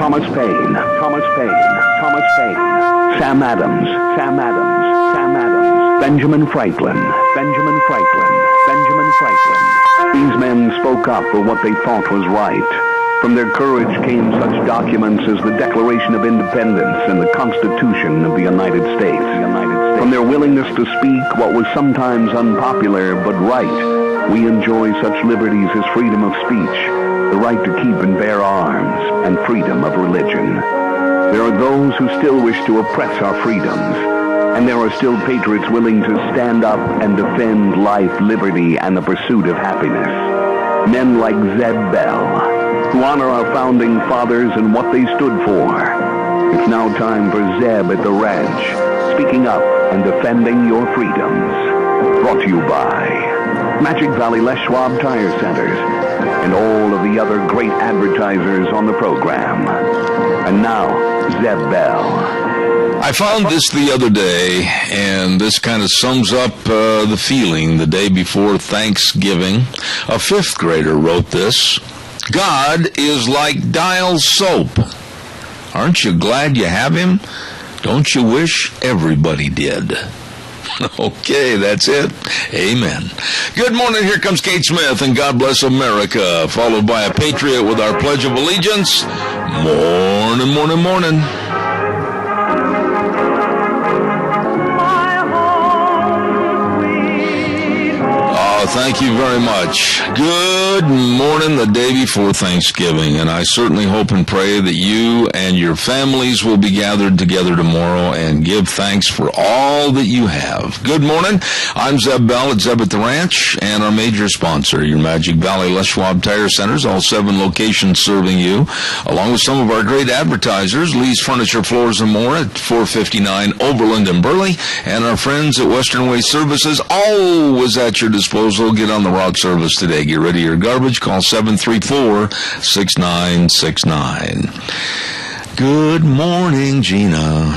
Thomas Paine, Sam Adams, Benjamin Franklin. These men spoke up for what they thought was right. From their courage came such documents as the Declaration of Independence and the Constitution of the United States. From their willingness to speak what was sometimes unpopular but right, we enjoy such liberties as freedom of speech, the right to keep and bear arms, and freedom of religion. There are those who still wish to oppress our freedoms, and there are still patriots willing to stand up and defend life, liberty, and the pursuit of happiness. Men like Zeb Bell, who honor our founding fathers and what they stood for. It's now time for Zeb at the Ranch, speaking up and defending your freedoms. Brought to you by Magic Valley Les Schwab Tire Centers and all of the other great advertisers on the program. And now, Zeb Bell. I found this the other day, and this kind of sums up the feeling the day before Thanksgiving. A fifth grader wrote this. God is like Dial soap. Aren't you glad you have him? Don't you wish everybody did? Okay, that's it. Amen. Good morning. Here comes Kate Smith and God Bless America, followed by a Patriot with our Pledge of Allegiance. Morning, morning, morning. Thank you very much. Good morning the day before Thanksgiving, and I certainly hope and pray that you and your families will be gathered together tomorrow and give thanks for all that you have. Good morning. I'm Zeb Bell at Zeb at the Ranch, and our major sponsor, your Magic Valley Les Schwab Tire Centers, all 7 locations serving you, along with some of our great advertisers, Lee's Furniture, Floors, and More at 459 Overland and Burley, and our friends at Western Waste Services, always at your disposal. Get on the rock service today. Get rid of your garbage. Call 734-6969. Good morning, Gina.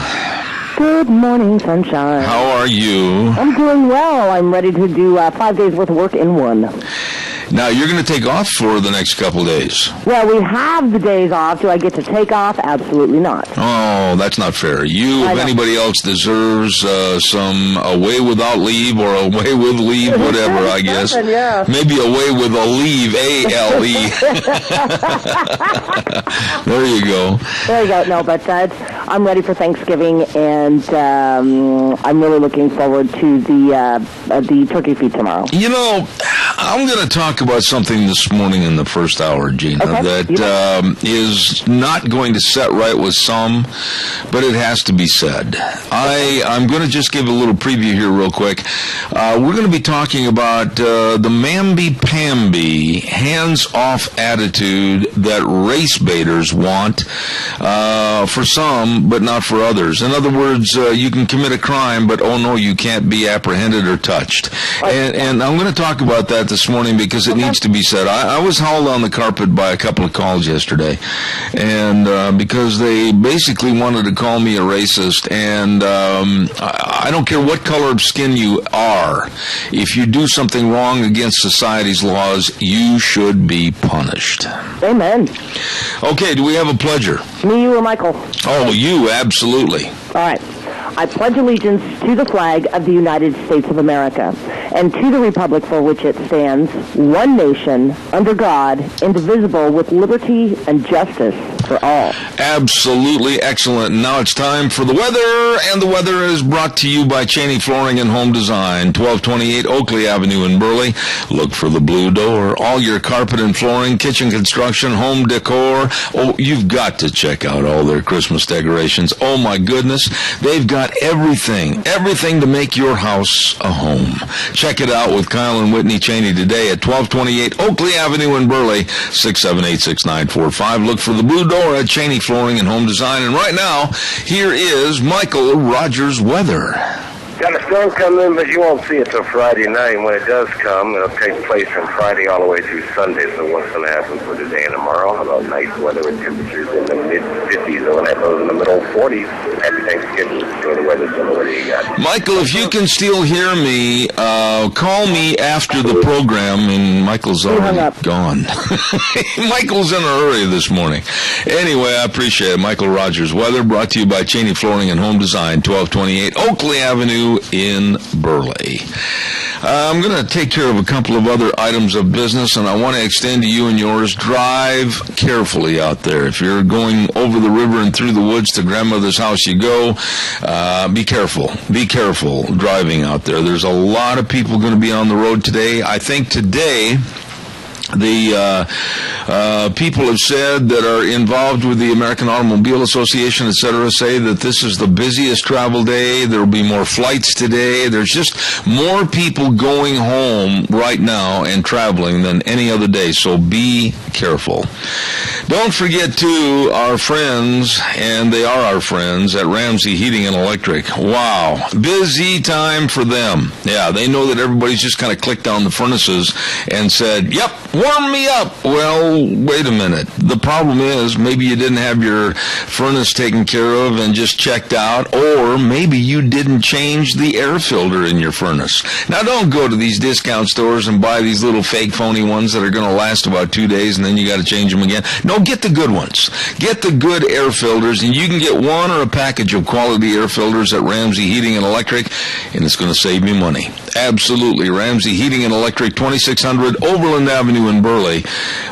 Good morning, sunshine. How are you? I'm doing well. I'm ready to do 5 days worth of work in one. Now, you're going to take off for the next couple days. Well, we have the days off. Do I get to take off? Absolutely not. Oh, that's not fair. You, if anybody else, deserves some away without leave or away with leave, whatever, I guess. Yeah. Maybe away with a leave, A-L-E. There you go. There you go. No, but I'm ready for Thanksgiving, and I'm really looking forward to the turkey feed tomorrow. You know, I'm going to talk about something this morning in the first hour, Gina, that is not going to set right with some, but it has to be said. I'm going to just give a little preview here real quick. We're going to be talking about the mamby-pamby, hands-off attitude that race baiters want for some, but not for others. In other words, you can commit a crime, but oh no, you can't be apprehended or touched. And I'm going to talk about that this morning because it needs to be said. I was hauled on the carpet by a couple of calls yesterday, and because they basically wanted to call me a racist, and I don't care what color of skin you are. If you do something wrong against society's laws, you should be punished. Amen. Okay, do we have a pledger? Me, you, or Michael? Oh, you, absolutely. All right. I pledge allegiance to the flag of the United States of America and to the republic for which it stands, one nation, under God, indivisible, with liberty and justice for all. Absolutely excellent. Now it's time for the weather, and the weather is brought to you by Cheney Flooring and Home Design, 1228 Oakley Avenue in Burley. Look for the blue door. All your carpet and flooring, kitchen construction, home decor. Oh, you've got to check out all their Christmas decorations. Oh, my goodness. They've got everything to make your house a home. Check it out with Kyle and Whitney Cheney today at 1228 Oakley Avenue in Burley, 678-6945. Look for the blue door at Cheney Flooring and Home Design. And right now, here is Michael Rogers' weather. Got a storm coming, but you won't see it till Friday night. And when it does come, it'll take place from Friday all the way through Sunday. So what's going to happen for today and tomorrow? How about nice weather with temperatures in the mid-50s, overnight in the middle 40s? Happy Thanksgiving. Enjoy the weather. So what do you got? Michael, if you can still hear me, call me after the program, and Michael's already gone. Michael's in a hurry this morning. Anyway, I appreciate it. Michael Rogers Weather, brought to you by Cheney Flooring and Home Design, 1228 Oakley Avenue in Burley. I'm going to take care of a couple of other items of business, and I want to extend to you and yours, drive carefully out there. If you're going over the river and through the woods to grandmother's house you go, be careful. Be careful driving out there. There's a lot of people going to be on the road today. I think today, the people have said that are involved with the American Automobile Association, etc., say that this is the busiest travel day. There will be more flights today. There's just more people going home right now and traveling than any other day, so be careful. Don't forget, too, our friends, and they are our friends, at Ramsey Heating and Electric. Wow, busy time for them. Yeah, they know that everybody's just kind of clicked on the furnaces and said, yep, warm me up. Well, wait a minute. The problem is maybe you didn't have your furnace taken care of and just checked out, or maybe you didn't change the air filter in your furnace. Now, don't go to these discount stores and buy these little fake phony ones that are going to last about 2 days and then you got to change them again. No, get the good ones. Get the good air filters, and you can get one or a package of quality air filters at Ramsey Heating and Electric, and it's going to save you money. Absolutely. Ramsey Heating and Electric, 2600 Overland Avenue in Burley,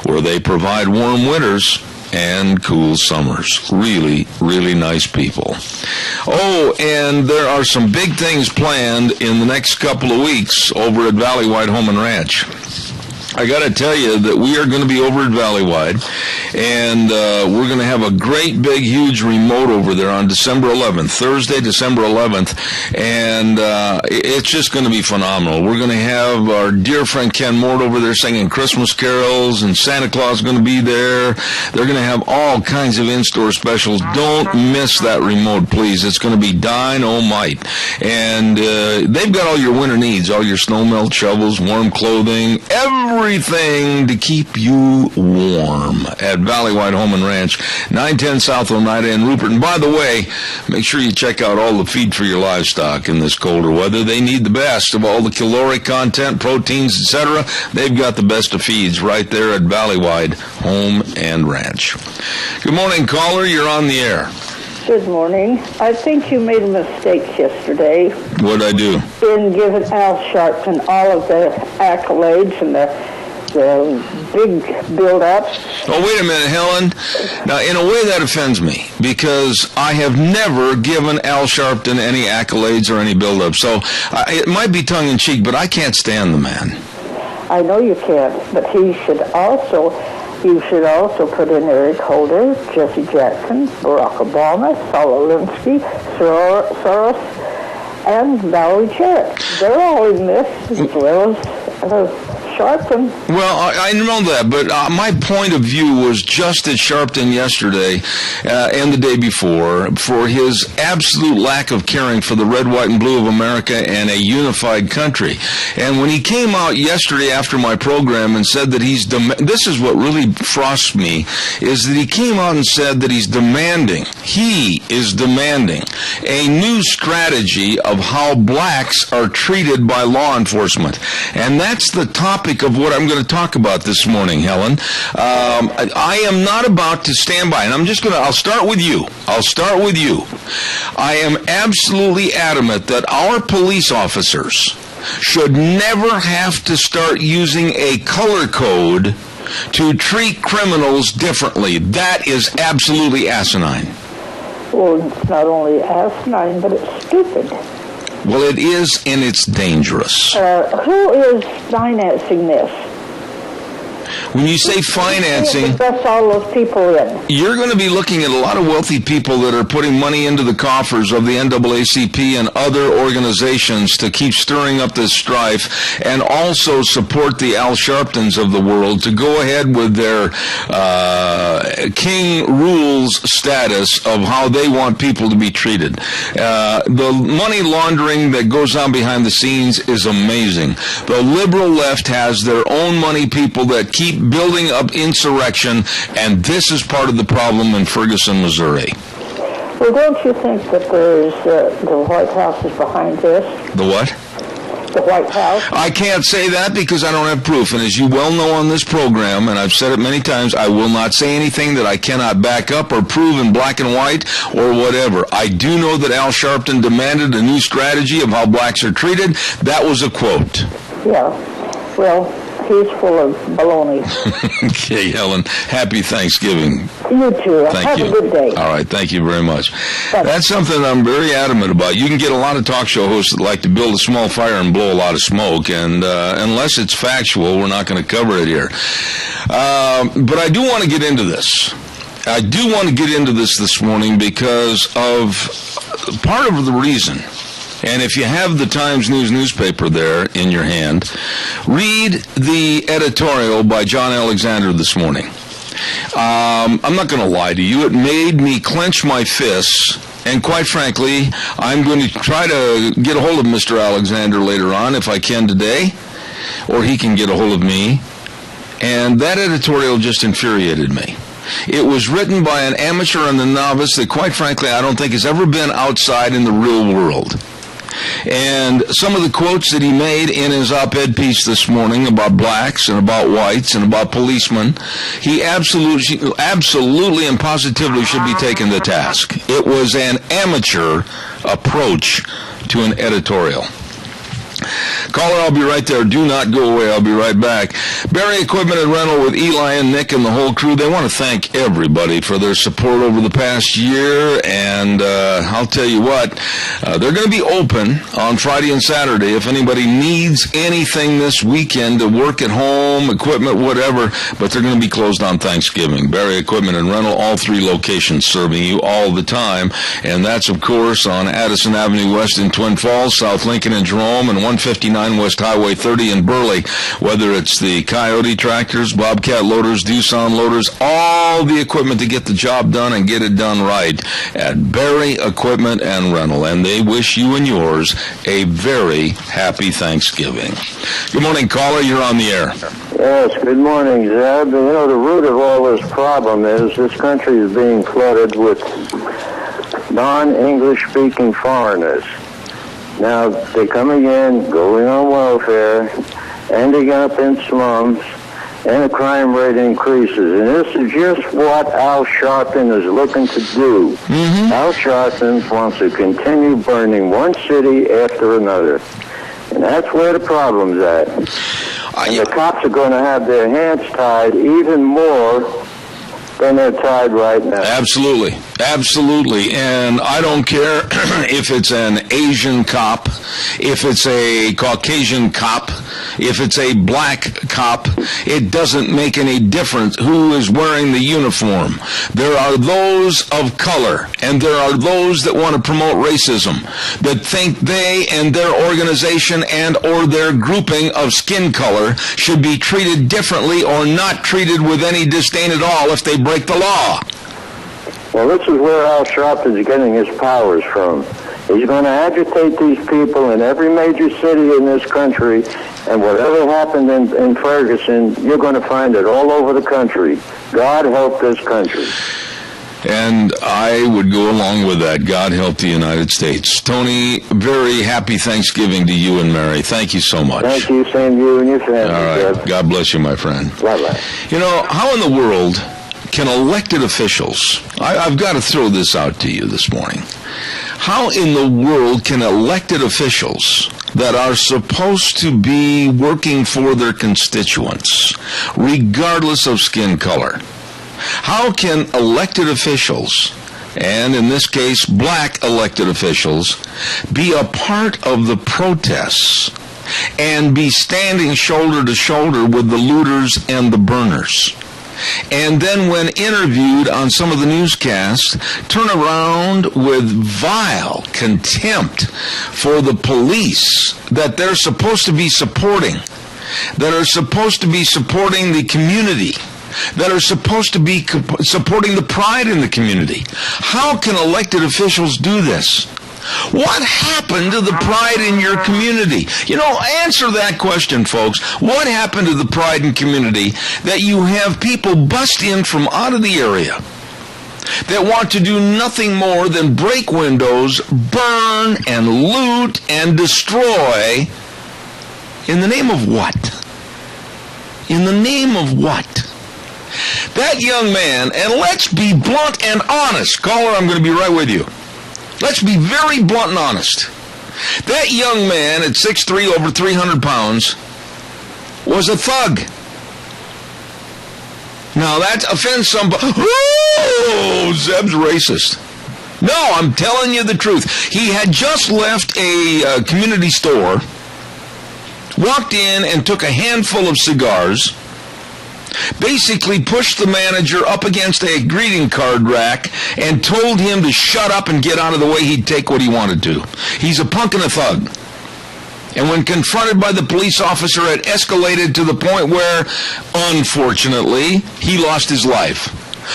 where they provide warm winters and cool summers. Really, really nice people. Oh, and there are some big things planned in the next couple of weeks over at Valley Wide Home and Ranch. I got to tell you that we are going to be over at Valleywide, and we're going to have a great, big, huge remote over there on December 11th, Thursday, December 11th, and it's just going to be phenomenal. We're going to have our dear friend Ken Mort over there singing Christmas carols, and Santa Claus is going to be there. They're going to have all kinds of in-store specials. Don't miss that remote, please. It's going to be dynamite. And they've got all your winter needs, all your snow melt shovels, warm clothing, everything to keep you warm at Valley Wide Home and Ranch, 910 South Oneida in Rupert. And by the way, make sure you check out all the feed for your livestock in this colder weather. They need the best of all the caloric content, proteins, etc. They've got the best of feeds right there at Valley Wide Home and Ranch. Good morning, caller. You're on the air. Good morning. I think you made a mistake yesterday. What'd I do? In giving Al Sharpton all of the accolades and the big build-ups. Oh, wait a minute, Helen. Now, in a way, that offends me, because I have never given Al Sharpton any accolades or any build-up. So it might be tongue-in-cheek, but I can't stand the man. I know you can't, but you should also put in Eric Holder, Jesse Jackson, Barack Obama, Saul Alinsky, Soros, and Valerie Jarrett. They're all in this, as well as Sharpton. Well, I know that, but my point of view was just at Sharpton yesterday and the day before for his absolute lack of caring for the red, white, and blue of America and a unified country. And when he came out yesterday after my program and said that this is what really frosts me, is that he came out and said that he is demanding a new strategy of how blacks are treated by law enforcement. And that's the topic of what I'm going to talk about this morning, Helen. I am not about to stand by, and I'll start with you. I am absolutely adamant that our police officers should never have to start using a color code to treat criminals differently. That is absolutely asinine. Well, it's not only asinine, but it's stupid. Well, it is, and it's dangerous. Who is financing this? When you say financing, Invest all those people in. you're going to be looking at a lot of wealthy people that are putting money into the coffers of the NAACP and other organizations to keep stirring up this strife, and also support the Al Sharptons of the world to go ahead with their king rules status of how they want people to be treated. The money laundering that goes on behind the scenes is amazing. The liberal left has their own money people that keep building up insurrection, and this is part of the problem in Ferguson, Missouri. Well, don't you think that there's the White House is behind this? The what? The White House? I can't say that because I don't have proof. And as you well know on this program, and I've said it many times, I will not say anything that I cannot back up or prove in black and white or whatever. I do know that Al Sharpton demanded a new strategy of how blacks are treated. That was a quote. Yeah. Well, he's full of baloney. Okay, Helen. Happy Thanksgiving. You too. Thank Have you. a good day. All right, thank you very much. Thanks. That's something I'm very adamant about. You can get a lot of talk show hosts that like to build a small fire and blow a lot of smoke, and unless it's factual, we're not going to cover it here. But I do want to get into this. I do want to get into this morning because of part of the reason. And if you have the Times News newspaper there in your hand, read the editorial by John Alexander this morning. I'm not going to lie to you. It made me clench my fists. And quite frankly, I'm going to try to get a hold of Mr. Alexander later on if I can today, or he can get a hold of me. And that editorial just infuriated me. It was written by an amateur and a novice that, quite frankly, I don't think has ever been outside in the real world. And some of the quotes that he made in his op-ed piece this morning about blacks and about whites and about policemen, he absolutely and positively should be taken to task. It was an amateur approach to an editorial. Caller, I'll be right there. Do not go away. I'll be right back. Barry Equipment and Rental with Eli and Nick and the whole crew. They want to thank everybody for their support over the past year. And I'll tell you what, they're going to be open on Friday and Saturday if anybody needs anything this weekend to work at home, equipment, whatever. But they're going to be closed on Thanksgiving. Barry Equipment and Rental, all three locations serving you all the time. And that's, of course, on Addison Avenue West in Twin Falls, South Lincoln and Jerome, and 159 West Highway 30 in Burley. Whether it's the Coyote tractors, Bobcat loaders, Doosan loaders, all the equipment to get the job done and get it done right at Barry Equipment and Rental. And they wish you and yours a very happy Thanksgiving. Good morning, caller. You're on the air. Yes, good morning, Zeb. You know, the root of all this problem is this country is being flooded with non-English speaking foreigners. Now, they're coming in, going on welfare, ending up in slums, and the crime rate increases. And this is just what Al Sharpton is looking to do. Mm-hmm. Al Sharpton wants to continue burning one city after another. And that's where the problem's at. And the cops are going to have their hands tied even more than they're tied right now. Absolutely. Absolutely. And I don't care if it's an Asian cop, if it's a Caucasian cop, if it's a black cop. It doesn't make any difference who is wearing the uniform. There are those of color, and there are those that want to promote racism, that think they and their organization and or their grouping of skin color should be treated differently or not treated with any disdain at all if they break the law. Well, this is where Al Sharpton is getting his powers from. He's going to agitate these people in every major city in this country, and whatever happened in Ferguson, you're going to find it all over the country. God help this country. And I would go along with that. God help the United States. Tony, very happy Thanksgiving to you and Mary. Thank you so much. Thank you, same to you and your family. All right. Jeff. God bless you, my friend. Bye-bye. You know, how in the world can elected officials, I've got to throw this out to you this morning, how in the world can elected officials that are supposed to be working for their constituents, regardless of skin color, how can elected officials, and in this case black elected officials, be a part of the protests and be standing shoulder to shoulder with the looters and the burners. And then when interviewed on some of the newscasts, turn around with vile contempt for the police that they're supposed to be supporting, that are supposed to be supporting the community, that are supposed to be supporting the pride in the community. How can elected officials do this? What happened to the pride in your community? Answer that question, folks. What happened to the pride in community that you have people bust in from out of the area that want to do nothing more than break windows, burn and loot and destroy in the name of what? In the name of what? That young man, and let's be blunt and honest. Caller, I'm going to be right with you. Let's be very blunt and honest. That young man at 6'3", over 300 pounds, was a thug. Now that offends somebody. Oh, Zeb's racist. No, I'm telling you the truth. He had just left a community store, walked in and took a handful of cigars, basically pushed the manager up against a greeting card rack and told him to shut up and get out of the way. He'd take what he wanted to. He's a punk and a thug. And when confronted by the police officer, it escalated to the point where, unfortunately, he lost his life.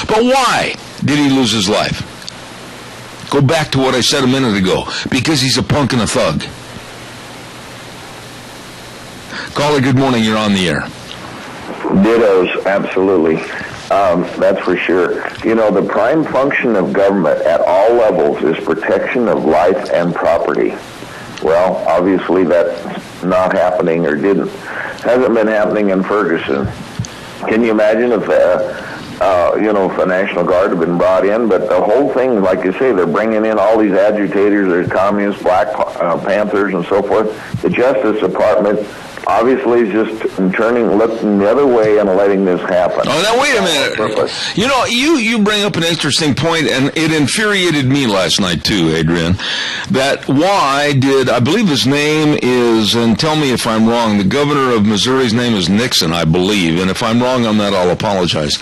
But why did he lose his life? Go back to what I said a minute ago. Because he's a punk and a thug. Caller, good morning. You're on the air. Dittos, absolutely. That's for sure. The prime function of government at all levels is protection of life and property. Well, obviously that's not happening or hasn't been happening in Ferguson. Can you imagine if a National Guard had been brought in? But the whole thing, like you say, they're bringing in all these agitators, there's communists, Black Panthers, and so forth. The Justice Department obviously is just looking the other way and letting this happen. Oh, now wait a minute. You bring up an interesting point, and it infuriated me last night too, Adrian, that why did, I believe his name is, and tell me if I'm wrong, the governor of Missouri's name is Nixon, I believe, and if I'm wrong on that, I'll apologize.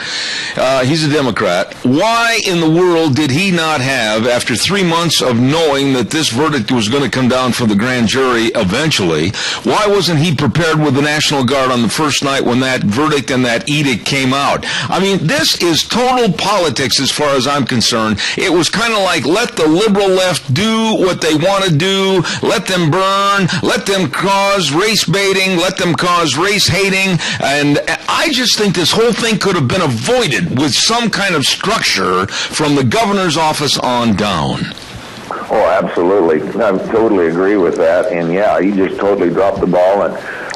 He's a Democrat. Why in the world did he not have, after 3 months of knowing that this verdict was going to come down for the grand jury eventually, why wasn't he prepared with the National Guard on the first night when that verdict and that edict came out? I mean, this is total politics as far as I'm concerned. It was kind of like, let the liberal left do what they want to do, let them burn, let them cause race baiting, let them cause race hating, and I just think this whole thing could have been avoided with some kind of structure from the governor's office on down. Oh, absolutely. I totally agree with that. And yeah, he just totally dropped the ball. And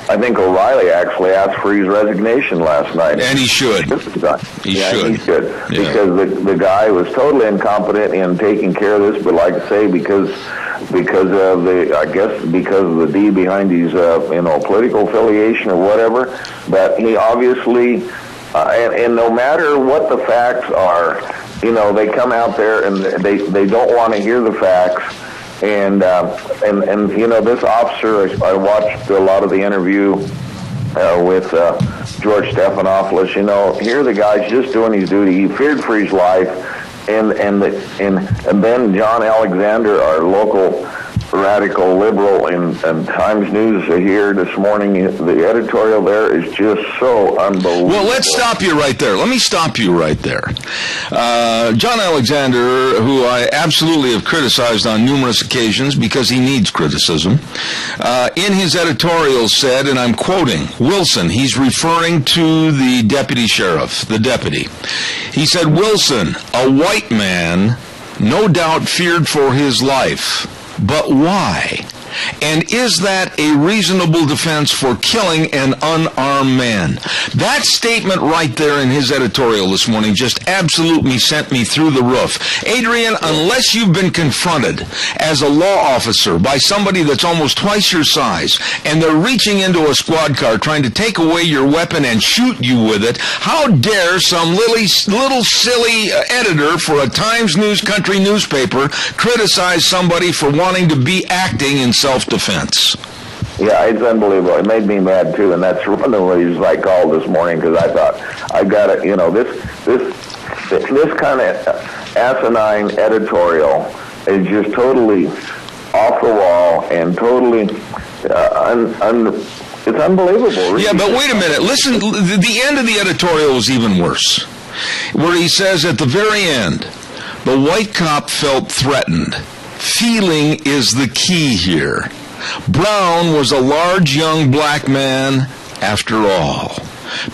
I think O'Reilly actually asked for his resignation last night. And he should. He should. Yeah. Because the guy was totally incompetent in taking care of this. But like I say, because of the D behind his political affiliation or whatever, that he obviously and no matter what the facts are, they come out there and they don't want to hear the facts. And this officer, I watched a lot of the interview with George Stephanopoulos. Here the guy's just doing his duty. He feared for his life, and then John Alexander, our local radical liberal in Times News here this morning, the editorial there is just so unbelievable. Well, let's stop you right there. Let me stop you right there. John Alexander, who I absolutely have criticized on numerous occasions because he needs criticism, in his editorial said, and I'm quoting, Wilson, he's referring to the deputy sheriff, the deputy. He said, Wilson, a white man, no doubt feared for his life. But why? And is that a reasonable defense for killing an unarmed man? That statement right there in his editorial this morning just absolutely sent me through the roof. Adrian, unless you've been confronted as a law officer by somebody that's almost twice your size, and they're reaching into a squad car trying to take away your weapon and shoot you with it, how dare some little silly editor for a Times News country newspaper criticize somebody for wanting to be acting in self-defense? Yeah, it's unbelievable. It made me mad too, and that's one of the reasons I called this morning, because I thought I got to, this kind of asinine editorial is just totally off the wall and totally it's unbelievable. Really. Yeah, but wait a minute. Listen, the end of the editorial was even worse, where he says at the very end, the white cop felt threatened. Feeling is the key here. Brown was a large young black man after all.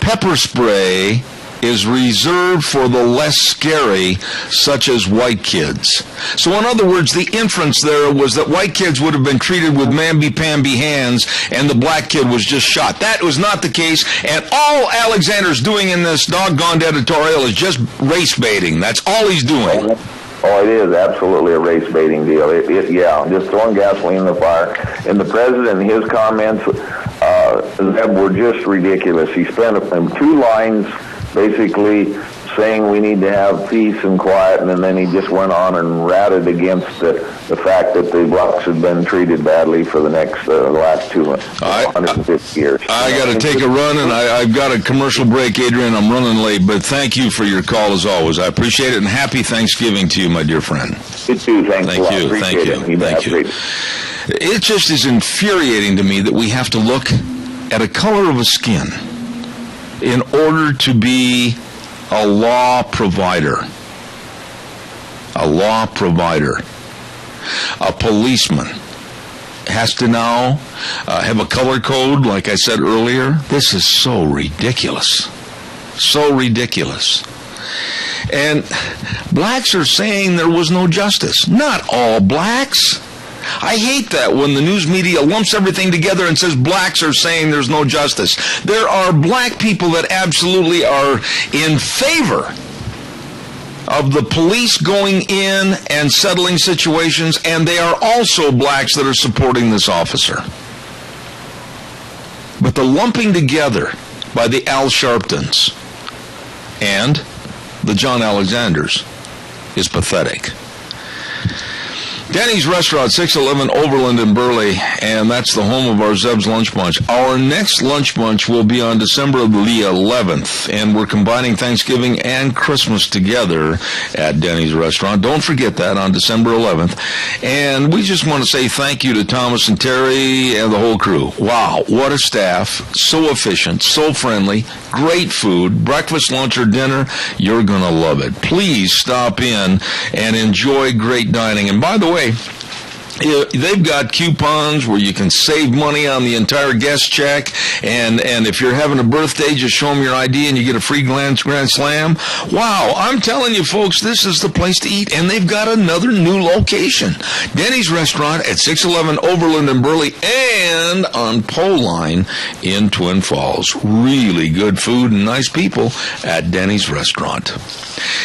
Pepper spray is reserved for the less scary, such as white kids. So in other words, the inference there was that white kids would have been treated with mamby-pamby hands and the black kid was just shot. That was not the case, and all Alexander's doing in this doggone editorial is just race baiting. That's all he's doing. Oh, it is absolutely a race baiting deal. Just throwing gasoline in the fire. And the president, his comments were just ridiculous. He spent 2 lines basically saying we need to have peace and quiet, and then he just went on and ratted against the fact that the blacks had been treated badly for the last 250 years. I got to take a run, and I've got a commercial break, Adrian. I'm running late, but thank you for your call as always. I appreciate it, and happy Thanksgiving to you, my dear friend. You too. Thank you. Thank you. It just is infuriating to me that we have to look at a color of a skin in order to be a law provider. A law provider. A policeman has to now have a color code, like I said earlier. This is so ridiculous. So ridiculous. And blacks are saying there was no justice. Not all blacks. I hate that when the news media lumps everything together and says blacks are saying there's no justice. There are black people that absolutely are in favor of the police going in and settling situations, and they are also blacks that are supporting this officer. But the lumping together by the Al Sharptons and the John Alexanders is pathetic. Denny's Restaurant, 611 Overland in Burley, and that's the home of our Zeb's Lunch Bunch. Our next lunch bunch will be on December the 11th, and we're combining Thanksgiving and Christmas together at Denny's Restaurant. Don't forget that, on December 11th. And we just want to say thank you to Thomas and Terry and the whole crew. Wow, what a staff. So efficient, so friendly, great food, breakfast, lunch, or dinner. You're going to love it. Please stop in and enjoy great dining. And by the way, they've got coupons where you can save money on the entire guest check, and if you're having a birthday, just show them your ID and you get a free Grand Slam. Wow, I'm telling you folks, this is the place to eat, and they've got another new location. Denny's Restaurant at 611 Overland in Burley and on Pole Line in Twin Falls. Really good food and nice people at Denny's Restaurant.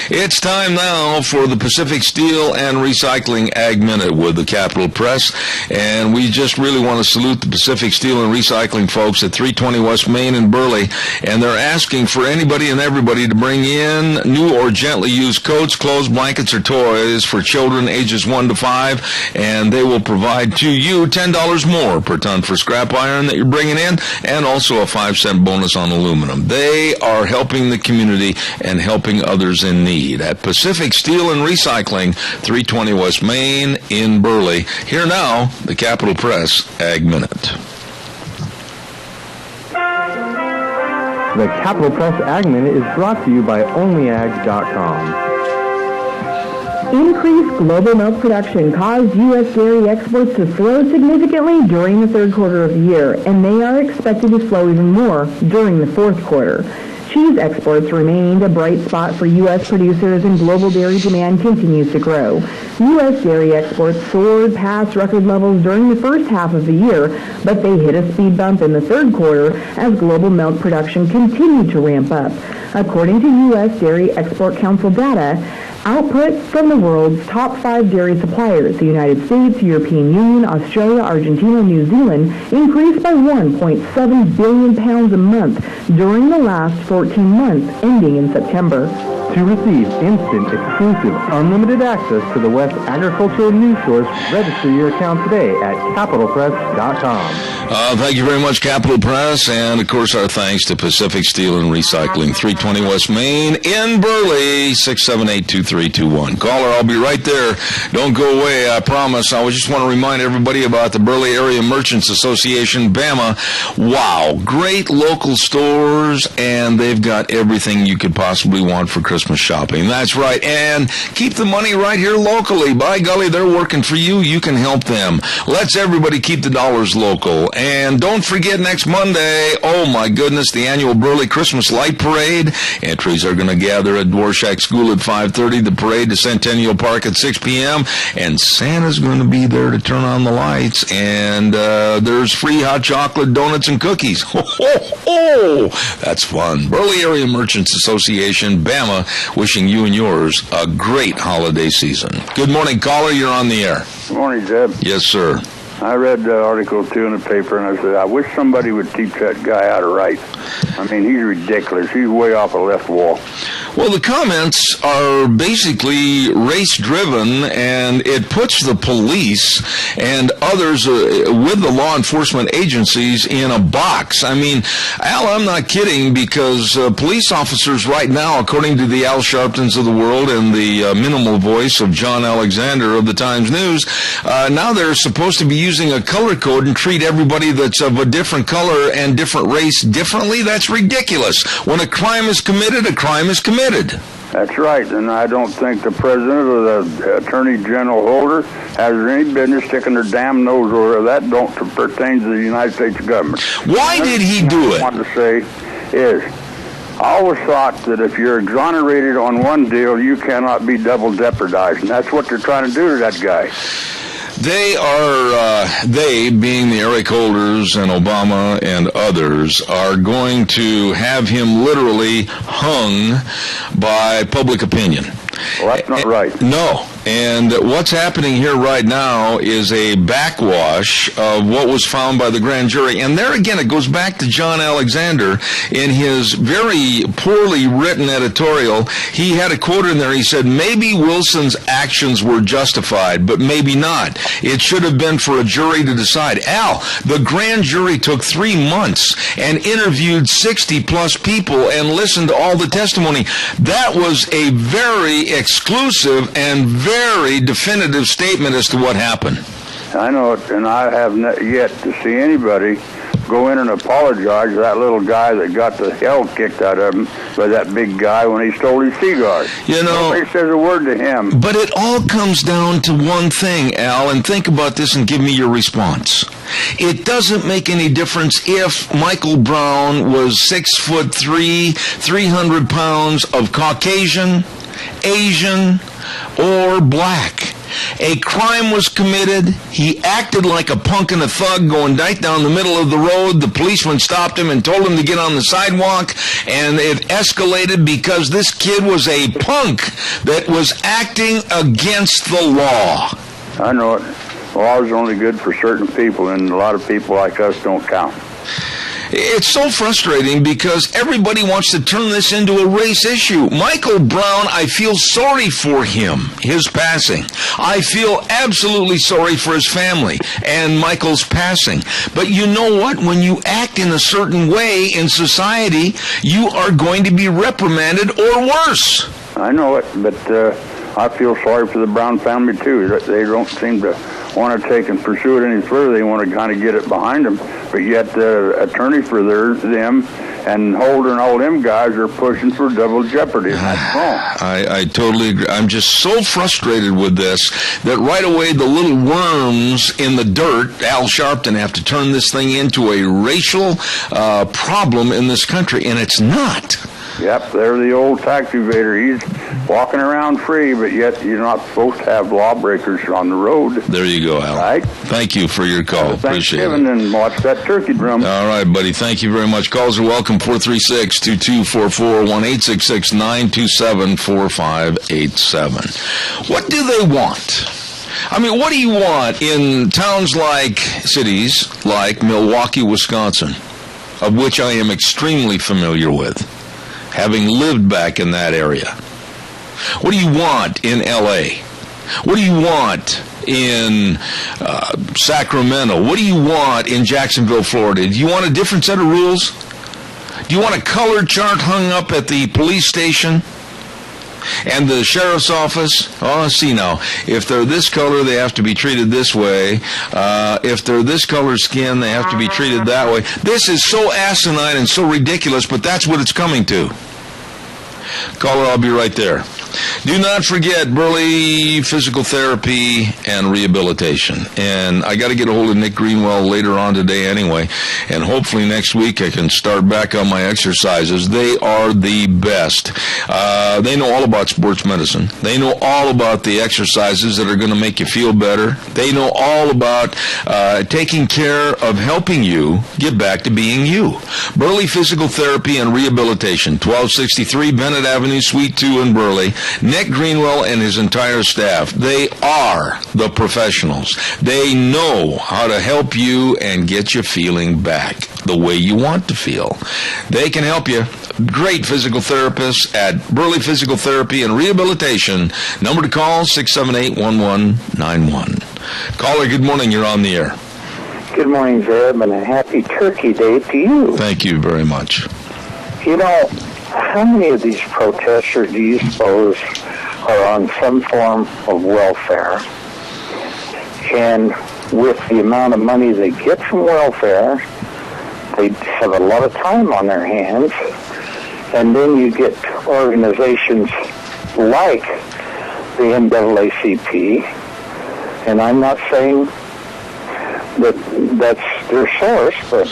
It's time now for the Pacific Steel and Recycling Ag Minute with the Capital Press, and we just really want to salute the Pacific Steel and Recycling folks at 320 West Main in Burley, and they're asking for anybody and everybody to bring in new or gently used coats, clothes, blankets, or toys for children ages 1 to 5, and they will provide to you $10 more per ton for scrap iron that you're bringing in, and also a 5-cent bonus on aluminum. They are helping the community and helping others in need at Pacific Steel and Recycling, 320 West Main in Burley. Here now, the Capital Press Ag Minute. The Capital Press Ag Minute is brought to you by OnlyAg.com. Increased global milk production caused U.S. dairy exports to slow significantly during the third quarter of the year, and they are expected to slow even more during the fourth quarter. Cheese exports remained a bright spot for U.S. producers, and global dairy demand continues to grow. U.S. dairy exports soared past record levels during the first half of the year, but they hit a speed bump in the third quarter as global milk production continued to ramp up. According to U.S. Dairy Export Council data, output from the world's top 5 dairy suppliers, the United States, European Union, Australia, Argentina, and New Zealand, increased by 1.7 billion pounds a month during the last 14 months, ending in September. To receive instant, exclusive, unlimited access to the West Agricultural News Source, register your account today at CapitalPress.com. Thank you very much, Capital Press, and of course our thanks to Pacific Steel and Recycling, 320 West Main in Burley, 678-2321. Caller, I'll be right there. Don't go away, I promise. I just want to remind everybody about the Burley Area Merchants Association, BAMA. Wow, great local stores, and they've got everything you could possibly want for Christmas shopping. That's right, and keep the money right here locally. By golly, they're working for you. You can help them. Let's everybody keep the dollars local. And don't forget next Monday, oh my goodness, the annual Burley Christmas Light Parade. Entries are going to gather at Dvorak School at 5:30, the parade to Centennial Park at 6 p.m., and Santa's going to be there to turn on the lights, and there's free hot chocolate, donuts, and cookies. Ho, ho, ho! That's fun. Burley Area Merchants Association, BAMA, wishing you and yours a great holiday season. Good morning, caller. You're on the air. Good morning, Zeb. Yes, sir. I read Article 2 in the paper, and I said, I wish somebody would teach that guy how to write. I mean, he's ridiculous. He's way off the left wall. Well, the comments are basically race-driven, and it puts the police and others with the law enforcement agencies in a box. I mean, Al, I'm not kidding, because police officers right now, according to the Al Sharptons of the world and the minimal voice of John Alexander of the Times News, now they're supposed to be using a color code and treat everybody that's of a different color and different race differently. That's ridiculous. When a crime is committed, a crime is committed. That's right, and I don't think the president or the attorney general Holder has any business sticking their damn nose over that. Don't pertain to the United States government. Why did he do it? What I want to say is, I always thought that if you're exonerated on one deal, you cannot be double jeopardized, and that's what they're trying to do to that guy. They being the Eric Holders and Obama and others, are going to have him literally hung by public opinion. Well, that's not right. No. And what's happening here right now is a backwash of what was found by the grand jury. And there again, it goes back to John Alexander in his very poorly written editorial. He had a quote in there. He said, maybe Wilson's actions were justified, but maybe not. It should have been for a jury to decide. Al, the grand jury took 3 months and interviewed 60-plus people and listened to all the testimony. That was a very exclusive and very definitive statement as to what happened. I know it, and I have yet to see anybody go in and apologize to that little guy that got the hell kicked out of him by that big guy when he stole his cigars. You know, nobody says a word to him. But it all comes down to one thing, Al, and think about this and give me your response. It doesn't make any difference if Michael Brown was 6'3", 300 pounds of Caucasian, Asian, or black. A crime was committed. He acted like a punk and a thug going right down the middle of the road. The policeman stopped him and told him to get on the sidewalk, and it escalated because this kid was a punk that was acting against the law. I know it. Law is only good for certain people, and a lot of people like us don't count. It's so frustrating because everybody wants to turn this into a race issue. Michael Brown, I feel sorry for him, his passing. I feel absolutely sorry for his family and Michael's passing. But you know what? When you act in a certain way in society, you are going to be reprimanded or worse. I know it, but I feel sorry for the Brown family, too. They don't seem to want to take and pursue it any further. They want to kind of get it behind them. But yet the attorney for them and Holder and all them guys are pushing for double jeopardy. That's wrong. I totally agree. I'm just so frustrated with this that right away the little worms in the dirt, Al Sharpton, have to turn this thing into a racial problem in this country, and it's not. Yep, they're the old tax evader. He's walking around free, but yet you're not supposed to have lawbreakers on the road. There you go, Al. Right? Thank you for your call. Appreciate it. And watch that turkey drum. All right, buddy. Thank you very much. Calls are welcome. 436-2244, 1-866-927-4587. What do they want? I mean, what do you want in towns like cities like Milwaukee, Wisconsin, of which I am extremely familiar with, having lived back in that area? What do you want in L.A.? What do you want in Sacramento? What do you want in Jacksonville, Florida? Do you want a different set of rules? Do you want a color chart hung up at the police station and the sheriff's office? Oh, see now, if they're this color, they have to be treated this way. If they're this color skin, they have to be treated that way. This is so asinine and so ridiculous, but that's what it's coming to. Caller, I'll be right there. Do not forget Burley Physical Therapy and Rehabilitation. And I got to get a hold of Nick Greenwell later on today anyway. And hopefully next week I can start back on my exercises. They are the best. They know all about sports medicine. They know all about the exercises that are going to make you feel better. They know all about taking care of helping you get back to being you. Burley Physical Therapy and Rehabilitation, 1263 Bennett Avenue, Suite 2 in Burley. Nick Greenwell and his entire staff, they are the professionals. They know how to help you and get you feeling back the way you want to feel. They can help you. Great physical therapists at Burley Physical Therapy and Rehabilitation. Number to call, 678-1191. Caller, good morning. You're on the air. Good morning, Zeb, and a happy Turkey Day to you. Thank you very much. You know, how many of these protesters do you suppose are on some form of welfare? And with the amount of money they get from welfare, they have a lot of time on their hands. And then you get organizations like the NAACP, and I'm not saying that that's their source, but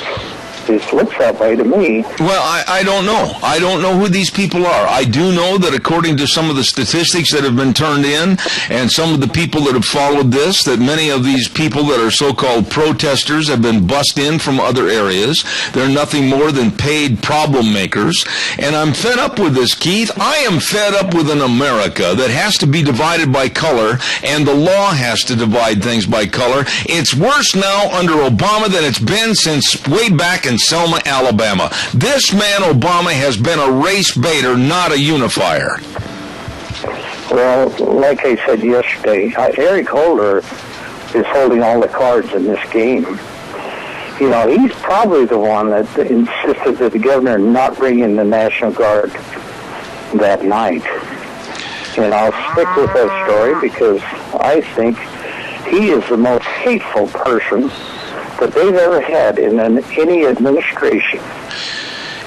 it looks that way to me. Well, I don't know. I don't know who these people are. I do know that according to some of the statistics that have been turned in and some of the people that have followed this, that many of these people that are so-called protesters have been bussed in from other areas. They're nothing more than paid problem makers. And I'm fed up with this, Keith. I am fed up with an America that has to be divided by color, and the law has to divide things by color. It's worse now under Obama than it's been since way back in Selma, Alabama. This man, Obama, has been a race baiter, not a unifier. Well, like I said yesterday, Eric Holder is holding all the cards in this game. You know, he's probably the one that insisted that the governor not bring in the National Guard that night. And I'll stick with that story because I think he is the most hateful person that they've ever had in any administration.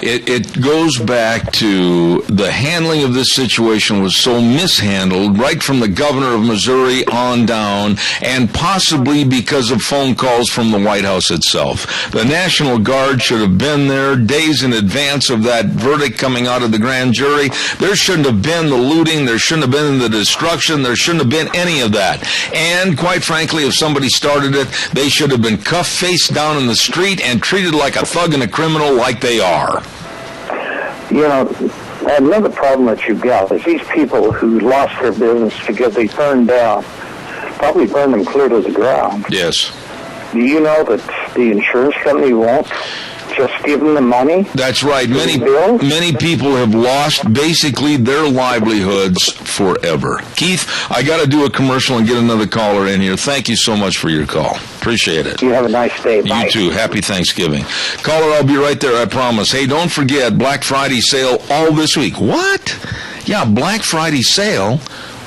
It goes back to the handling of this situation was so mishandled right from the governor of Missouri on down, and possibly because of phone calls from the White House itself. The National Guard should have been there days in advance of that verdict coming out of the grand jury. There shouldn't have been the looting. There shouldn't have been the destruction. There shouldn't have been any of that. And quite frankly, if somebody started it, they should have been cuffed face down in the street and treated like a thug and a criminal like they are. You know, another problem that you've got is these people who lost their business because they burned down, probably burned them clear to the ground. Yes. Do you know that the insurance company won't just give them the money? That's right. Many people have lost basically their livelihoods forever. Keith, I got to do a commercial and get another caller in here. Thank you so much for your call. Appreciate it. You have a nice day. Bye. You too. Happy Thanksgiving. Caller, I'll be right there, I promise. Hey, don't forget Black Friday sale all this week. What? Yeah, Black Friday sale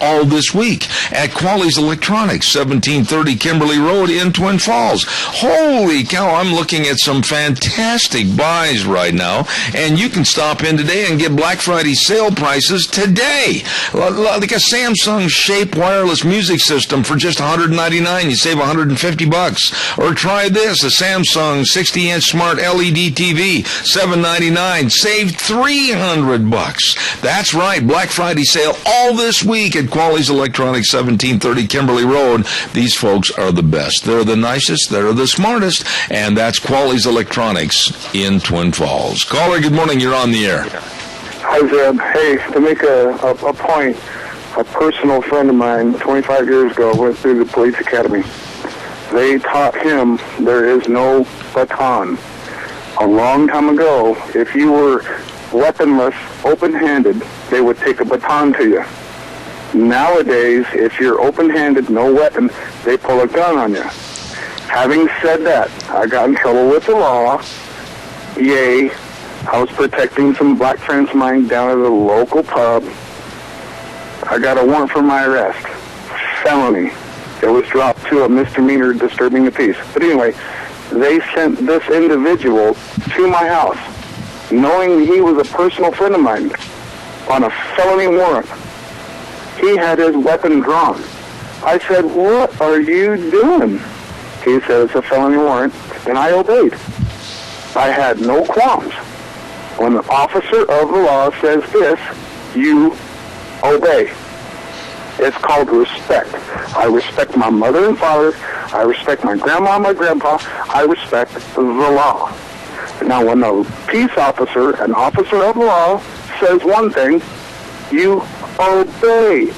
all this week at Quali's Electronics, 1730 Kimberly Road in Twin Falls. Holy cow, I'm looking at some fantastic buys right now, and you can stop in today and get Black Friday sale prices today. Like a Samsung Shape wireless music system for just $199, you save $150. Or try this, a Samsung 60-inch smart LED TV, $799, save $300. That's right, Black Friday sale all this week at Quali's Electronics, 1730 Kimberly Road. These folks are the best. They're the nicest, they're the smartest, and that's Quali's Electronics in Twin Falls. Caller, good morning. You're on the air. Hi, Zeb. Hey, to make a point, a personal friend of mine 25 years ago went through the police academy. They taught him there is no baton. A long time ago, if you were weaponless, open-handed, they would take a baton to you. Nowadays, if you're open-handed, no weapon, they pull a gun on you. Having said that, I got in trouble with the law. Yay. I was protecting some black friends of mine down at a local pub. I got a warrant for my arrest. Felony. It was dropped to a misdemeanor disturbing the peace. But anyway, they sent this individual to my house, knowing he was a personal friend of mine, on a felony warrant. He had his weapon drawn. I said, "What are you doing?" He said, "It's a felony warrant," and I obeyed. I had no qualms. When the officer of the law says this, you obey. It's called respect. I respect my mother and father. I respect my grandma and my grandpa. I respect the law. Now, when a peace officer, an officer of the law, says one thing, you obey.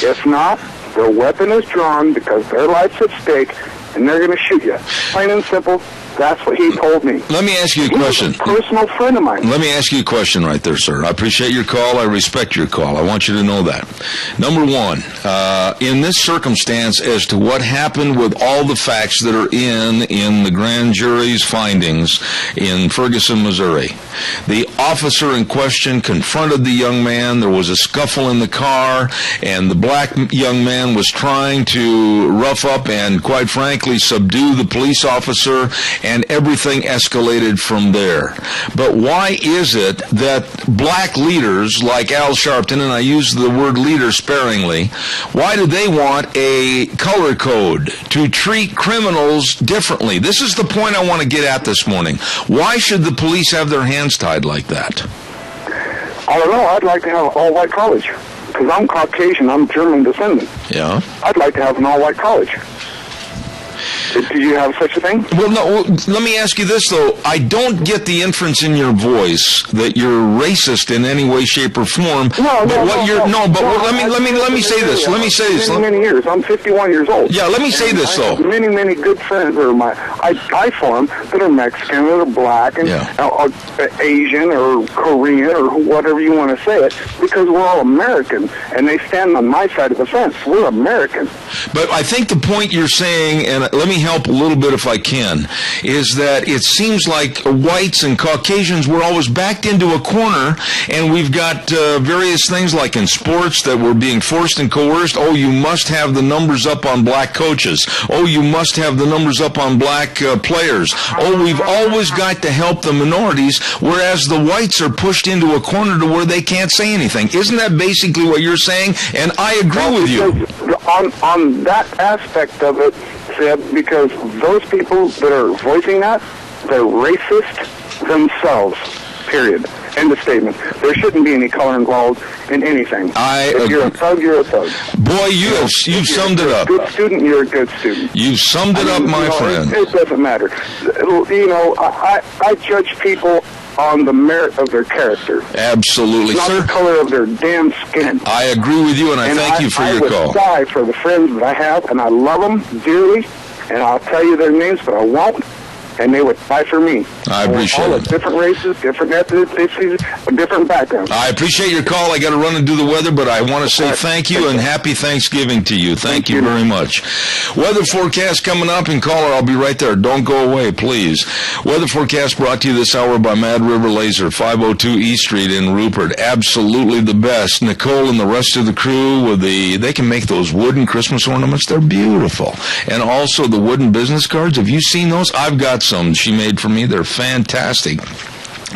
If not, their weapon is drawn because their life's at stake, and they're going to shoot you. Plain and simple. That's what he told me. Let me ask you a question. He's a personal friend of mine. Let me ask you a question right there, sir. I appreciate your call. I respect your call. I want you to know that. Number one, in this circumstance, as to what happened with all the facts that are in the grand jury's findings in Ferguson, Missouri, the officer in question confronted the young man. There was a scuffle in the car, and the black young man was trying to rough up and, quite frankly, subdue the police officer, and everything escalated from there. But why is it that black leaders like Al Sharpton, and I use the word leader sparingly, why do they want a color code to treat criminals differently? This is the point I want to get at this morning. Why should the police have their hands tied like that? I don't know. I'd like to have an all-white college. Because I'm Caucasian. I'm German descendant. Yeah. I'd like to have an all-white college. Do you have such a thing? Well, no. Let me ask you this, though. I don't get the inference in your voice that you're racist in any way, shape, or form. Let me say this. Let me say this. Many years. I'm 51 years old. Yeah. Let me say this, though. I have many good friends I die for them that are Mexican, that are black, and Asian or Korean or whatever you want to say it, because we're all American, and they stand on my side of the fence. We're American. But I think the point you're saying, and let me help a little bit if I can, is that it seems like whites and Caucasians were always backed into a corner, and we've got various things like in sports that we're being forced and coerced. Oh, you must have the numbers up on black coaches. Oh, you must have the numbers up on black players. Oh, we've always got to help the minorities, whereas the whites are pushed into a corner to where they can't say anything. Isn't that basically what you're saying? And I agree with you. On that aspect of it, Seb, because those people that are voicing that, they're racist themselves, period. End of statement. There shouldn't be any color involved in anything. If you're a thug, you're a thug. Boy, you've summed it up. If you're a good student, you're a good student. You've summed it up, my friend. It doesn't matter. I judge people on the merit of their character. Absolutely, not sir. The color of their damn skin. I agree with you, and I thank you for your call. I would die for the friends that I have, and I love them dearly, and I'll tell you their names, but I won't, and they would die for me. I appreciate all it. Different races, different ethnicities, different backgrounds. I appreciate your call. I got to run and do the weather, but I want to say thank you and happy Thanksgiving to you. Thank you very much. Weather forecast coming up, and caller, I'll be right there. Don't go away, please. Weather forecast brought to you this hour by Mad River Laser, 502 East Street in Rupert. Absolutely the best. Nicole and the rest of the crew they can make those wooden Christmas ornaments. They're beautiful. And also the wooden business cards. Have you seen those? I've got some she made for me. They're fantastic.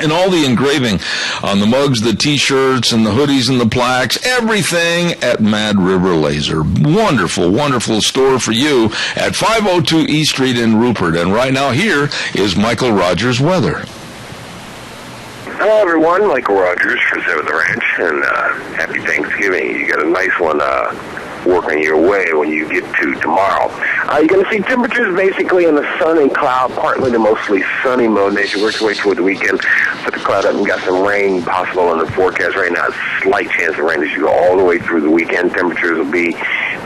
And all the engraving on the mugs, the T-shirts, and the hoodies and the plaques, everything at Mad River Laser. Wonderful, wonderful store for you at 502 East Street in Rupert. And right now here is Michael Rogers weather. Hello, everyone. Michael Rogers for Seventh Ranch, and happy Thanksgiving. You got a nice one working your way when you get to tomorrow. You're going to see temperatures basically in the sun and cloud, partly to mostly sunny mode as you work your way toward the weekend. Put the cloud up and got some rain possible in the forecast right now. Slight chance of rain as you go all the way through the weekend. Temperatures will be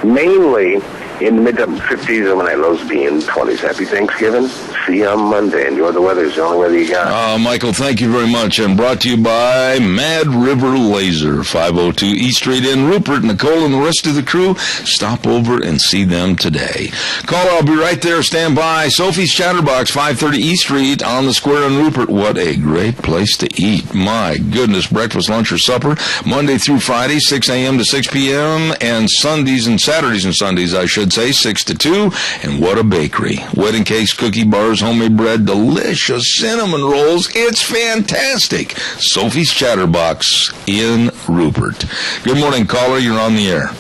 mainly in the mid to 50s, and when lows be in 20s. Happy Thanksgiving. See you on Monday. Enjoy the weather. It's the only weather you got. Michael, thank you very much. And brought to you by Mad River Laser, 502 East Street in Rupert. Nicole and the rest of the crew, stop over and see them today. Caller, I'll be right there. Stand by. Sophie's Chatterbox, 530 East Street on the square in Rupert. What a great place to eat. My goodness, breakfast, lunch, or supper, Monday through Friday, 6 a.m. to 6 p.m., and Sundays and Saturdays and Sundays, I should say, 6 to 2. And what a bakery. Wedding cakes, cookie bars, homemade bread, delicious cinnamon rolls. It's fantastic. Sophie's Chatterbox in Rupert. Good morning, caller. You're on the air.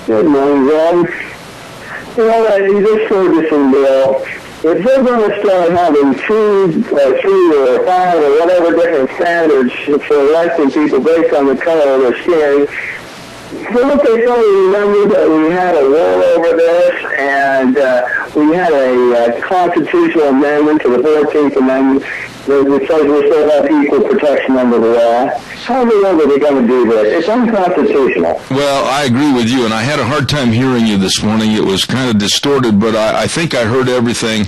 Good morning, Ron. This Ferguson bill, if they're going to start having 2 or 3 or 5 or whatever different standards for electing people based on the color of their skin, don't they remember that we had a war over this, and we had a constitutional amendment to the 14th Amendment that says we still have equal protection under the law? How in the world are they going to do this? It's unconstitutional. Well, I agree with you, and I had a hard time hearing you this morning. It was kind of distorted, but I think I heard everything.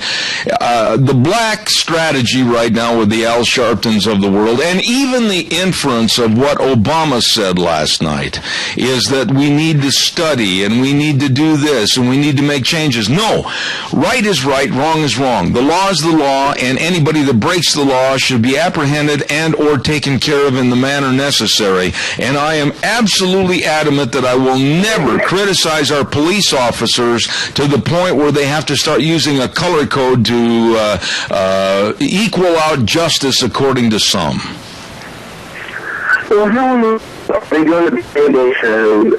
The black strategy right now with the Al Sharptons of the world, and even the inference of what Obama said last night, is that we need to study, and we need to do this, and we need to make changes. No. Right is right, wrong is wrong. The law is the law, and anybody that breaks the law should be apprehended and or taken care of in the manner necessary. And I am absolutely adamant that I will never criticize our police officers to the point where they have to start using a color code to equal out justice according to some. Well, how are they going to be able to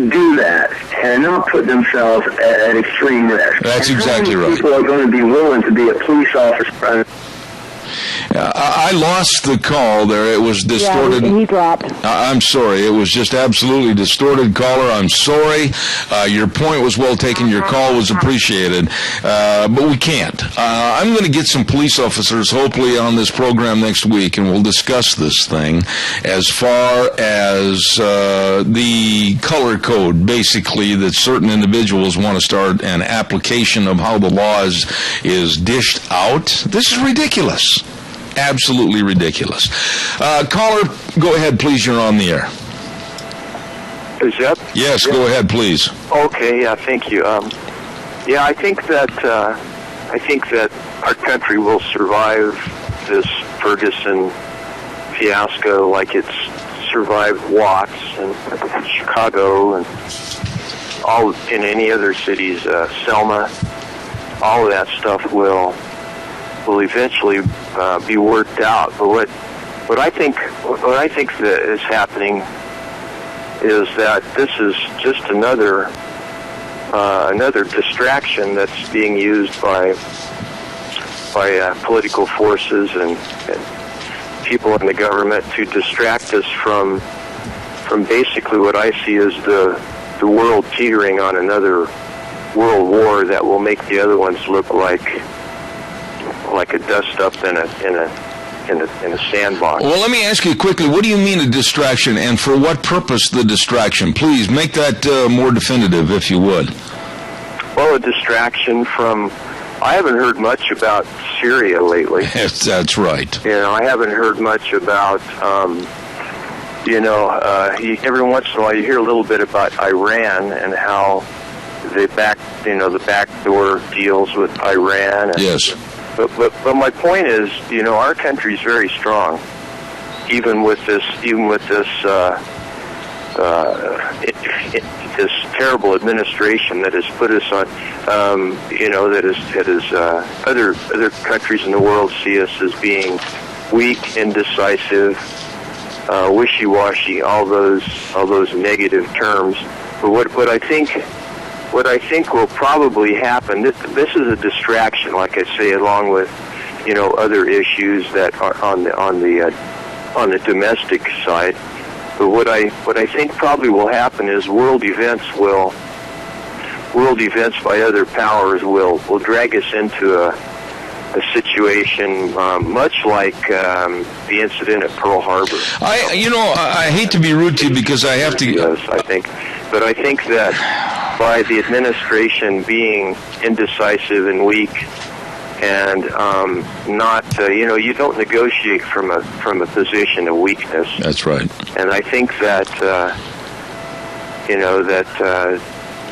do that and not put themselves at extreme risk? That's exactly right. People are going to be willing to be a police officer. I lost the call there. It was distorted. Yeah, he dropped. I'm sorry. It was just absolutely distorted, caller. I'm sorry. Your point was well taken. Your call was appreciated. But we can't. I'm going to get some police officers, hopefully, on this program next week, and we'll discuss this thing as far as the color code, basically, that certain individuals want to start an application of how the law is dished out. This is ridiculous. Absolutely ridiculous. Caller, go ahead, please. You're on the air. Is that? Yes, go ahead, please. Okay, yeah, thank you. Yeah, I think that our country will survive this Ferguson fiasco like it's survived Watts and Chicago and all in any other cities, Selma. All of that stuff will eventually be worked out. But what I think that is happening is that this is just another distraction that's being used by political forces and people in the government to distract us from basically what I see as the world teetering on another world war that will make the other ones look like a dust up in a sandbox. Well, let me ask you quickly, what do you mean a distraction, and for what purpose the distraction? Please make that more definitive, if you would. Well, a distraction from... I haven't heard much about Syria lately. Yes, that's right. You know, I haven't heard much about... every once in a while you hear a little bit about Iran and how they the backdoor deals with Iran. And, yes. But my point is, our country's very strong, even with this this terrible administration that has put us on, that is other countries in the world see us as being weak, indecisive, wishy-washy, all those negative terms. But what I think will probably happen, this is a distraction, like I say, along with other issues that are on the domestic side. But what I think probably will happen is world events by other powers will drag us into a situation much like the incident at Pearl Harbor. I hate to be rude to you because I have to. Yes, I think that by the administration being indecisive and weak and not you don't negotiate from a position of weakness. That's right. And I think that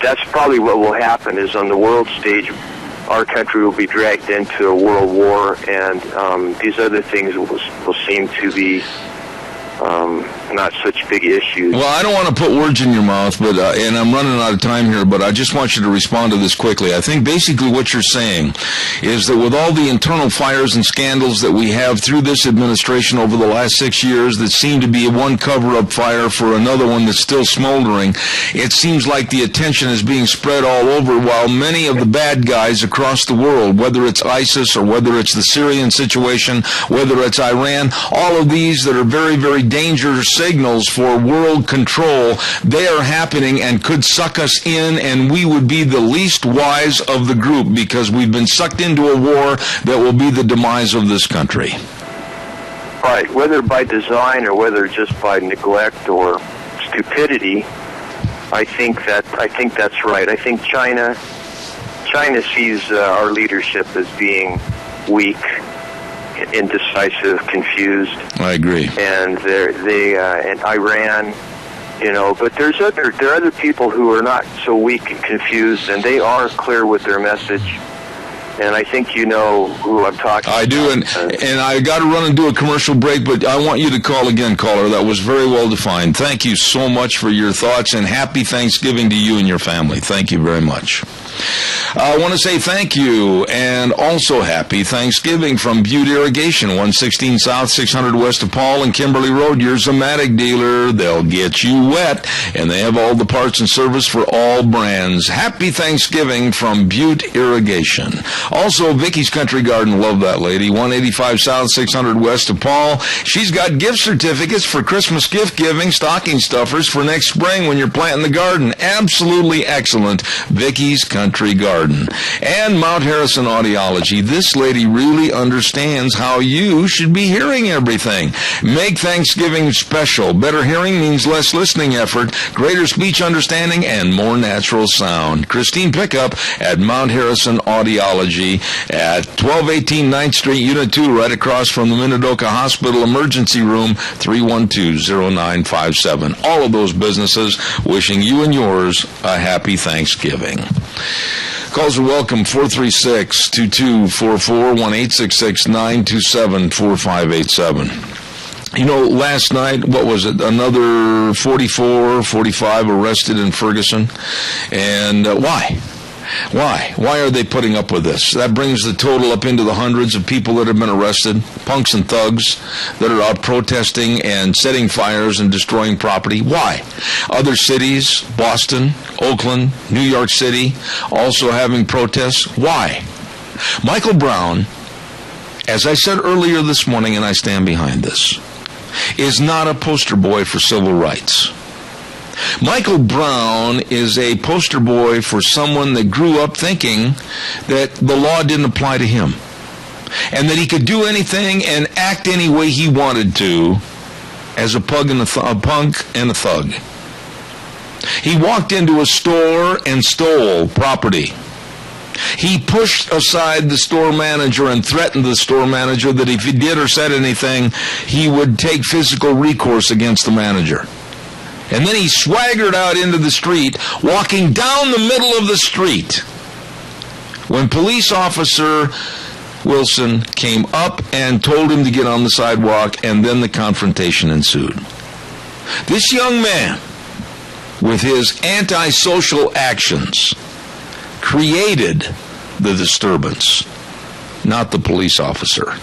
that's probably what will happen is on the world stage, our country will be dragged into a world war, and these other things will seem to be not such big issues. Well, I don't want to put words in your mouth, but and I'm running out of time here, but I just want you to respond to this quickly. I think basically what you're saying is that with all the internal fires and scandals that we have through this administration over the last 6 years that seem to be one cover-up fire for another one that's still smoldering, it seems like the attention is being spread all over, while many of the bad guys across the world, whether it's ISIS or whether it's the Syrian situation, whether it's Iran, all of these that are very, very dangerous signals for world control, they are happening and could suck us in, and we would be the least wise of the group because we've been sucked into a war that will be the demise of this country. Right, whether by design or whether just by neglect or stupidity, I think that's right. I think China sees our leadership as being weak, indecisive, confused. I agree. And and Iran, but there are other people who are not so weak and confused, and they are clear with their message. And I think you know who I'm talking about. I do, and I got to run and do a commercial break, but I want you to call again, caller. That was very well defined. Thank you so much for your thoughts, and happy Thanksgiving to you and your family. Thank you very much. I want to say thank you, and also happy Thanksgiving from Butte Irrigation, 116 South, 600 West of Paul and Kimberly Road, your Zamatic dealer. They'll get you wet, and they have all the parts and service for all brands. Happy Thanksgiving from Butte Irrigation. Also, Vicky's Country Garden, love that lady, 185 South, 600 West of Paul. She's got gift certificates for Christmas gift giving, stocking stuffers for next spring when you're planting the garden. Absolutely excellent. Vicky's Country Garden. And Mount Harrison Audiology. This lady really understands how you should be hearing everything. Make Thanksgiving special. Better hearing means less listening effort, greater speech understanding, and more natural sound. Christine Pickup at Mount Harrison Audiology at 1218 9th Street, Unit 2, right across from the Minidoka Hospital Emergency Room, 312-0957. All of those businesses wishing you and yours a happy Thanksgiving. Calls are welcome, 436-2244, 1-866-927-4587. Last night, what was it, another 45 arrested in Ferguson? And why? Why? Why are they putting up with this? That brings the total up into the hundreds of people that have been arrested, punks and thugs that are out protesting and setting fires and destroying property. Why? Other cities, Boston, Oakland, New York City, also having protests. Why? Michael Brown, as I said earlier this morning, and I stand behind this, is not a poster boy for civil rights. Michael Brown is a poster boy for someone that grew up thinking that the law didn't apply to him and that he could do anything and act any way he wanted to as a punk and a thug. He walked into a store and stole property. He pushed aside the store manager and threatened the store manager that if he did or said anything, he would take physical recourse against the manager. And then he swaggered out into the street, walking down the middle of the street, when police officer Wilson came up and told him to get on the sidewalk, and then the confrontation ensued. This young man, with his antisocial actions, created the disturbance, not the police officer.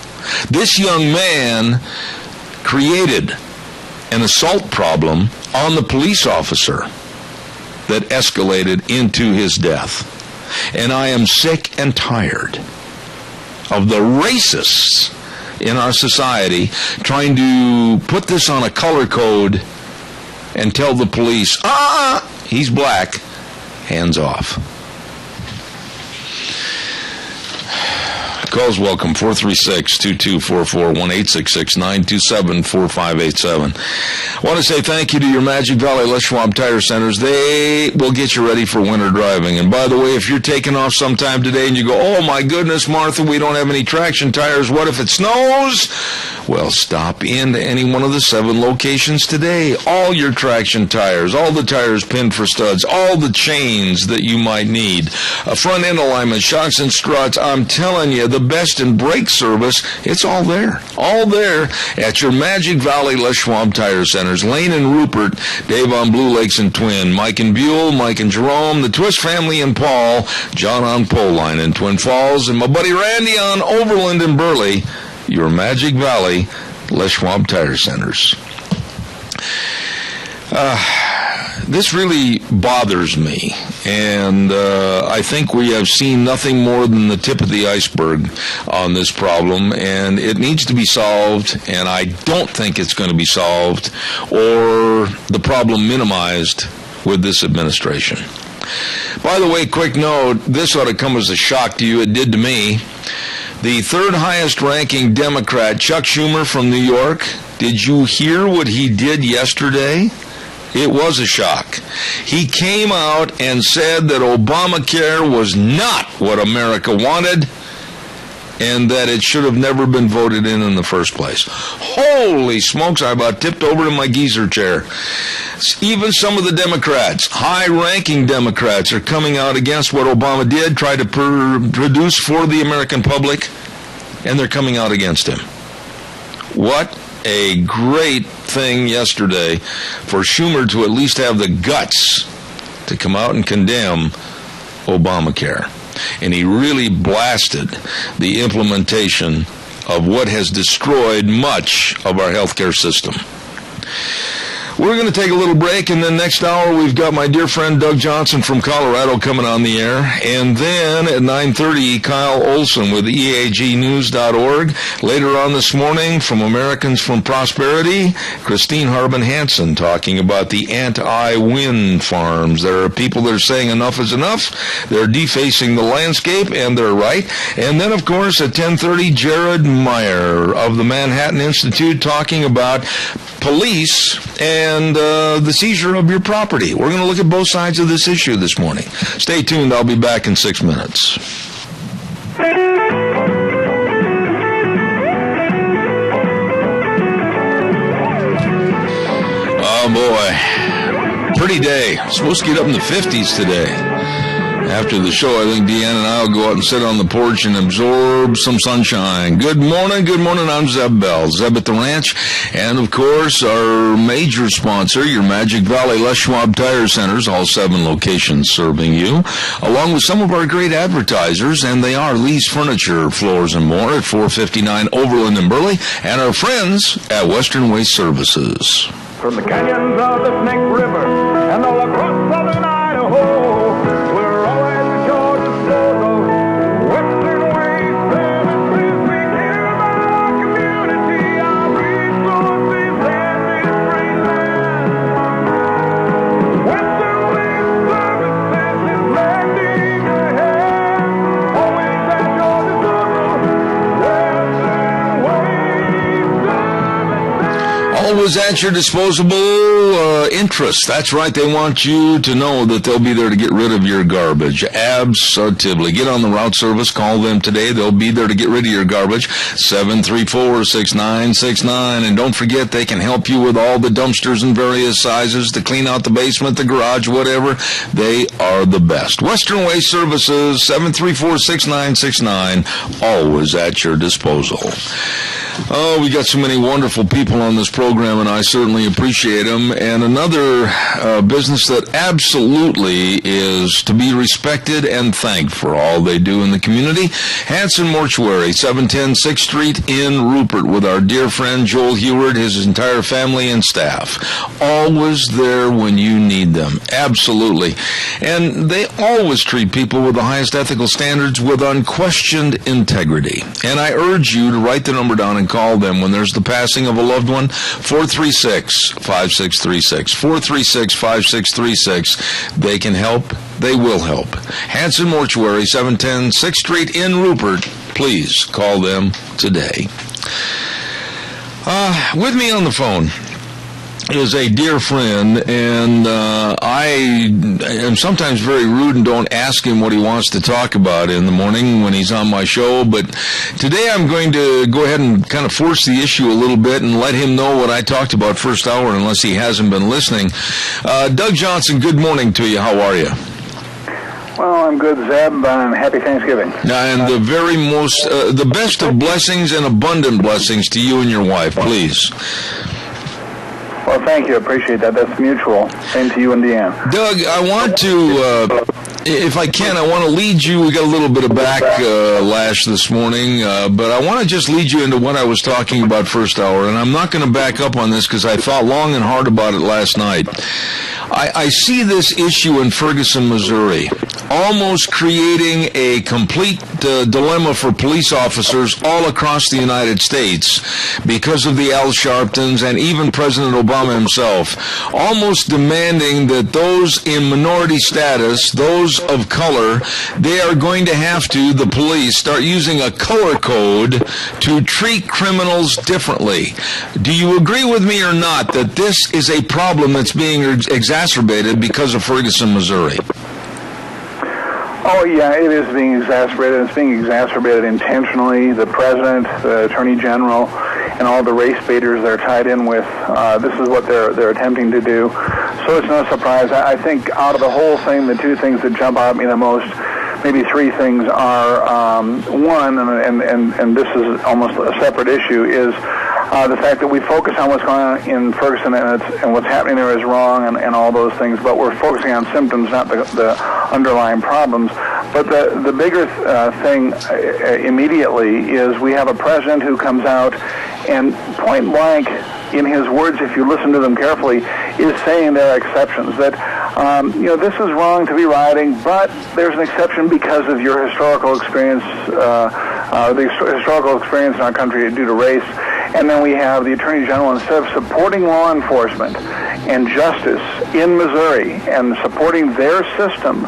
This young man created an assault problem on the police officer that escalated into his death. And I am sick and tired of the racists in our society trying to put this on a color code and tell the police, he's black, hands off. Calls welcome, 436-2244, 1-866-927-4587. I want to say thank you to your Magic Valley Les Schwab Tire Centers. They will get you ready for winter driving. And by the way, if you're taking off sometime today and you go, oh my goodness, Martha, we don't have any traction tires, what if it snows? Well, stop into any one of the 7 locations today. All your traction tires, all the tires pinned for studs, all the chains that you might need, a front end alignment, shocks and struts. I'm telling you, the best in brake service, it's all there. All there at your Magic Valley Les Schwab Tire Centers. Lane and Rupert, Dave on Blue Lakes and Twin, Mike and Buell, Mike and Jerome, the Twist family and Paul, John on Pole Line in Twin Falls, and my buddy Randy on Overland and Burley. Your Magic Valley Les Schwab Tire Centers. This really bothers me, and I think we have seen nothing more than the tip of the iceberg on this problem, and it needs to be solved, and I don't think it's going to be solved or the problem minimized with this administration. By the way, quick note, this ought to come as a shock to you. It did to me. The third highest ranking Democrat, Chuck Schumer from New York, did you hear what he did yesterday? It was a shock. He came out and said that Obamacare was not what America wanted and that it should have never been voted in the first place. Holy smokes, I about tipped over in my geezer chair. Even some of the Democrats, high-ranking Democrats, are coming out against what Obama did, tried to produce for the American public, and they're coming out against him. What a great thing yesterday for Schumer to at least have the guts to come out and condemn Obamacare. And he really blasted the implementation of what has destroyed much of our healthcare system. We're going to take a little break, and then next hour we've got my dear friend Doug Johnson from Colorado coming on the air. And then at 9:30, Kyle Olson with EAGnews.org. Later on this morning, from Americans from Prosperity, Christine Harbin Hansen talking about the anti-wind farms. There are people that are saying enough is enough. They're defacing the landscape, and they're right. And then, of course, at 10:30, Jared Meyer of the Manhattan Institute talking about police and the seizure of your property. We're going to look at both sides of this issue this morning. Stay tuned. I'll be back in 6 minutes. Oh, boy. Pretty day. Supposed to get up in the 50s today. After the show, I think Deanna and I will go out and sit on the porch and absorb some sunshine. Good morning. I'm Zeb Bell, Zeb at the Ranch. And, of course, our major sponsor, your Magic Valley Les Schwab Tire Centers, all 7 locations serving you, along with some of our great advertisers, and they are Lee's Furniture, Floors and More at 459 Overland and Burley, and our friends at Western Waste Services. From the canyons of the Snake River and all across southern Idaho, always at your disposable interest. That's right. They want you to know that they'll be there to get rid of your garbage. Absolutely. Get on the route service. Call them today. They'll be there to get rid of your garbage. 734-6969. And don't forget, they can help you with all the dumpsters in various sizes to clean out the basement, the garage, whatever. They are the best. Western Waste Services, 734-6969. Always at your disposal. Oh, we got so many wonderful people on this program, and I certainly appreciate them. And another business that absolutely is to be respected and thanked for all they do in the community, Hanson Mortuary, 710 6th Street in Rupert, with our dear friend Joel Heward, his entire family and staff. Always there when you need them. Absolutely. And they always treat people with the highest ethical standards with unquestioned integrity. And I urge you to write the number down and call them when there's the passing of a loved one. 436-5636. 436-5636. They can help. They will help. Hanson Mortuary, 710 6th Street in Rupert. Please call them today. With me on the phone is a dear friend, and I am sometimes very rude and don't ask him what he wants to talk about in the morning when he's on my show, but today I'm going to go ahead and kind of force the issue a little bit and let him know what I talked about first hour unless he hasn't been listening. Doug Johnson, good morning to you. How are you? Well, I'm good, Zeb. Happy Thanksgiving. And the very most, the best of blessings and abundant blessings to you and your wife, please. Well, thank you. I appreciate that. That's mutual. Same to you and Deanne. Doug, I want to, if I can, I want to lead you. We got a little bit of backlash this morning, but I want to just lead you into what I was talking about first hour, and I'm not going to back up on this because I thought long and hard about it last night. I see this issue in Ferguson, Missouri, almost creating a complete dilemma for police officers all across the United States because of the Al Sharptons and even President Obama himself, almost demanding that those in minority status, those of color, they are going to have to, the police, start using a color code to treat criminals differently. Do you agree with me or not that this is a problem that's being exacerbated because of Ferguson, Missouri? Oh, yeah, it is being exacerbated. It's being exacerbated intentionally. The president, the attorney general, and all the race baiters they're tied in with, this is what they're attempting to do. So it's no surprise. I think out of the whole thing, the two things that jump out at me the most, maybe three things are, one, and this is almost a separate issue, is the fact that we focus on what's going on in Ferguson and what's happening there is wrong and all those things, but we're focusing on symptoms, not the underlying problems. But the bigger thing immediately is we have a president who comes out and point blank, in his words, if you listen to them carefully, is saying there are exceptions, that this is wrong to be rioting, but there's an exception because of your historical experience, the historical experience in our country due to race. And then we have the Attorney General, instead of supporting law enforcement and justice in Missouri and supporting their system,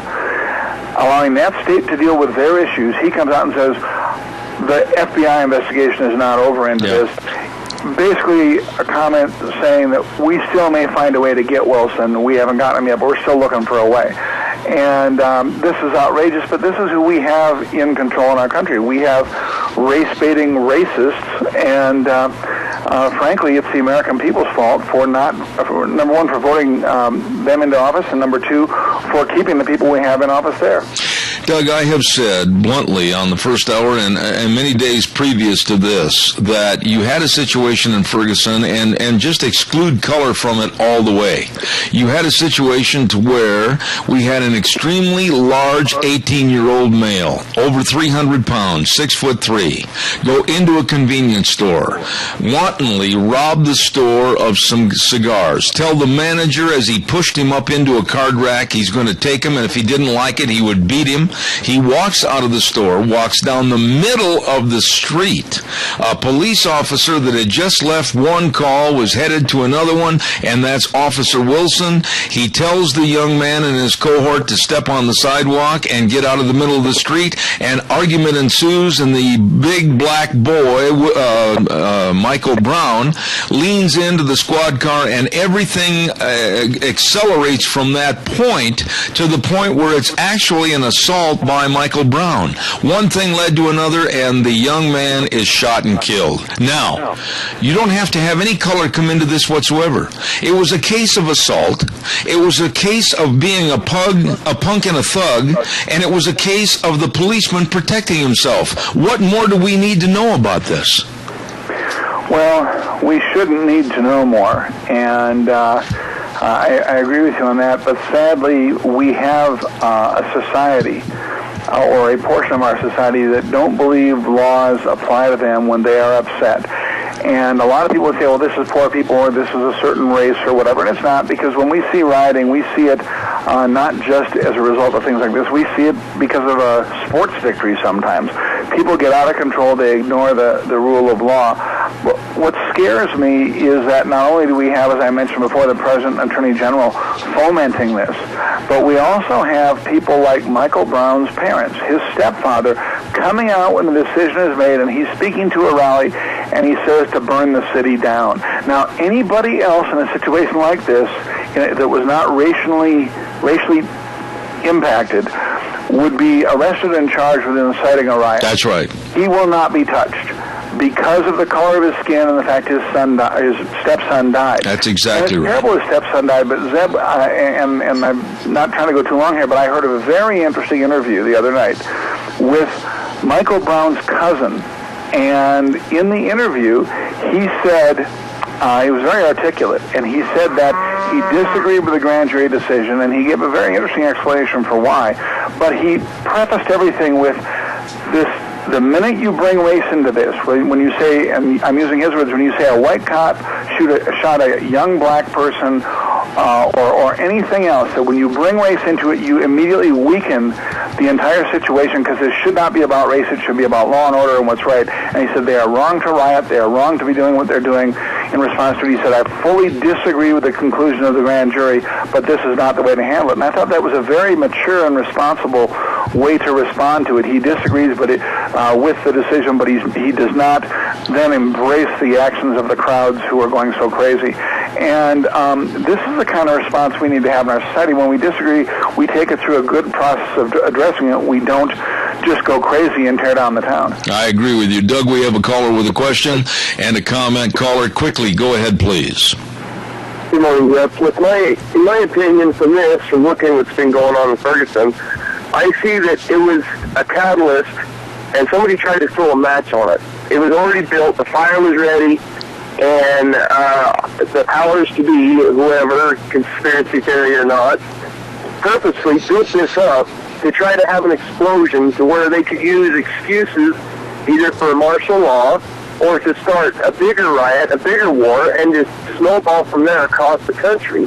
allowing that state to deal with their issues, he comes out and says the FBI investigation is not over into this. Basically a comment saying that we still may find a way to get Wilson. We haven't gotten him yet, but we're still looking for a way. And this is outrageous, but this is who we have in control in our country. We have race-baiting racists, and frankly, it's the American people's fault for number one, for voting them into office, and number two, for keeping the people we have in office there. Doug, I have said bluntly on the first hour and many days previous to this that you had a situation in Ferguson, and just exclude color from it all the way. You had a situation to where we had an extremely large 18-year-old male, over 300 pounds, 6'3", go into a convenience store, wantonly rob the store of some cigars, tell the manager as he pushed him up into a card rack he's going to take him, and if he didn't like it, he would beat him. He walks out of the store, walks down the middle of the street. A police officer that had just left one call was headed to another one, and that's Officer Wilson. He tells the young man and his cohort to step on the sidewalk and get out of the middle of the street, and argument ensues, and the big black boy, Michael Brown, leans into the squad car, and everything accelerates from that point to the point where it's actually an assault by Michael Brown. One thing led to another, and the young man is shot and killed. Now, you don't have to have any color come into this whatsoever. It was a case of assault. It was a case of being a punk and a thug, and it was a case of the policeman protecting himself. What more do we need to know about this? Well, we shouldn't need to know more, and I agree with you on that, but sadly we have a society or a portion of our society that don't believe laws apply to them when they are upset. And a lot of people say, well, this is poor people or this is a certain race or whatever, and it's not, because when we see rioting, we see it not just as a result of things like this. We see it because of a sports victory sometimes. People get out of control. They ignore the rule of law. what scares me is that not only do we have, as I mentioned before, the President and Attorney General fomenting this, but we also have people like Michael Brown's parents, his stepfather, coming out when the decision is made, and he's speaking to a rally, and he says to burn the city down. Now, anybody else in a situation like this that was not racially impacted would be arrested and charged with inciting a riot. That's right. He will not be touched because of the color of his skin and the fact his stepson died. That's exactly right. It's terrible his stepson died, but Zeb, and I'm not trying to go too long here, but I heard of a very interesting interview the other night with Michael Brown's cousin, and in the interview, he said, he was very articulate, and he said that he disagreed with the grand jury decision, and he gave a very interesting explanation for why, but he prefaced everything with this: the minute you bring race into this, when you say, and I'm using his words, when you say a white cop shot a young black person, or anything else, that when you bring race into it, you immediately weaken the entire situation, because this should not be about race, it should be about law and order and what's right. And he said they are wrong to riot, they are wrong to be doing what they're doing. In response to it, he said, I fully disagree with the conclusion of the grand jury, but this is not the way to handle it. And I thought that was a very mature and responsible way to respond to it. He disagrees with the decision, but he does not then embrace the actions of the crowds who are going so crazy. And this is the kind of response we need to have in our society. When we disagree, we take it through a good process of addressing it. We don't just go crazy and tear down the town. I agree with you. Doug, we have a caller with a question and a comment. Caller, quickly, go ahead, please. Good morning, Jeff. In my opinion, from looking at what's been going on in Ferguson, I see that it was a catalyst, and somebody tried to throw a match on it. It was already built, the fire was ready, and the powers to be, whoever, conspiracy theory or not, purposely built this up to try to have an explosion to where they could use excuses either for martial law or to start a bigger riot, a bigger war, and just snowball from there across the country.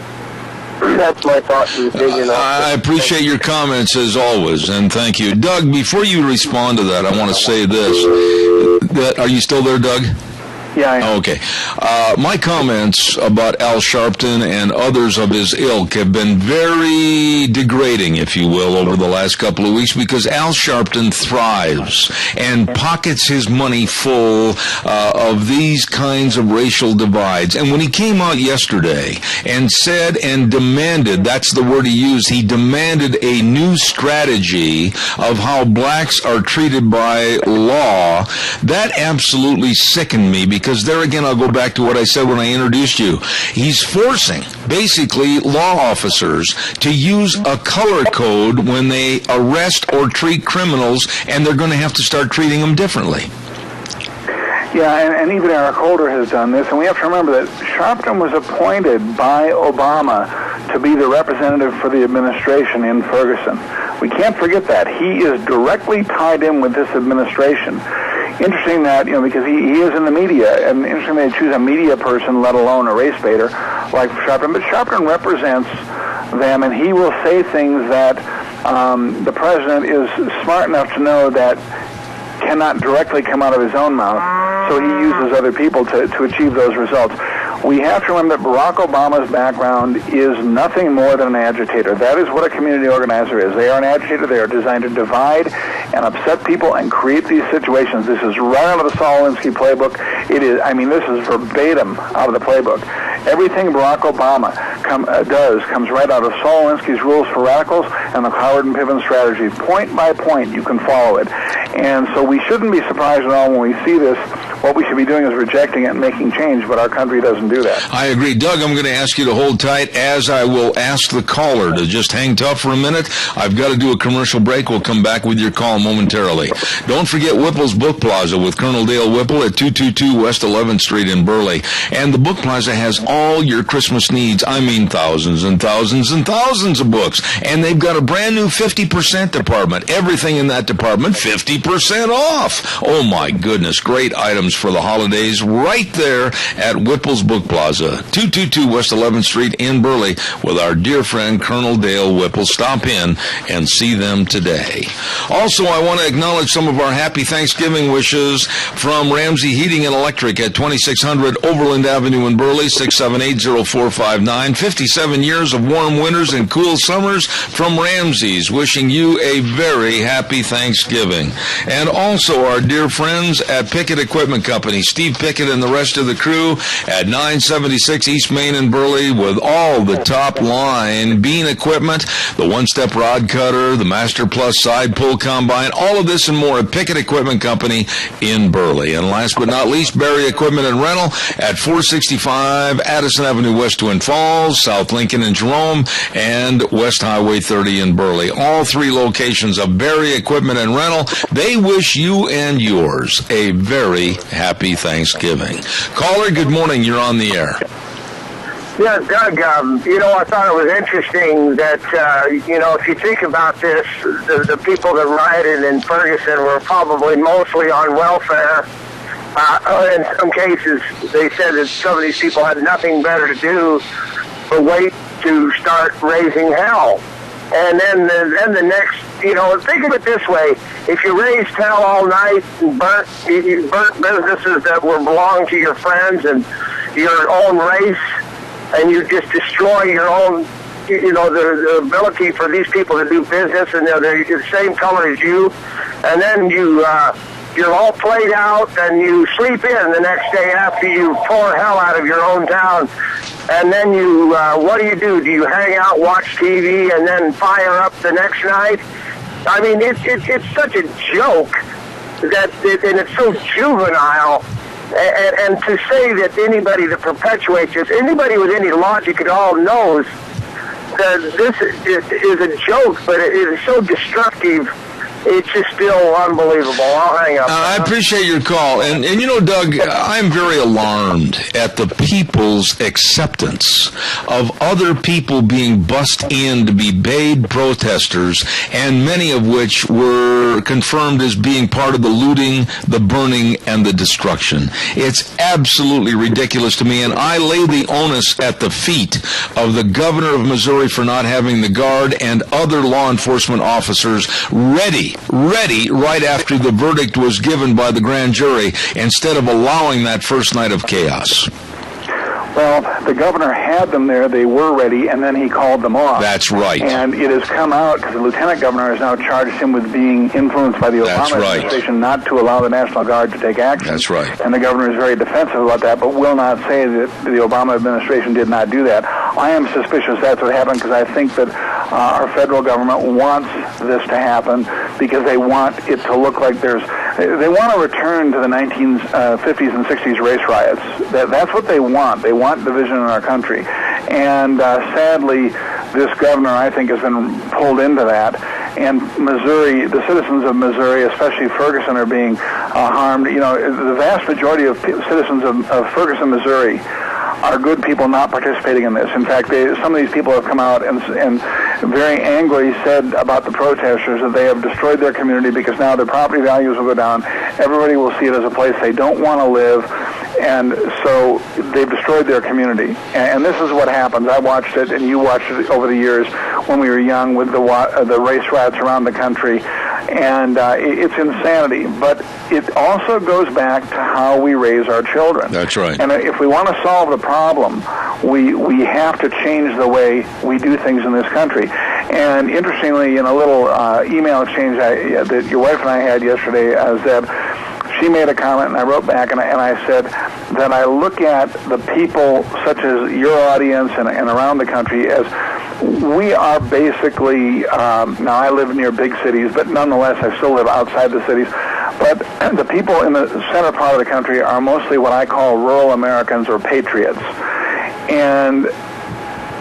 That's my thought and opinion. I appreciate your comments as always, and thank you. Doug, before you respond to that, I want to say this. Are you still there, Doug? Yeah, I am. Okay. My comments about Al Sharpton and others of his ilk have been very degrading, if you will, over the last couple of weeks, because Al Sharpton thrives and pockets his money full of these kinds of racial divides. And when he came out yesterday and said and demanded, that's the word he used, he demanded a new strategy of how blacks are treated by law, that absolutely sickened me, because there again, I'll go back to what I said when I introduced you. He's forcing, basically, law officers to use a color code when they arrest or treat criminals, and they're going to have to start treating them differently. Yeah, and even Eric Holder has done this, and we have to remember that Sharpton was appointed by Obama to be the representative for the administration in Ferguson. We can't forget that. He is directly tied in with this administration. Interesting that, because he is in the media, and interesting they choose a media person, let alone a race baiter like Sharpton. But Sharpton represents them, and he will say things that the president is smart enough to know that cannot directly come out of his own mouth, so he uses other people to achieve those results. We have to remember that Barack Obama's background is nothing more than an agitator. That is what a community organizer is. They are an agitator. They are designed to divide and upset people and create these situations. This is right out of the Saul Alinsky playbook. This is verbatim out of the playbook. Everything Barack Obama does comes right out of Saul Alinsky's Rules for Radicals and the Howard and Piven strategy. Point by point, you can follow it. And so we shouldn't be surprised at all when we see this. What we should be doing is rejecting it and making change, but our country doesn't do that. I agree. Doug, I'm going to ask you to hold tight, as I will ask the caller to just hang tough for a minute. I've got to do a commercial break. We'll come back with your call momentarily. Don't forget Whipple's Book Plaza with Colonel Dale Whipple at 222 West 11th Street in Burley. And the Book Plaza has all your Christmas needs. I mean, thousands and thousands and thousands of books. And they've got a brand new 50% department. Everything in that department, 50% off. Oh, my goodness. Great items games for the holidays right there at Whipple's Book Plaza, 222 West 11th Street in Burley, with our dear friend Colonel Dale Whipple. Stop in and see them today. Also, I want to acknowledge some of our happy Thanksgiving wishes from Ramsey Heating and Electric at 2600 Overland Avenue in Burley, 678-0459. 57 years of warm winters and cool summers from Ramsey's, wishing you a very happy Thanksgiving. And also our dear friends at Pickett Equipment Company, Steve Pickett and the rest of the crew at 976 East Main in Burley, with all the top line bean equipment, the one-step rod cutter, the Master Plus side pull combine, all of this and more at Pickett Equipment Company in Burley. And last but not least, Barry Equipment and Rental at 465 Addison Avenue, West Twin Falls, South Lincoln and Jerome, and West Highway 30 in Burley. All three locations of Barry Equipment and Rental. They wish you and yours a very happy Thanksgiving. Caller, good morning. You're on the air. Yeah, Doug, I thought it was interesting that, if you think about this, the people that rioted in Ferguson were probably mostly on welfare. In some cases, they said that some of these people had nothing better to do but wait to start raising hell. And then the next, think of it this way. If you raised hell all night and burnt businesses that belong to your friends and your own race, and you just destroy your own, the ability for these people to do business, and they're the same color as you, and then you're all played out, and you sleep in the next day after you pour hell out of your own town, and then what do? Do you hang out, watch TV, and then fire up the next night? I mean, it's such a joke and it's so juvenile. And to say that anybody that perpetuates this, anybody with any logic at all knows that this is a joke, but it is so destructive. It's just still unbelievable. I'll hang up. I appreciate your call. And Doug, I'm very alarmed at the people's acceptance of other people being bussed in to be paid protesters, and many of which were confirmed as being part of the looting, the burning, and the destruction. It's absolutely ridiculous to me, and I lay the onus at the feet of the governor of Missouri for not having the Guard and other law enforcement officers ready right after the verdict was given by the grand jury, instead of allowing that first night of chaos. Well, the governor had them there, they were ready, and then he called them off. That's right. And it has come out, because the lieutenant governor has now charged him with being influenced by the Obama administration not to allow the National Guard to take action. That's right. And the governor is very defensive about that, but will not say that the Obama administration did not do that. I am suspicious that's what happened, because I think that our federal government wants this to happen, because they want it to look like they want to return to the 1950s and 60s race riots. That's what they want. They want division in our country. And sadly, this governor, I think, has been pulled into that. And Missouri, the citizens of Missouri, especially Ferguson, are being harmed. The vast majority of citizens of Ferguson, Missouri, are good people not participating in this. In fact, some of these people have come out and very angrily said about the protesters that they have destroyed their community because now their property values will go down. Everybody will see it as a place they don't want to live, and so they've destroyed their community. And this is what happens. I watched it, and you watched it over the years when we were young with the race riots around the country. And it's insanity, but it also goes back to how we raise our children. That's right. And if we want to solve the problem, we have to change the way we do things in this country. And interestingly, in a little email exchange that your wife and I had yesterday, Zeb, she made a comment, and I wrote back, and I said that I look at the people such as your audience and around the country as we are basically, now I live near big cities, but nonetheless I still live outside the cities, but the people in the center part of the country are mostly what I call rural Americans or patriots. And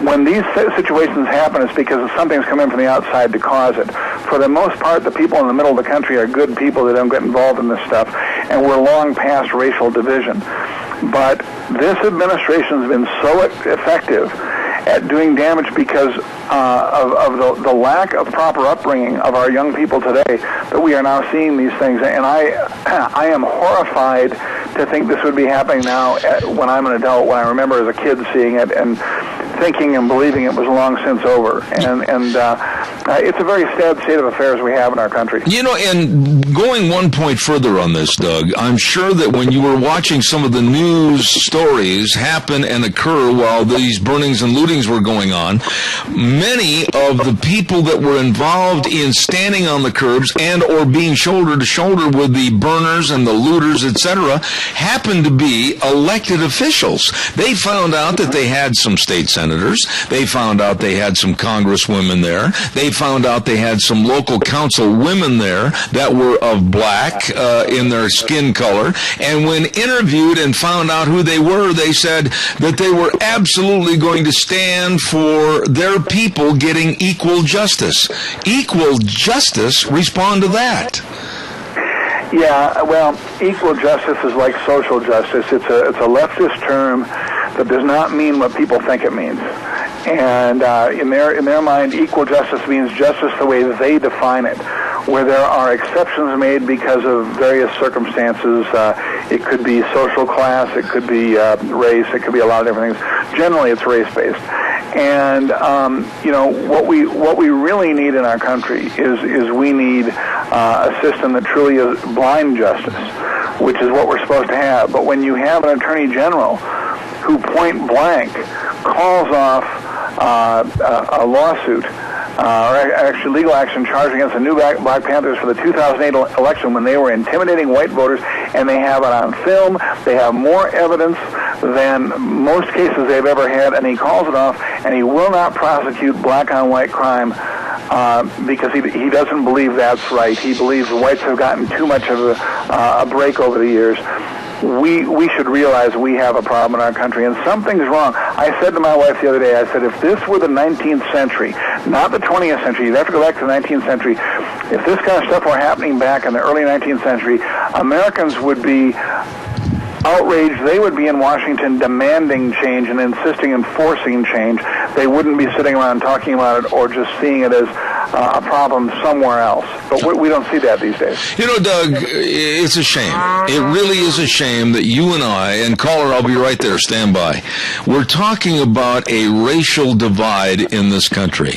when these situations happen, it's because something's come in from the outside to cause it. For the most part, the people in the middle of the country are good people that don't get involved in this stuff, and we're long past racial division. But this administration has been so effective at doing damage because of the lack of proper upbringing of our young people today that we are now seeing these things. And I am horrified to think this would be happening now when I'm an adult, when I remember as a kid seeing it and thinking and believing it was long since over. And it's a very sad state of affairs we have in our country. You know, and going one point further on this, Doug, I'm sure that when you were watching some of the news stories happen and occur while these burnings and lootings were going on, many of the people that were involved in standing on the curbs and or being shoulder to shoulder with the burners and the looters, etc., happened to be elected officials. They found out that they had some state senators. They found out they had some congresswomen there. They found out they had some local council women there that were of black in their skin color. And when interviewed and found out who they were, they said that they were absolutely going to stand for their people getting equal justice. Equal justice? Respond to that. Yeah, well, equal justice is like social justice. It's a leftist term that does not mean what people think it means. And in their mind, equal justice means justice the way they define it, where there are exceptions made because of various circumstances. It could be social class, it could be race, it could be a lot of different things. Generally, it's race-based. And what we really need in our country is we need a system that truly is blind justice, which is what we're supposed to have. But when you have an attorney general who point blank calls off a lawsuit, or actually legal action charged against the new Black Panthers for the 2008 election when they were intimidating white voters, and they have it on film. They have more evidence than most cases they've ever had, and he calls it off, and he will not prosecute black-on-white crime because he doesn't believe that's right. He believes the whites have gotten too much of a break over the years. We should realize we have a problem in our country, and something's wrong. I said to my wife the other day, I said, if this were the 19th century, not the 20th century, you'd have to go back to the 19th century, if this kind of stuff were happening back in the early 19th century, Americans would be outraged. They would be in Washington demanding change and insisting and forcing change. They wouldn't be sitting around talking about it or just seeing it as a problem somewhere else. But we don't see that these days. You know, Doug, it's a shame. It really is a shame that you and I, and caller, I'll be right there, stand by. We're talking about a racial divide in this country,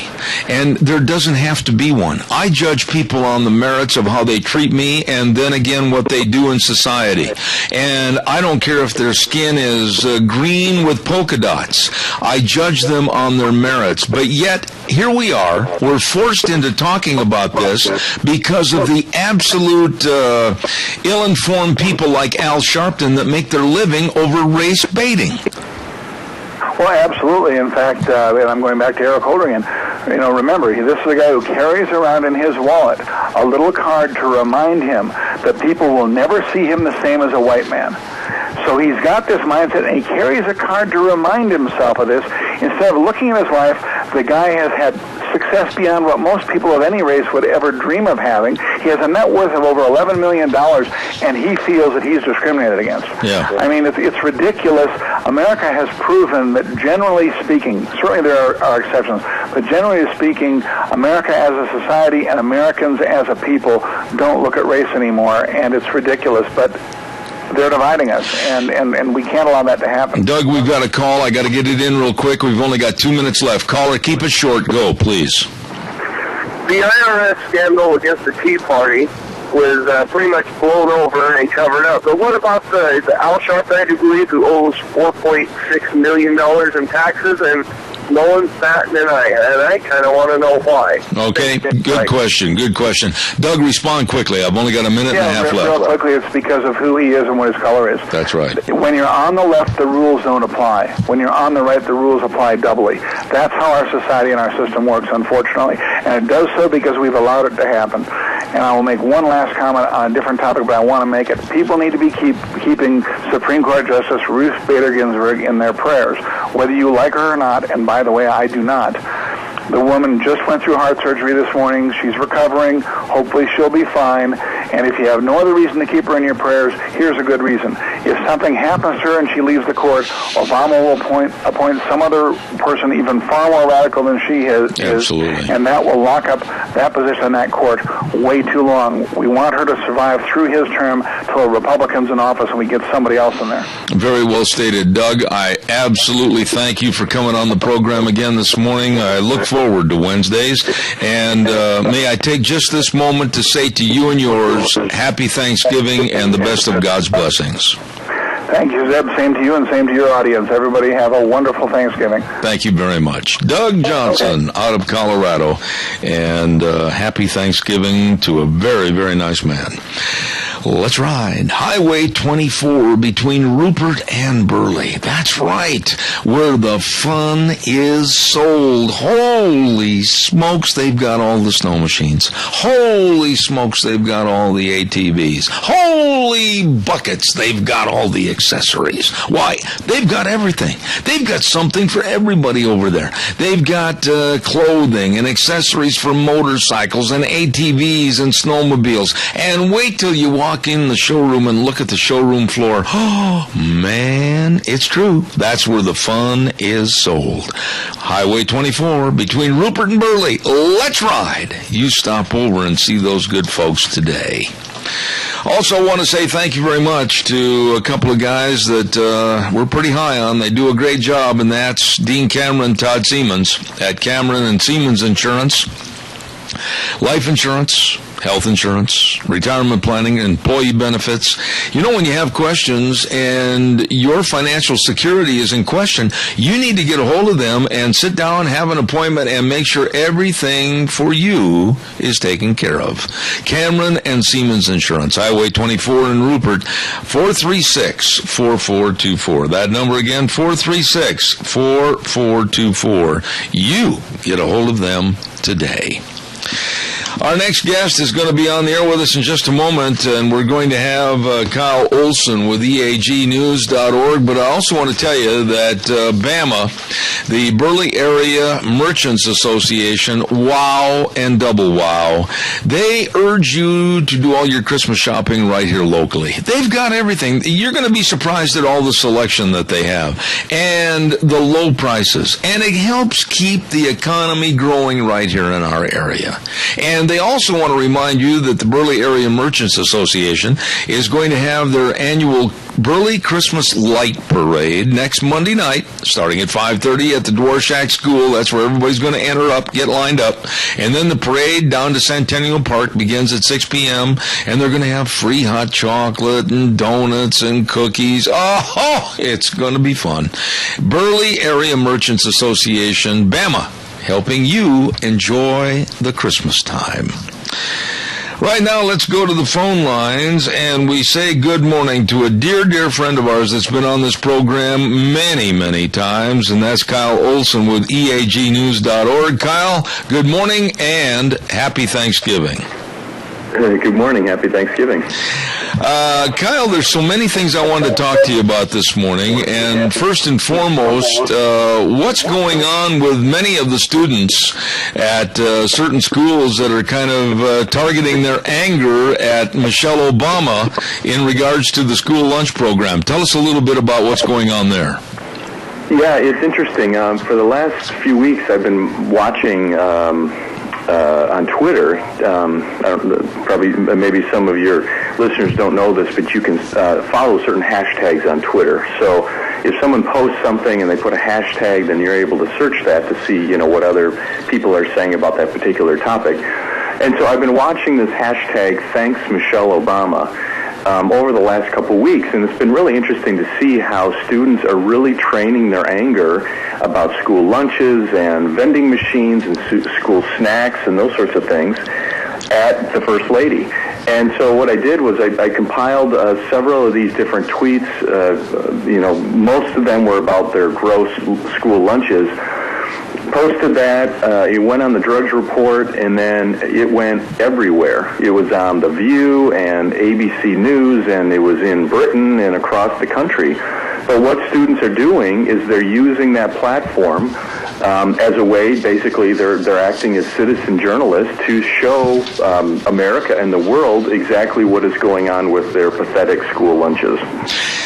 and there doesn't have to be one. I judge people on the merits of how they treat me and then again what they do in society. And I don't care if their skin is green with polka dots. I judge them on their merits. But yet, here we are. We're forced into talking about this because of the absolute ill-informed people like Al Sharpton that make their living over race baiting. Well, absolutely. In fact, and I'm going back to Eric Holder again. You know, remember, this is the guy who carries around in his wallet a little card to remind him that people will never see him the same as a white man. So he's got this mindset, and he carries a card to remind himself of this. Instead of looking at his life, the guy has had success beyond what most people of any race would ever dream of having. He has a net worth of over $11 million, and he feels that he's discriminated against. Yeah. I mean, it's ridiculous. America has proven that, generally speaking, certainly there are exceptions, but generally speaking, America as a society and Americans as a people don't look at race anymore, and it's ridiculous. But they're dividing us, and we can't allow that to happen. Doug, we've got a call. I got to get it in real quick. We've only got 2 minutes left. Caller, keep it short. Go, please. The IRS scandal against the Tea Party was pretty much blown over and covered up. But what about the Al Sharpton, I do believe, who owes $4.6 million in taxes, and no one's batting an eye, and I kind of want to know why. Okay, good question, good question. Doug, respond quickly. I've only got a minute and a half left. Real quickly, it's because of who he is and what his color is. That's right. When you're on the left, the rules don't apply. When you're on the right, the rules apply doubly. That's how our society and our system works, unfortunately. And it does so because we've allowed it to happen. And I will make one last comment on a different topic, but I want to make it. People need to be keeping Supreme Court Justice Ruth Bader Ginsburg in their prayers, whether you like her or not, and by the way, I do not. The woman just went through heart surgery this morning. She's recovering. Hopefully she'll be fine. And if you have no other reason to keep her in your prayers, here's a good reason. If something happens to her and she leaves the court, Obama will appoint some other person even far more radical than she is. Absolutely. And that will lock up that position in that court way too long. We want her to survive through his term till a Republican's in office and we get somebody else in there. Very well stated, Doug. I absolutely thank you for coming on the program again this morning. I look forward to Wednesdays. And may I take just this moment to say to you and yours, happy Thanksgiving and the best of God's blessings. Thank you, Zeb. Same to you and same to your audience. Everybody have a wonderful Thanksgiving. Thank you very much. Doug Johnson out of Colorado. And happy Thanksgiving to a very, very nice man. Let's ride. Highway 24 between Rupert and Burley. That's right, where the fun is sold. Holy smokes, they've got all the snow machines. Holy smokes, they've got all the ATVs. Holy buckets, they've got all the accessories. Why? They've got everything. They've got something for everybody over there. They've got clothing and accessories for motorcycles and ATVs and snowmobiles. And wait till you walk in the showroom and look at the showroom floor. Oh, man, it's true. That's where the fun is sold. Highway 24 between Rupert and Burley. Let's ride. You stop over and see those good folks today. Also want to say thank you very much to a couple of guys that we're pretty high on. They do a great job, and that's Dean Cameron and Todd Siemens at Cameron and Siemens Insurance. Life insurance, health insurance, retirement planning, employee benefits. You know, when you have questions and your financial security is in question, you need to get a hold of them and sit down, have an appointment, and make sure everything for you is taken care of. Cameron and Siemens Insurance, Highway 24 in Rupert, 436-4424. That number again, 436-4424. You get a hold of them today. Our next guest is going to be on the air with us in just a moment, and we're going to have Kyle Olson with EAGnews.org. But I also want to tell you that BAMA, the Burley Area Merchants Association, wow and double wow, they urge you to do all your Christmas shopping right here locally. They've got everything. You're going to be surprised at all the selection that they have and the low prices. And it helps keep the economy growing right here in our area. And they also want to remind you that the Burley Area Merchants Association is going to have their annual Burley Christmas Light Parade next Monday night, starting at 5:30 at the Dvorak School. That's where everybody's going to enter up, get lined up. And then the parade down to Centennial Park begins at 6 p.m., and they're going to have free hot chocolate and donuts and cookies. Oh, it's going to be fun. Burley Area Merchants Association, BAMA, helping you enjoy the Christmas time. Right now, let's go to the phone lines, and we say good morning to a dear, dear friend of ours that's been on this program many, many times, and that's Kyle Olson with EAGnews.org. Kyle, good morning and happy Thanksgiving. Good morning. Happy Thanksgiving. Kyle, there's so many things I wanted to talk to you about this morning. And first and foremost, what's going on with many of the students at certain schools that are kind of targeting their anger at Michelle Obama in regards to the school lunch program? Tell us a little bit about what's going on there. Yeah, it's interesting. For the last few weeks, I've been watching on Twitter. Maybe some of your listeners don't know this, but you can follow certain hashtags on Twitter. So if someone posts something and they put a hashtag, then you're able to search that to see, what other people are saying about that particular topic. And so I've been watching this hashtag, Thanks Michelle Obama, over the last couple weeks, and it's been really interesting to see how students are really training their anger about school lunches and vending machines and school snacks and those sorts of things at the First Lady. And so what I did was I compiled several of these different tweets. Most of them were about their gross school lunches. Posted that, it went on the Drudge Report, and then it went everywhere. It was on The View and ABC News, and it was in Britain and across the country. But what students are doing is they're using that platform as a way, basically, they're acting as citizen journalists to show America and the world exactly what is going on with their pathetic school lunches.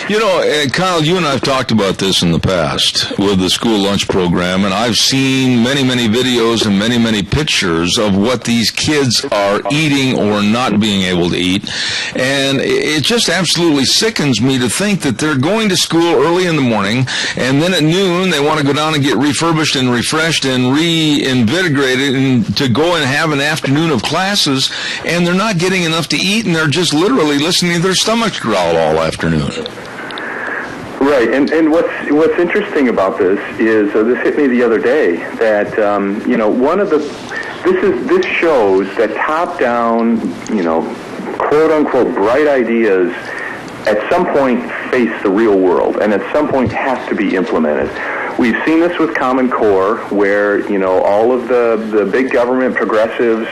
You know, Kyle, you and I have talked about this in the past with the school lunch program, and I've seen many, many videos and many, many pictures of what these kids are eating or not being able to eat. And it just absolutely sickens me to think that they're going to school early in the morning, and then at noon they want to go down and get refurbished and refreshed and reinvigorated and to go and have an afternoon of classes, and they're not getting enough to eat, and they're just literally listening to their stomachs growl all afternoon. Right, and what's interesting about this is this hit me the other day that this shows that top-down, quote-unquote bright ideas at some point face the real world and at some point have to be implemented. We've seen this with Common Core, where all of the big government progressives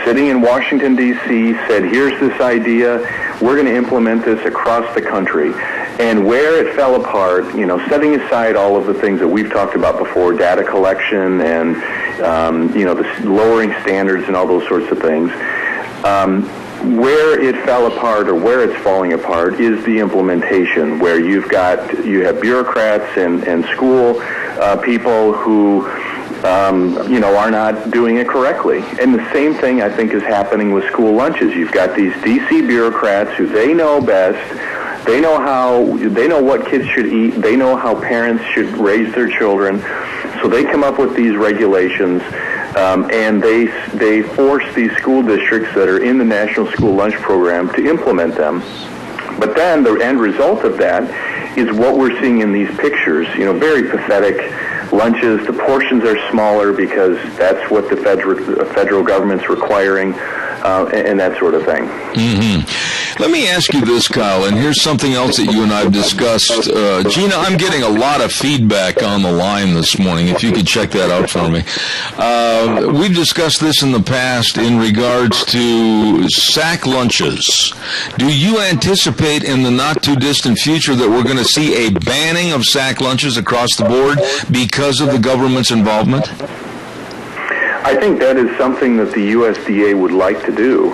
sitting in Washington, D.C. said, here's this idea, we're going to implement this across the country. And where it fell apart, setting aside all of the things that we've talked about before, data collection and, the lowering standards and all those sorts of things, where it fell apart or where it's falling apart is the implementation, where you have bureaucrats and school people who are not doing it correctly. And the same thing, I think, is happening with school lunches. You've got these D.C. bureaucrats who they know best. They know what kids should eat. They know how parents should raise their children. So they come up with these regulations, and they force these school districts that are in the National School Lunch Program to implement them. But then the end result of that is what we're seeing in these pictures, very pathetic lunches. The portions are smaller because that's what the federal government's requiring, and that sort of thing. Mm-hmm. Let me ask you this, Kyle, and here's something else that you and I have discussed. Gina, I'm getting a lot of feedback on the line this morning, if you could check that out for me. We've discussed this in the past in regards to sack lunches. Do you anticipate in the not-too-distant future that we're going to see a banning of sack lunches across the board because of the government's involvement? I think that is something that the USDA would like to do.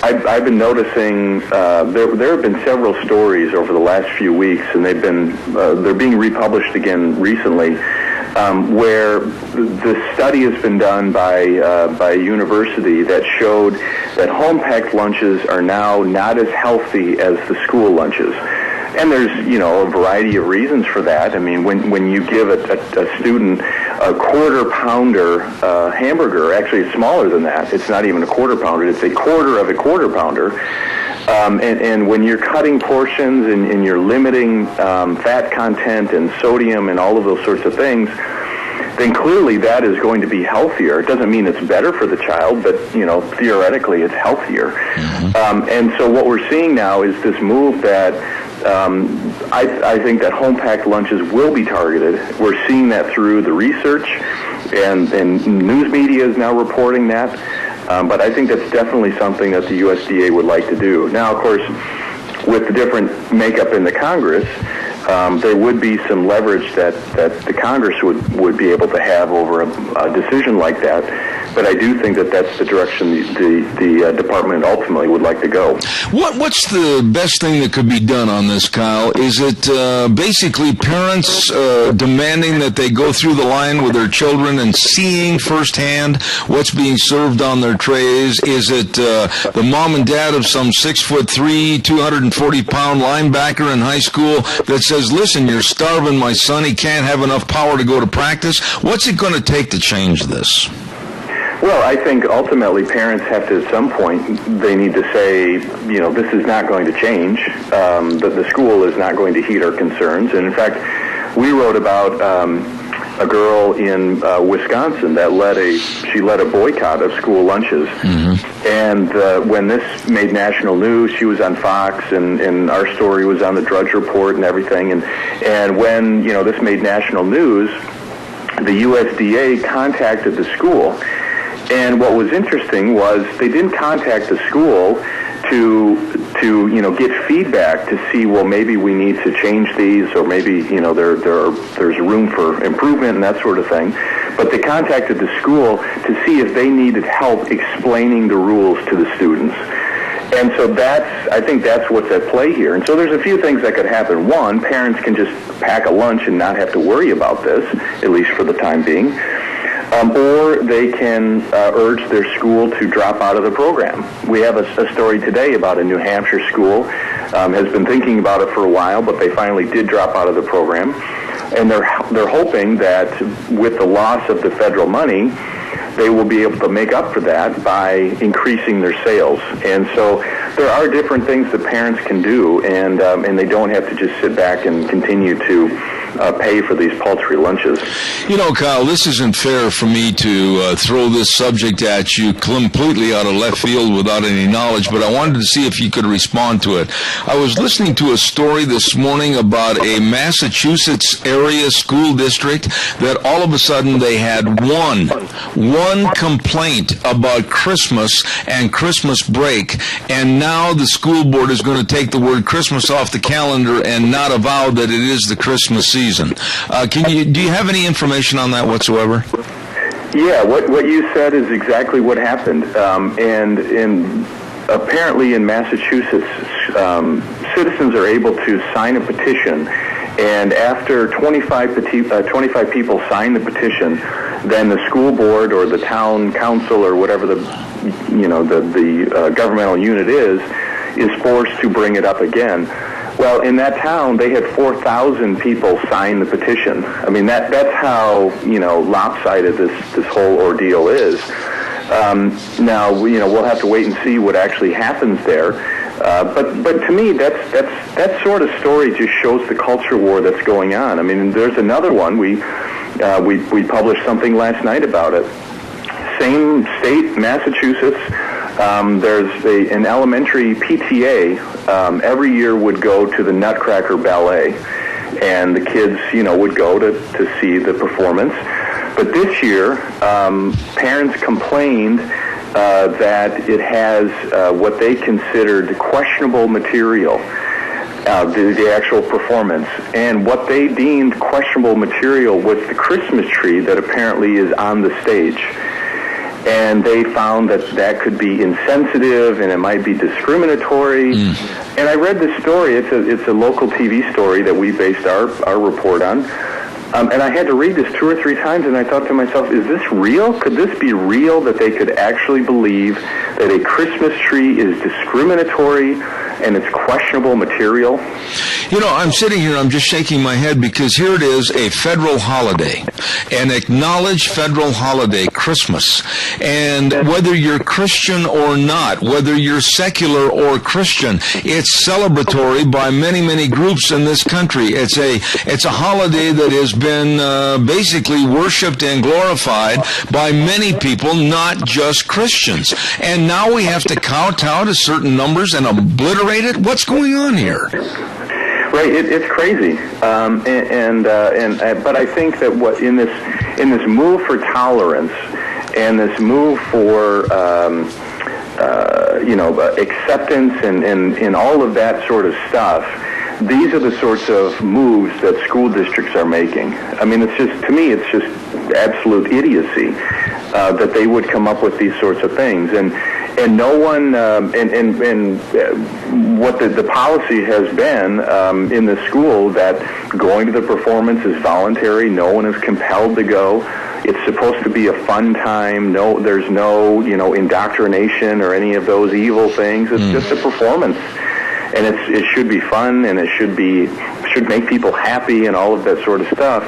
I've been noticing there have been several stories over the last few weeks, and they're being republished again recently, where the study has been done by a university that showed that home-packed lunches are now not as healthy as the school lunches. And there's, a variety of reasons for that. I mean, when you give a student a quarter-pounder hamburger, actually it's smaller than that. It's not even a quarter-pounder. It's a quarter of a quarter-pounder. And when you're cutting portions and you're limiting fat content and sodium and all of those sorts of things, then clearly that is going to be healthier. It doesn't mean it's better for the child, but, theoretically it's healthier. Mm-hmm. And so what we're seeing now is this move that I think that home-packed lunches will be targeted. We're seeing that through the research, and news media is now reporting that. But I think that's definitely something that the USDA would like to do. Now, of course, with the different makeup in the Congress, there would be some leverage that the Congress would be able to have over a decision like that. But I do think that that's the direction the department ultimately would like to go. What's the best thing that could be done on this, Kyle? Is it basically parents demanding that they go through the line with their children and seeing firsthand what's being served on their trays? Is it the mom and dad of some 6'3", 240-pound linebacker in high school that says, listen, you're starving my son, he can't have enough power to go to practice? What's it going to take to change this? Well, I think ultimately parents have to, at some point, they need to say, this is not going to change. The school is not going to heed our concerns. And in fact, we wrote about a girl in Wisconsin that led a boycott of school lunches. Mm-hmm. And when this made national news, she was on Fox, and our story was on the Drudge Report and everything. And when this made national news, the USDA contacted the school. And what was interesting was they didn't contact the school to to, get feedback to see, well, maybe we need to change these, or maybe, there's room for improvement and that sort of thing. But they contacted the school to see if they needed help explaining the rules to the students. And so I think that's what's at play here. And so there's a few things that could happen. One, parents can just pack a lunch and not have to worry about this, at least for the time being. Or they can urge their school to drop out of the program. We have a story today about a New Hampshire school has been thinking about it for a while, but they finally did drop out of the program. And they're hoping that with the loss of the federal money, they will be able to make up for that by increasing their sales. And so there are different things that parents can do, and they don't have to just sit back and continue to pay for these paltry lunches. Kyle, this isn't fair for me to throw this subject at you completely out of left field without any knowledge, but I wanted to see if you could respond to it. I was listening to a story this morning about a Massachusetts area school district that all of a sudden they had one complaint about Christmas and Christmas break, and now the school board is going to take the word Christmas off the calendar and not avow that it is the Christmas season. Do you have any information on that whatsoever? Yeah, what you said is exactly what happened. And apparently in Massachusetts, citizens are able to sign a petition, and after 25 people sign the petition, then the school board or the town council or whatever the governmental unit is forced to bring it up again. Well, in that town, they had 4,000 people sign the petition. I mean, that's how, lopsided this whole ordeal is. Now, we'll have to wait and see what actually happens there. But to me, that sort of story just shows the culture war that's going on. I mean, there's another one. We published something last night about it. Same state, Massachusetts. There's an elementary PTA every year would go to the Nutcracker Ballet, and the kids, would go to see the performance. But this year, parents complained that it has what they considered questionable material, the actual performance. And what they deemed questionable material was the Christmas tree that apparently is on the stage. And they found that could be insensitive and it might be discriminatory. And I read this story. It's a local TV story that we based our report on. And I had to read this 2 or 3 times, and I thought to myself, is this real? Could this be real, that they could actually believe that a Christmas tree is discriminatory and it's questionable material? I'm sitting here, I'm just shaking my head, because here it is, a federal holiday, an acknowledged federal holiday, Christmas. And whether you're Christian or not, whether you're secular or Christian, it's celebratory by many, many groups in this country. It's a holiday that has been basically worshipped and glorified by many people, not just Christians. And now we have to kowtow to certain numbers and obliterate it? What's going on here? Right, it's crazy, but I think that what in this move for tolerance and this move for acceptance and all of that sort of stuff, these are the sorts of moves that school districts are making. I mean, to me, it's just absolute idiocy that they would come up with these sorts of things. And no one, and what the policy has been in the school, that going to the performance is voluntary. No one is compelled to go. It's supposed to be a fun time. There's no, indoctrination or any of those evil things. It's just a performance, and it should be fun, and it should make people happy and all of that sort of stuff.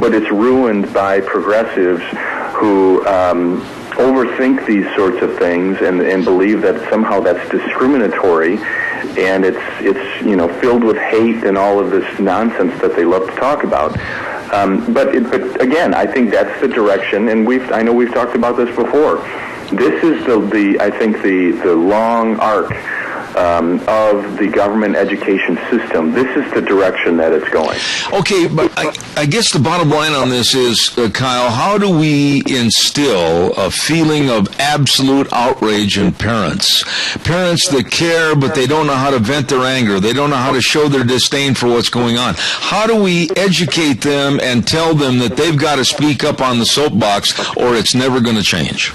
But it's ruined by progressives who overthink these sorts of things and believe that somehow that's discriminatory, and it's filled with hate and all of this nonsense that they love to talk about. But again, I think that's the direction, and I know we've talked about this before. This is I think the long arc of the government education system. This is the direction that it's going. Okay, but I guess the bottom line on this is, Kyle, how do we instill a feeling of absolute outrage in parents? Parents that care, but they don't know how to vent their anger. They don't know how to show their disdain for what's going on. How do we educate them and tell them that they've got to speak up on the soapbox or it's never going to change?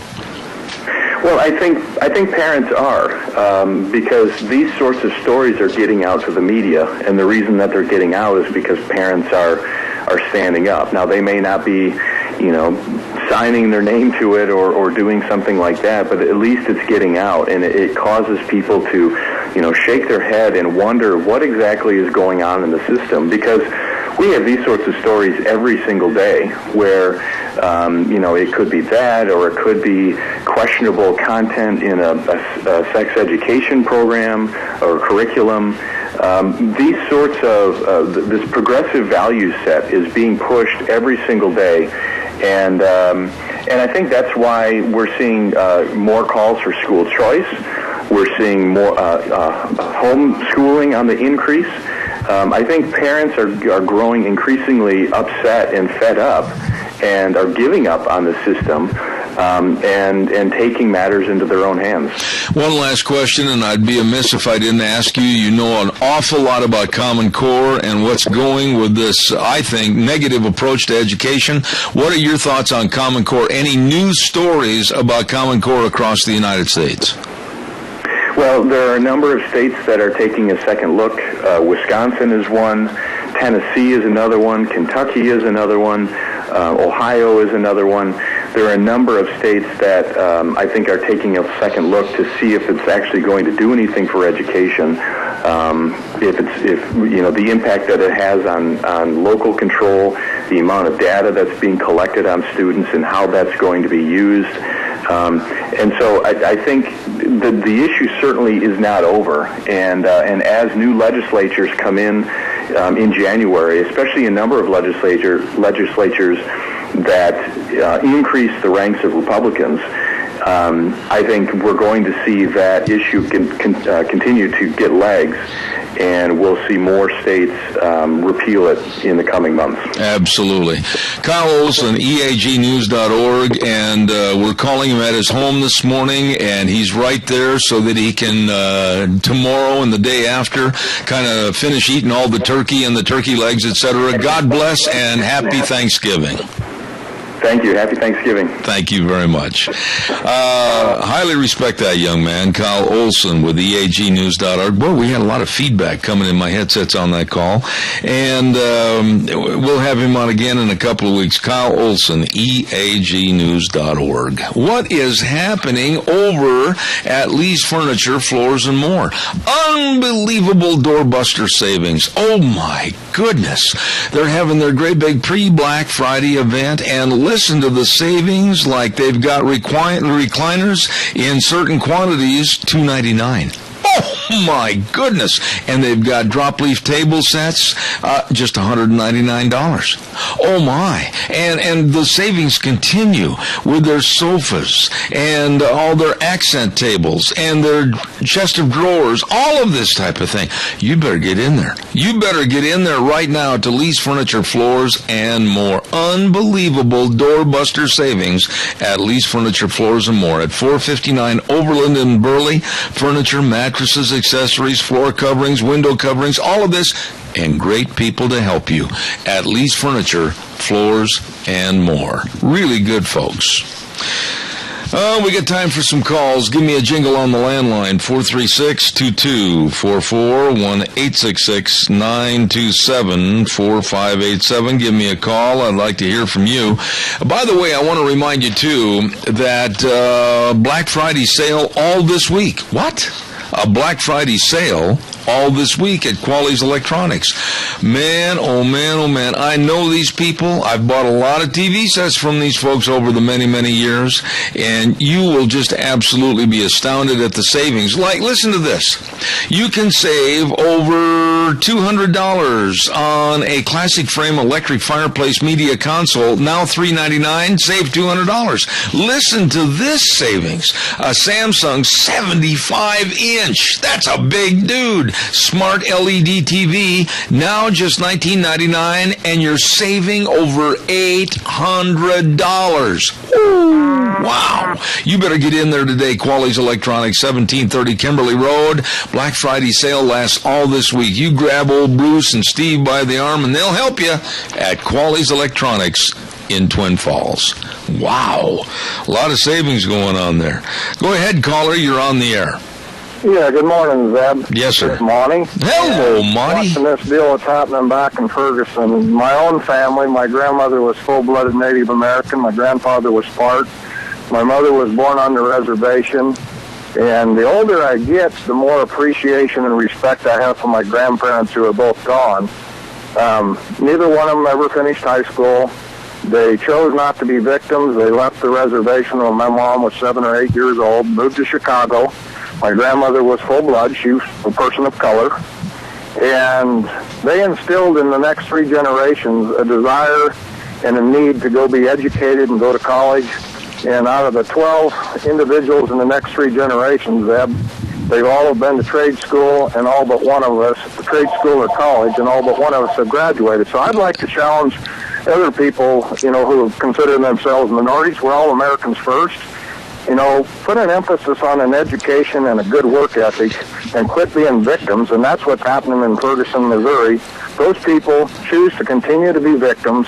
Well, I think parents are, because these sorts of stories are getting out to the media, and the reason that they're getting out is because parents are standing up. Now, they may not be, signing their name to it or doing something like that, but at least it's getting out, and it causes people to, shake their head and wonder what exactly is going on in the system, because we have these sorts of stories every single day where, it could be that, or it could be questionable content in a sex education program or curriculum. These sorts of, this progressive value set is being pushed every single day. And I think that's why we're seeing more calls for school choice. We're seeing more homeschooling on the increase. I think parents are growing increasingly upset and fed up and are giving up on the system and taking matters into their own hands. One last question, and I'd be amiss if I didn't ask you. You know an awful lot about Common Core and what's going with this, I think, negative approach to education. What are your thoughts on Common Core? Any news stories about Common Core across the United States? Well, there are a number of states that are taking a second look. Wisconsin is one. Tennessee is another one. Kentucky is another one. Ohio is another one. There are a number of states that I think are taking a second look to see if it's actually going to do anything for education. If the impact that it has on local control, the amount of data that's being collected on students, and how that's going to be used. And so I think the issue certainly is not over. And as new legislatures come in January, especially a number of legislatures that increase the ranks of Republicans, I think we're going to see that issue continue to get legs, and we'll see more states repeal it in the coming months. Absolutely. Kyle Olson, EAGnews.org, and we're calling him at his home this morning, and he's right there so that he can, tomorrow and the day after, kind of finish eating all the turkey and the turkey legs, etc. God bless, and happy Thanksgiving. Thank you. Happy Thanksgiving. Thank you very much. Highly respect that young man, Kyle Olson with EAGnews.org. Boy, we had a lot of feedback coming in my headsets on that call. And we'll have him on again in a couple of weeks. Kyle Olson, EAGnews.org. What is happening over at Lee's Furniture, Floors and More? Unbelievable doorbuster savings. Oh, my goodness. They're having their great big pre-Black Friday event, and listen to the savings, like they've got recliners in certain quantities, $299. Oh, my goodness. And they've got drop leaf table sets, just $199. Oh, my. And the savings continue with their sofas and all their accent tables and their chest of drawers, all of this type of thing. You better get in there. You better get in there right now to Lee's Furniture, Floors and More. Unbelievable doorbuster savings at Lee's Furniture, Floors and More at 459 Overland in Burley. Furniture, mattresses, accessories, floor coverings, window coverings, all of this, and great people to help you at Lee's Furniture, Floors and More. Really good folks. We got time for some calls. Give me a jingle on the landline, 436-2244, 1-866-927-4587. Give me a call. I'd like to hear from you. By the way, I want to remind you, too, that Black Friday sale all this week. What? A Black Friday sale all this week at Quali's Electronics. Man, oh man, oh man. I know these people. I've bought a lot of TV sets from these folks over the many, many years, and you will just absolutely be astounded at the savings. Like, listen to this. You can save over $200 on a classic frame electric fireplace media console, now $399, save $200. Listen to this savings. A Samsung 75-inch inch. That's a big dude. Smart LED TV, now just $19.99, and you're saving over $800. Ooh, wow. You better get in there today. Quality's Electronics, 1730 Kimberly Road. Black Friday sale lasts all this week. You grab old Bruce and Steve by the arm, and they'll help you at Quality's Electronics in Twin Falls. Wow. A lot of savings going on there. Go ahead, caller. You're on the air. Yeah, good morning, Zeb. Yes, sir. It's Monty. Hello, Monty. Watching this deal that's happening back in Ferguson. My own family, my grandmother was full-blooded Native American. My grandfather was part. My mother was born on the reservation. And the older I get, the more appreciation and respect I have for my grandparents who are both gone. Neither one of them ever finished high school. They chose not to be victims. They left the reservation when my mom was 7 or 8 years old, moved to Chicago. My grandmother was full-blood. She was a person of color. And they instilled in the next 3 generations a desire and a need to go be educated and go to college. And out of the 12 individuals in the next 3 generations, they've all been to trade school, and all but one of us, trade school or college, and all but one of us have graduated. So I'd like to challenge other people, who consider themselves minorities. We're all Americans first. Put an emphasis on an education and a good work ethic and quit being victims, and that's what's happening in Ferguson, Missouri. Those people choose to continue to be victims,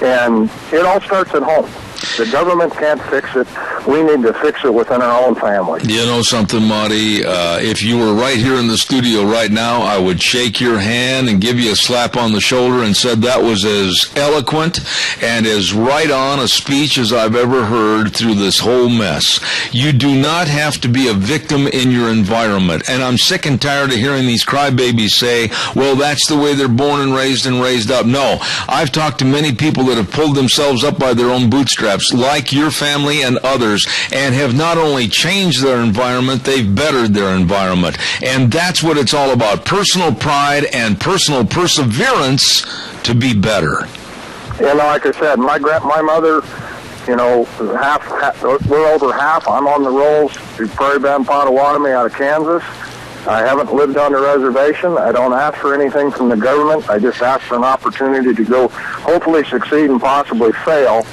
and it all starts at home. The government can't fix it. We need to fix it within our own family. You know something, Marty? If you were right here in the studio right now, I would shake your hand and give you a slap on the shoulder and said that was as eloquent and as right on a speech as I've ever heard through this whole mess. You do not have to be a victim in your environment. And I'm sick and tired of hearing these crybabies say, well, that's the way they're born and raised up. No, I've talked to many people that have pulled themselves up by their own bootstraps, like your family and others, and have not only changed their environment, they've bettered their environment. And that's what it's all about, personal pride and personal perseverance to be better. Like I said, my mother, we're over half. I'm on the rolls through Prairie Bend, Potawatomi out of Kansas. I haven't lived on the reservation. I don't ask for anything from the government. I just ask for an opportunity to go hopefully succeed and possibly fail.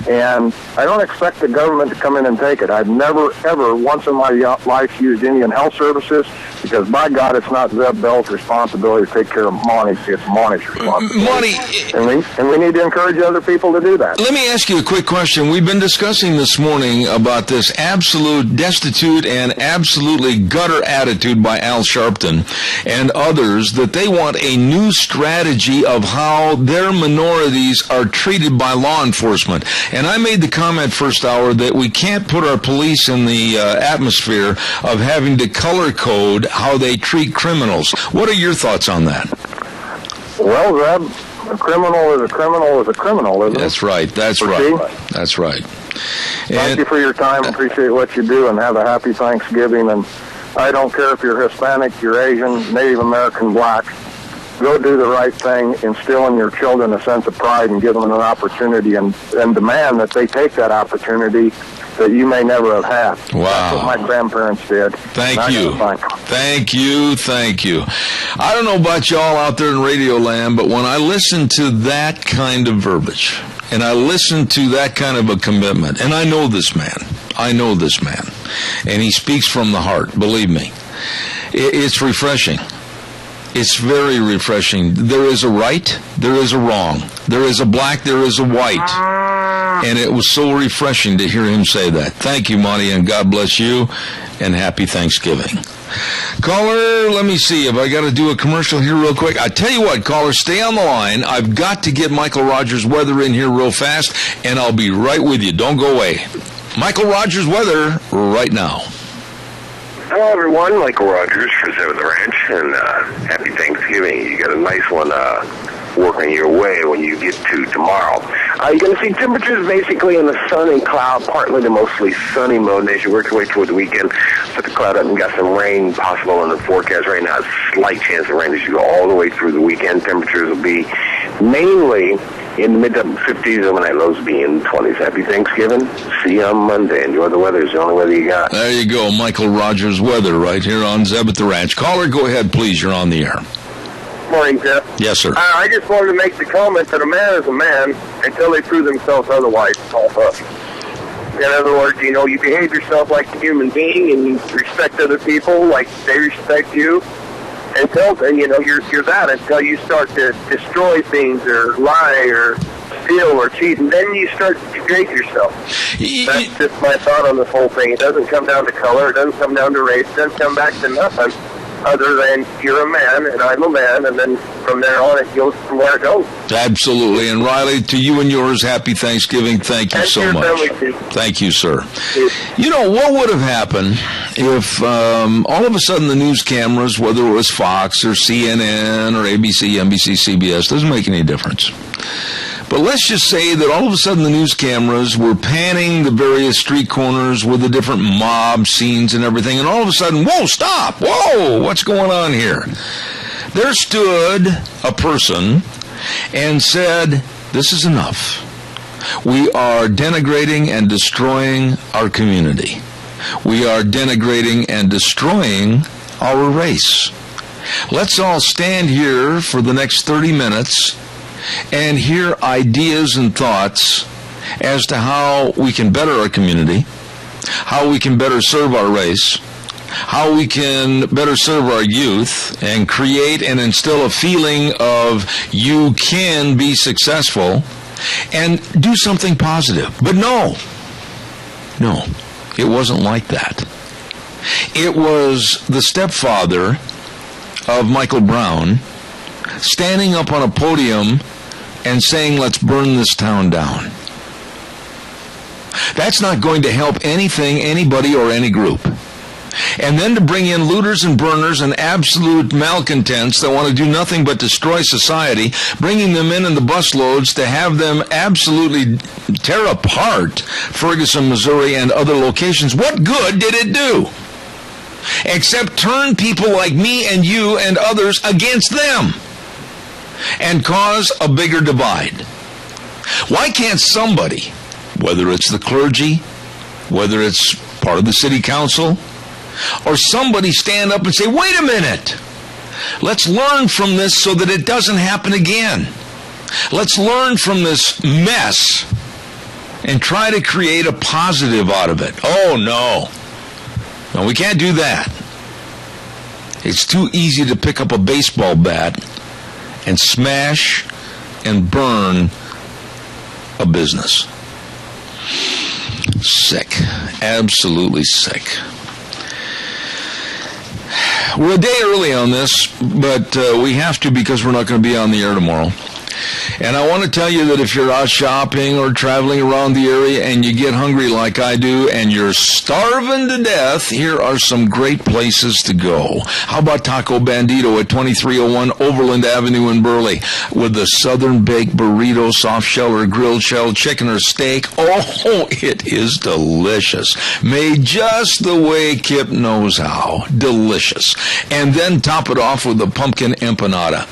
And I don't expect the government to come in and take it. I've never, ever, once in my life used Indian Health Services because, by God, it's not Zeb Bell's responsibility to take care of Monty. It's Monty's responsibility. Monty, and we need to encourage other people to do that. Let me ask you a quick question. We've been discussing this morning about this absolute destitute and absolutely gutter attitude by Al Sharpton and others that they want a new strategy of how their minorities are treated by law enforcement. And I made the comment first hour that we can't put our police in the atmosphere of having to color code how they treat criminals. What are your thoughts on that? Well, Zeb, a criminal is a criminal is a criminal, isn't it? That's right. That's right. That's right. Thank you for your time. Appreciate what you do, and have a happy Thanksgiving. And I don't care if you're Hispanic, you're Asian, Native American, Black. Go do the right thing, instill in your children a sense of pride, and give them an opportunity, and demand that they take that opportunity that you may never have had. Wow. That's what my grandparents did. Thank you. Thank you. I don't know about y'all out there in Radio Land, but when I listen to that kind of verbiage, and I listen to that kind of a commitment, and I know this man, and he speaks from the heart, believe me, it's refreshing. It's very refreshing. There is a right, there is a wrong. There is a black, there is a white. And it was so refreshing to hear him say that. Thank you, Monty, and God bless you, and happy Thanksgiving. Caller, let me see if I got to do a commercial here real quick. I tell you what, caller, stay on the line. I've got to get Michael Rogers Weather in here real fast, and I'll be right with you. Don't go away. Michael Rogers Weather right now. Hello, everyone. Michael Rogers for Zeb the Ranch, and happy Thanksgiving. You got a nice one working your way when you get to tomorrow. You're going to see temperatures basically in the sun and cloud, partly to mostly sunny mode as you work your way toward the weekend. Put the cloud up and got some rain possible in the forecast right now. A slight chance of rain as you go all the way through the weekend. Temperatures will be mainly in the mid-50s, overnight lows be in 20s. Happy Thanksgiving. See you on Monday. Enjoy the weather. It's the only weather you got. There you go. Michael Rogers weather right here on Zeb at the Ranch. Caller, go ahead, please. You're on the air. Morning, Jeff. Yes, sir. I just wanted to make the comment that a man is a man until they prove themselves otherwise. All up. In other words, you behave yourself like a human being and you respect other people like they respect you. Until then, you're that until you start to destroy things or lie or steal or cheat, and then you start to degrade yourself. That's just my thought on this whole thing. It doesn't come down to color. It doesn't come down to race. It doesn't come back to nothing other than you're a man and I'm a man, and then from there on it goes from where it goes. Absolutely. And Riley, to you and yours, happy Thanksgiving. Thank you so much. Thank you, sir. What would have happened if all of a sudden the news cameras, whether it was Fox or CNN or ABC, NBC, CBS, doesn't make any difference. But let's just say that all of a sudden the news cameras were panning the various street corners with the different mob scenes and everything, and all of a sudden, whoa, stop! Whoa, what's going on here? There stood a person and said, this is enough. We are denigrating and destroying our community. We are denigrating and destroying our race. Let's all stand here for the next 30 minutes and hear ideas and thoughts as to how we can better our community, how we can better serve our race, how we can better serve our youth, and create and instill a feeling of you can be successful and do something positive. But no, it wasn't like that. It was the stepfather of Michael Brown standing up on a podium and saying, let's burn this town down. That's not going to help anything, anybody, or any group. And then to bring in looters and burners and absolute malcontents that want to do nothing but destroy society, bringing them in the busloads to have them absolutely tear apart Ferguson, Missouri, and other locations. What good did it do? Except turn people like me and you and others against them and cause a bigger divide. Why can't somebody, whether it's the clergy, whether it's part of the city council, or somebody stand up and say, wait a minute, let's learn from this so that it doesn't happen again. Let's learn from this mess and try to create a positive out of it. Oh, no, we can't do that. It's too easy to pick up a baseball bat and smash and burn a business. Sick. Absolutely sick. We're a day early on this, but we have to because we're not going to be on the air tomorrow. And I want to tell you that if you're out shopping or traveling around the area and you get hungry like I do and you're starving to death, here are some great places to go. How about Taco Bandito at 2301 Overland Avenue in Burley with the Southern Baked Burrito, soft shell or grilled shell, chicken or steak. Oh, it is delicious. Made just the way Kip knows how. Delicious. And then top it off with the pumpkin empanada.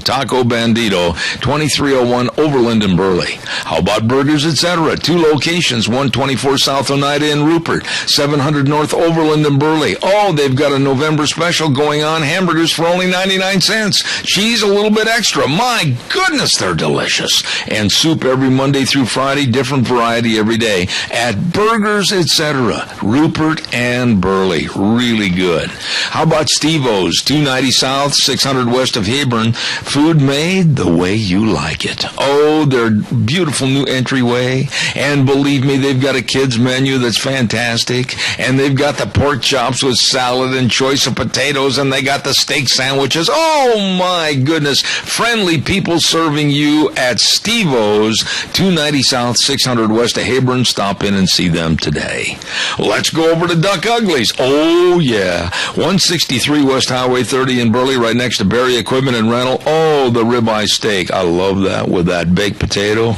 Taco Bandito, 2301 Overland in Burley. How about Burgers Etc.? 2 locations, 124 South Oneida in Rupert, 700 North Overland in Burley. Oh, they've got a November special going on. Hamburgers for only 99 cents. Cheese a little bit extra. My goodness, they're delicious. And soup every Monday through Friday, different variety every day at Burgers Etc. Rupert and Burley. Really good. How about Steve-O's, 290 South, 600 West of Hebron. Food made the way you like it. Oh, their beautiful new entryway. And believe me, they've got a kids menu that's fantastic. And they've got the pork chops with salad and choice of potatoes. And they got the steak sandwiches. Oh, my goodness. Friendly people serving you at Steve-O's, 290 South, 600 West of Hebron. Stop in and see them today. Let's go over to Duck Uglies. Oh, yeah. 163 West Highway 30 in Burley, right next to Berry Equipment and Rental. Oh, the ribeye steak steak. I love that with that baked potato.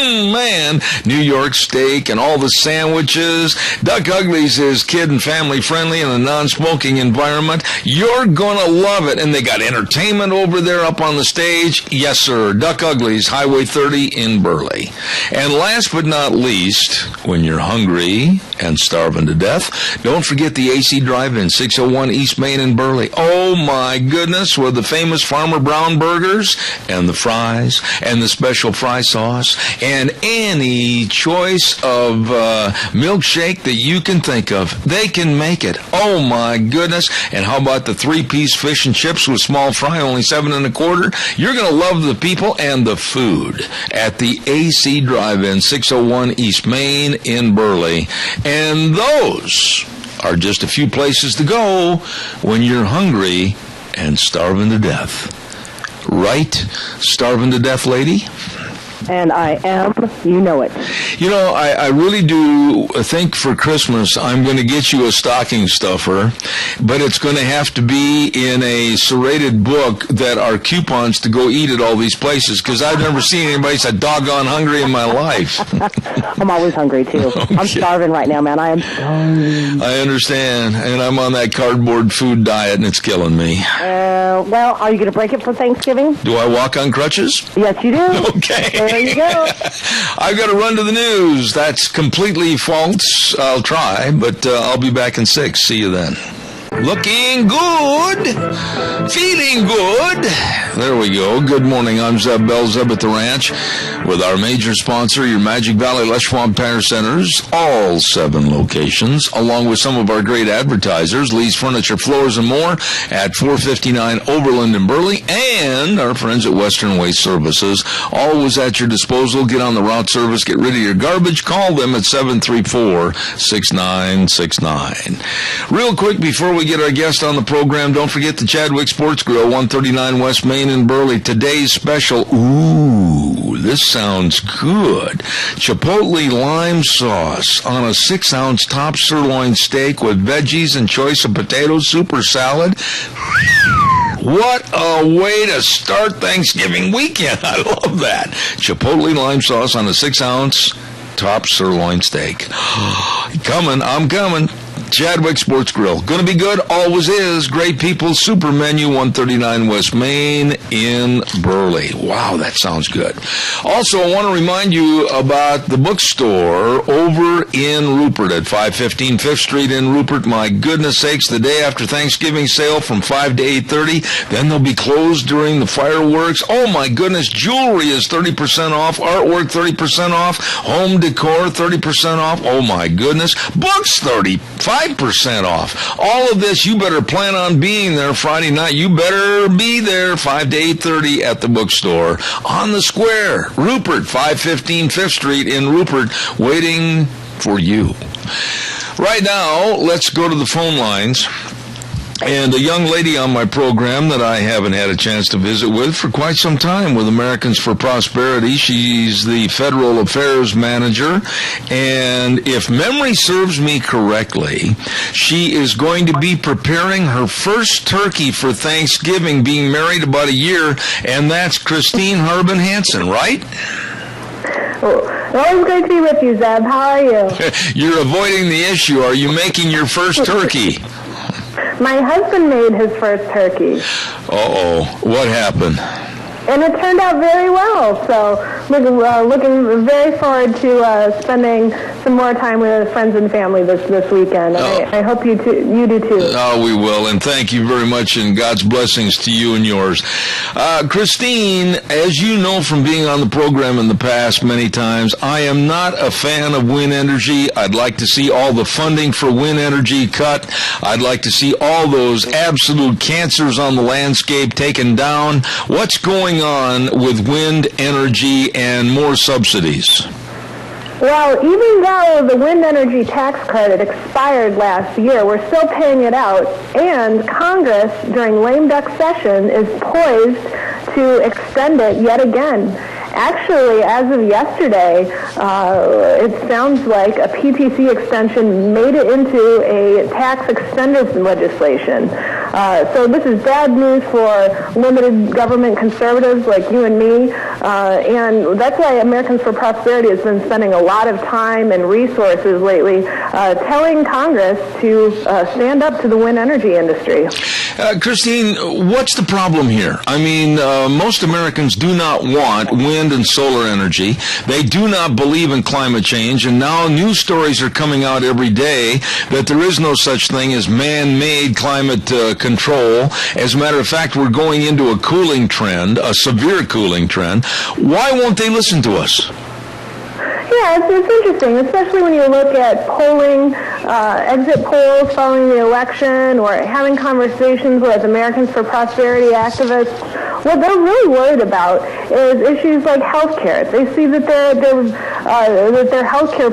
Man, New York steak and all the sandwiches. Duck Ugly's is kid and family friendly in a non-smoking environment. You're gonna love it. And they got entertainment over there up on the stage. Yes, sir. Duck Ugly's, Highway 30 in Burley. And last but not least, when you're hungry and starving to death, don't forget the AC Drive-In, 601 East Main in Burley. Oh my goodness, with the famous Farmer Brown burgers and the fries and the special fry sauce and any choice of milkshake that you can think of. They can make it. Oh my goodness. And how about the 3-piece fish and chips with small fry, only $7 1/4? You're going to love the people and the food at the AC Drive-In, 601 East Main in Burley. And those are just a few places to go when you're hungry and starving to death. Right, starving to death, lady? And I am, you know it. You know, I really do think for Christmas I'm going to get you a stocking stuffer, but it's going to have to be in a serrated book that are coupons to go eat at all these places, because I've never seen anybody so doggone hungry in my life. I'm always hungry, too. Okay. I'm starving right now, man. I am starving. I understand, and I'm on that cardboard food diet, and it's killing me. Well, are you going to break it for Thanksgiving? Do I walk on crutches? Yes, you do. Okay. There you go. I've got to run to the news. That's completely false. I'll try, but I'll be back in 6. See you then. Looking good, feeling good. There we go. Good morning. I'm Zeb Bell, Zeb at the Ranch, with our major sponsor, your Magic Valley Les Schwab Tire Centers, all 7 locations, along with some of our great advertisers, Lee's Furniture, Floors, and More at 459 Overland in Burley, and our friends at Western Waste Services, always at your disposal. Get on the route service, get rid of your garbage. Call them at 734-6969. Real quick, before we get our guest on the program, don't forget the Chadwick Sports Grill, 139 West Main in Burley. Today's special, ooh, this sounds good. Chipotle lime sauce on a 6-ounce top sirloin steak with veggies and choice of potatoes, super salad. What a way to start Thanksgiving weekend. I love that. Chipotle lime sauce on a 6-ounce top sirloin steak. I'm coming. Chadwick Sports Grill. Going to be good. Always is. Great people. Super menu. 139 West Main in Burley. Wow, that sounds good. Also, I want to remind you about the bookstore over in Rupert at 515 5th Street in Rupert. My goodness sakes, the day after Thanksgiving sale from 5 to 8:30. Then they'll be closed during the fireworks. Oh my goodness. Jewelry is 30% off. Artwork 30% off. Home decor 30% off. Oh my goodness. Books 5% off. All of this, you better plan on being there Friday night. You better be there 5 to 8:30 at the bookstore on the square. Rupert, 515 5th Street in Rupert, waiting for you. Right now, let's go to the phone lines. And a young lady on my program that I haven't had a chance to visit with for quite some time with Americans for Prosperity. She's the Federal Affairs Manager. And if memory serves me correctly, she is going to be preparing her first turkey for Thanksgiving, being married about a year. And that's Christine Harbin Hansen, right? Always good to be with you, Zeb. How are you? You're avoiding the issue. Are you making your first turkey? My husband made his first turkey. Uh-oh. What happened? And it turned out very well. So looking very forward to spending some more time with friends and family this weekend. I hope you do too. Oh, we will. And thank you very much, and God's blessings to you and yours. Christine, as you know from being on the program in the past many times, I am not a fan of wind energy. I'd like to see all the funding for wind energy cut. I'd like to see all those absolute cancers on the landscape taken down. What's going on with wind energy and more subsidies? Well, even though the wind energy tax credit expired last year, we're still paying it out, and Congress, during lame duck session, is poised to extend it yet again. Actually, as of yesterday, it sounds like a PTC extension made it into a tax extender legislation. So this is bad news for limited government conservatives like you and me, and that's why Americans for Prosperity has been spending a lot of time and resources lately telling Congress to stand up to the wind energy industry. Christine, what's the problem here? I mean, most Americans do not want wind and solar energy. They do not believe in climate change, and now news stories are coming out every day that there is no such thing as man-made climate control. As a matter of fact, we're going into a cooling trend, a severe cooling trend. Why won't they listen to us? Yeah, it's interesting, especially when you look at polling, exit polls following the election, or having conversations with Americans for Prosperity activists. What they're really worried about is issues like health care. They see that their health care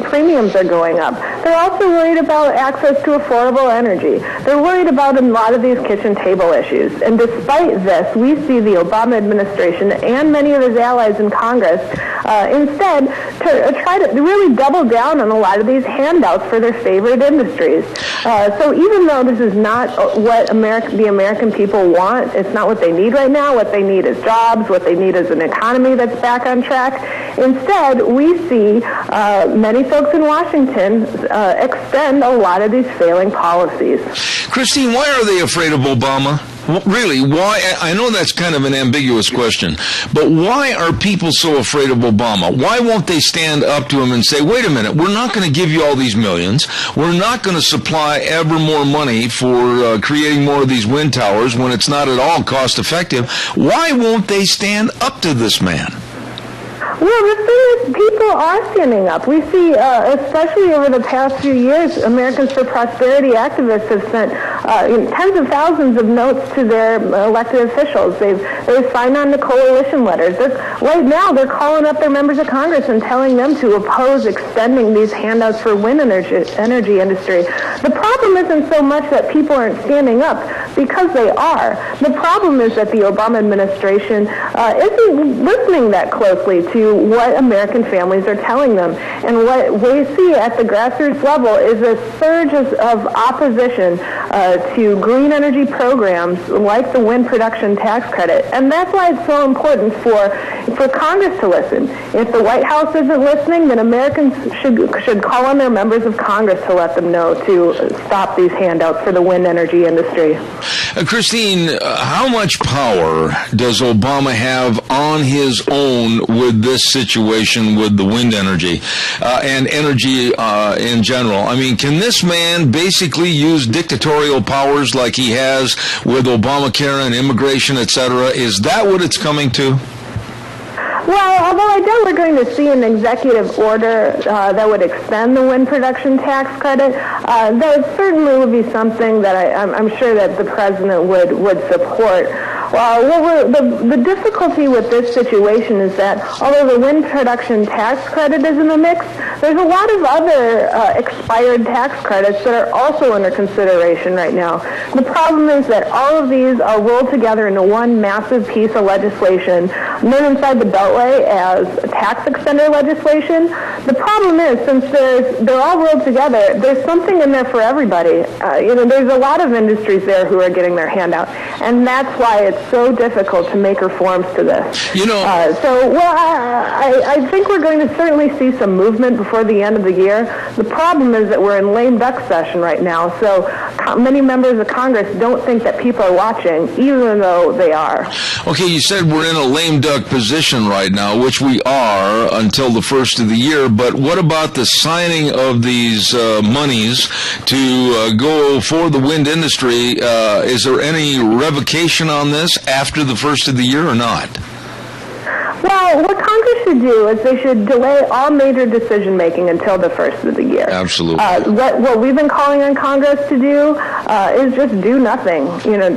premiums are going up. They're also worried about access to affordable energy. They're worried about a lot of these kitchen table issues. And despite this, we see the Obama administration and many of his allies in Congress instead to try to really double down on a lot of these handouts for their favorite industries. So even though this is not what the American people want, it's not what they need right now. What they need is jobs. What they need is an economy that's back on track. Instead, we see many folks in Washington extend a lot of these failing policies. Christine, why are they afraid of Obama? Really, why? I know that's kind of an ambiguous question, but why are people so afraid of Obama? Why won't they stand up to him and say, wait a minute, we're not going to give you all these millions. We're not going to supply ever more money for creating more of these wind towers when it's not at all cost effective. Why won't they stand up to this man? Well, the thing is, people are standing up. We see, especially over the past few years, Americans for Prosperity activists have sent tens of thousands of notes to their elected officials. They've signed on to coalition letters. Right now, they're calling up their members of Congress and telling them to oppose extending these handouts for wind energy industry. The problem isn't so much that people aren't standing up, because they are. The problem is that the Obama administration isn't listening that closely to what American families are telling them. And what we see at the grassroots level is a surge of opposition to green energy programs like the wind production tax credit. And that's why it's so important for Congress to listen. If the White House isn't listening, then Americans should call on their members of Congress to let them know to stop these handouts for the wind energy industry. Christine, how much power does Obama have on his own with this situation with the wind energy and energy in general? I mean, can this man basically use dictatorial powers like he has with Obamacare and immigration, etc.? Is that what it's coming to? Well, although I doubt we're going to see an executive order that would extend the wind production tax credit, that certainly would be something that I'm sure that the president would support. The difficulty with this situation is that although the wind production tax credit is in the mix, there's a lot of other expired tax credits that are also under consideration right now. The problem is that all of these are rolled together into one massive piece of legislation known inside the Beltway as tax extender legislation. The problem is, since they're all rolled together, there's something in there for everybody. There's a lot of industries there who are getting their handout, and that's why it's so difficult to make reforms to this. I think we're going to certainly see some movement before the end of the year. The problem is that we're in lame duck session right now, so many members of Congress don't think that people are watching, even though they are. Okay, you said we're in a lame duck position right now, which we are until the first of the year, but what about the signing of these monies to go for the wind industry? Is there any revocation on this after the first of the year or not? Well, what Congress should do is they should delay all major decision-making until the first of the year. Absolutely. What we've been calling on Congress to do is just do nothing.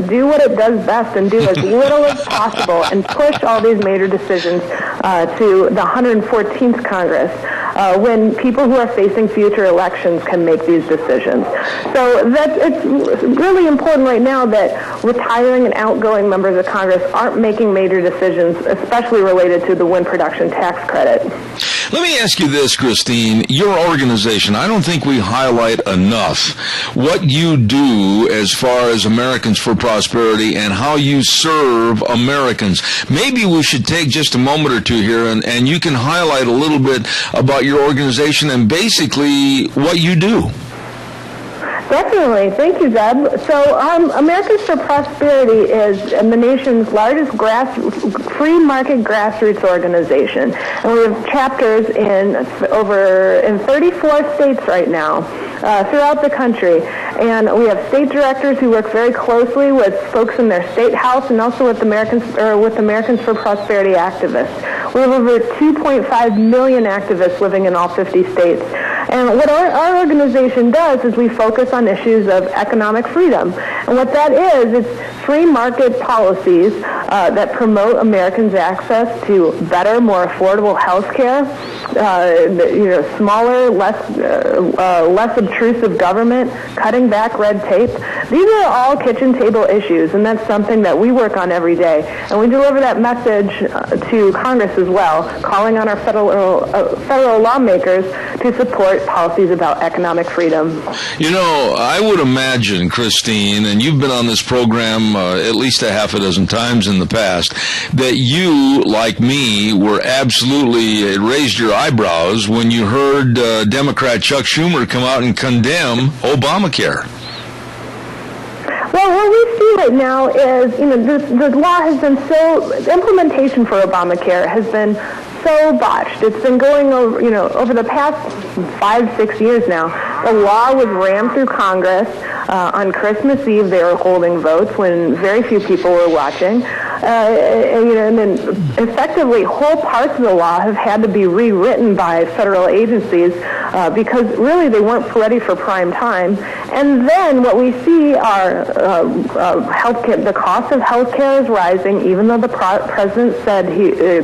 Do what it does best and do as little as possible and push all these major decisions to the 114th Congress when people who are facing future elections can make these decisions. So it's really important right now that retiring and outgoing members of Congress aren't making major decisions, especially related to the wind production tax credit. Let me ask you this, Christine. Your organization, I don't think we highlight enough what you do as far as Americans for Prosperity and how you serve Americans. Maybe we should take just a moment or two here and you can highlight a little bit about your organization and basically what you do. Definitely. Thank you, Zeb. So Americans for Prosperity is the nation's largest free market grassroots organization. And we have chapters in 34 states right now throughout the country. And we have state directors who work very closely with folks in their state house and also with Americans for Prosperity activists. We have over 2.5 million activists living in all 50 states. And what our organization does is we focus on issues of economic freedom. And what that is, it's free market policies that promote Americans' access to better, more affordable health care, smaller, less obtrusive government, cutting back red tape. These are all kitchen table issues, and that's something that we work on every day. And we deliver that message to Congress as well, calling on our federal lawmakers to support policies about economic freedom. You know, I would imagine, Christine, and you've been on this program at least a half a dozen times in the past, that you, like me, were absolutely raised your eyebrows when you heard Democrat Chuck Schumer come out and condemn Obamacare. Well, what we see right now is, the law has been the implementation for Obamacare has been so botched. It's been going over the past 5-6 years now. The law was rammed through Congress. On Christmas Eve, they were holding votes when very few people were watching. And then effectively, whole parts of the law have had to be rewritten by federal agencies because really they weren't ready for prime time. And then what we see are healthcare. The cost of healthcare is rising, even though the president said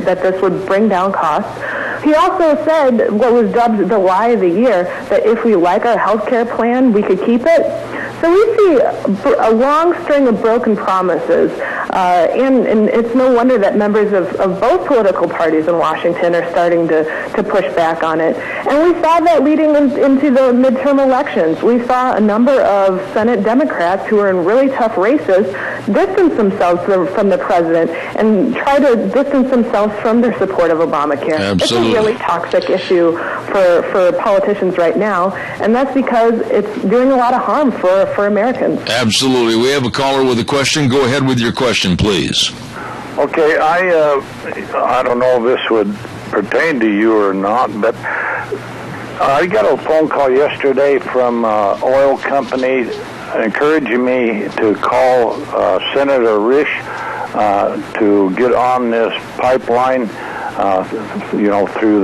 that this would bring down costs. He also said what was dubbed the lie of the year, that if we like our healthcare plan, we could keep it. So we see a long string of broken promises, and it's no wonder that members of both political parties in Washington are starting to push back on it. And we saw that leading into the midterm elections. We saw a number of Senate Democrats who are in really tough races distance themselves from the president and try to distance themselves from their support of Obamacare. Absolutely. It's a really toxic issue for politicians right now, and that's because it's doing a lot of harm for Americans. Absolutely. We have a caller with a question. Go ahead with your question, please. Okay, I don't know if this would pertain to you or not, but I got a phone call yesterday from oil company encouraging me to call Senator Risch to get on this pipeline, through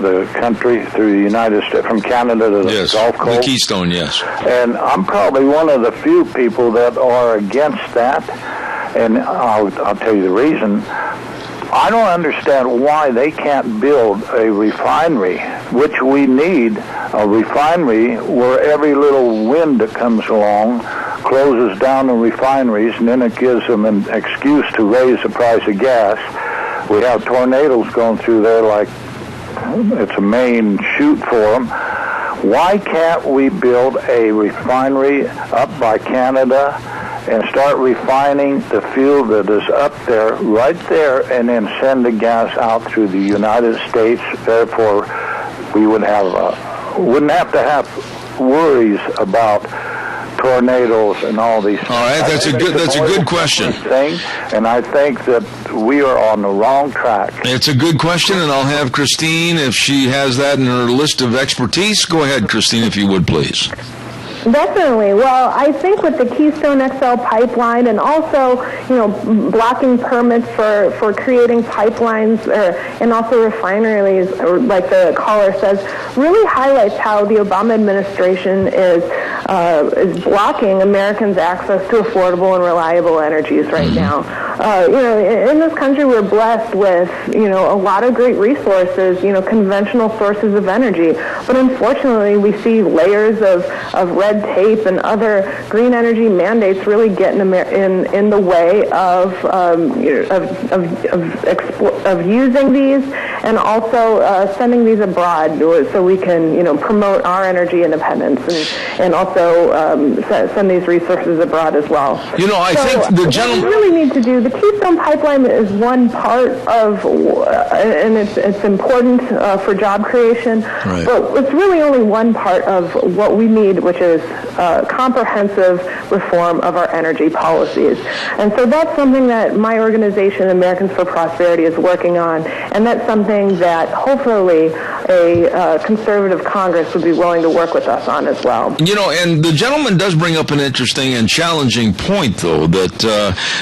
the country, through the United States, from Canada to the Gulf Coast. The Keystone, yes. And I'm probably one of the few people that are against that, and I'll tell you the reason. I don't understand why they can't build a refinery, which we need, a refinery where every little wind that comes along closes down the refineries, and then it gives them an excuse to raise the price of gas. We have tornadoes going through there like it's a main chute for them. Why can't we build a refinery up by Canada and start refining the fuel that is up there, right there, and then send the gas out through the United States? Therefore, we wouldn't have to have worries about tornadoes and all these things. All right, that's a good question. And I think that we are on the wrong track. It's a good question, and I'll have Christine, if she has that in her list of expertise. Go ahead, Christine, if you would, please. Definitely. Well, I think with the Keystone XL pipeline and also, blocking permits for creating pipelines and also refineries, or like the caller says, really highlights how the Obama administration is blocking Americans' access to affordable and reliable energies right now. in this country we're blessed with, a lot of great resources, conventional sources of energy. But unfortunately, we see layers of red tape and other green energy mandates really get in the way of using these, and also sending these abroad so we can, promote our energy independence and also send these resources abroad as well. I think the gentleman... What we really need to do, the Keystone Pipeline is one part of, and it's important for job creation, right. But it's really only one part of what we need, which is comprehensive reform of our energy policies. And so that's something that my organization, Americans for Prosperity, is working on, and that's something that hopefully a conservative Congress would be willing to work with us on as well. And the gentleman does bring up an interesting and challenging point, though, that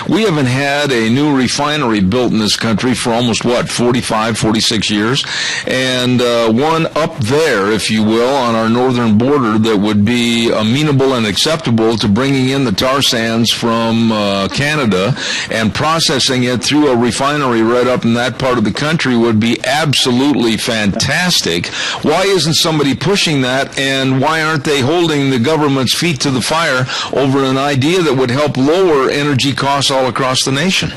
we haven't had a new refinery built in this country for almost, 45, 46 years, and one up there, if you will, on our northern border that would be amenable and acceptable to bringing in the tar sands from Canada and processing it through a refinery right up in that part of the country would be absolutely fantastic. Why isn't somebody pushing that, and why aren't they holding the government's feet to the fire over an idea that would help lower energy costs all across the nation?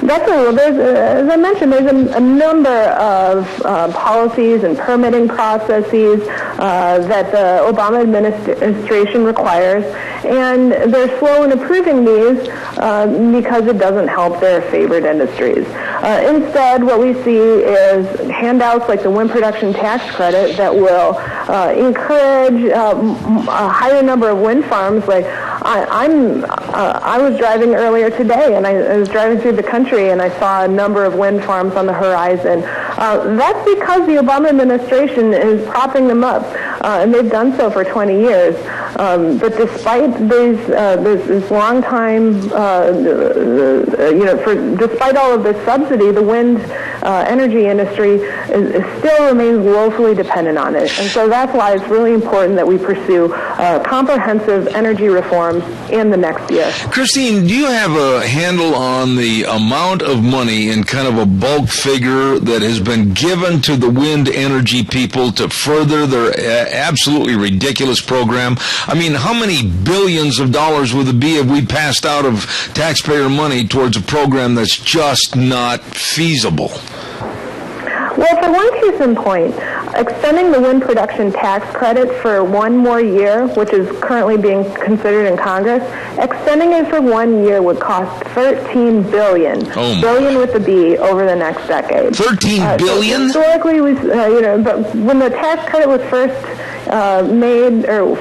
Definitely. Well, as I mentioned, there's a number of policies and permitting processes that the Obama administration requires, and they're slow in approving these because it doesn't help their favored industries. Instead, what we see is handouts like the wind production tax credit that will encourage a higher number of wind farms. Like I was driving earlier today, and I was driving through the country, and I saw a number of wind farms on the horizon. That's because the Obama administration is propping them up, and they've done so for 20 years. But despite this long time, despite all of this subsidy, the wind energy industry still remains woefully dependent on it. And so that's why it's really important that we pursue comprehensive energy reforms in the next year. Christine, do you have a handle on the amount of money in kind of a bulk figure that has been given to the wind energy people to further their absolutely ridiculous program? I mean, how many billions of dollars would it be if we passed out of taxpayer money towards a program that's just not feasible? Well, for one case in point, extending the wind production tax credit for one more year, which is currently being considered in Congress, extending it for 1 year would cost $13 billion. Billion with a B over the next decade. $13 billion? So historically, but when the tax credit was first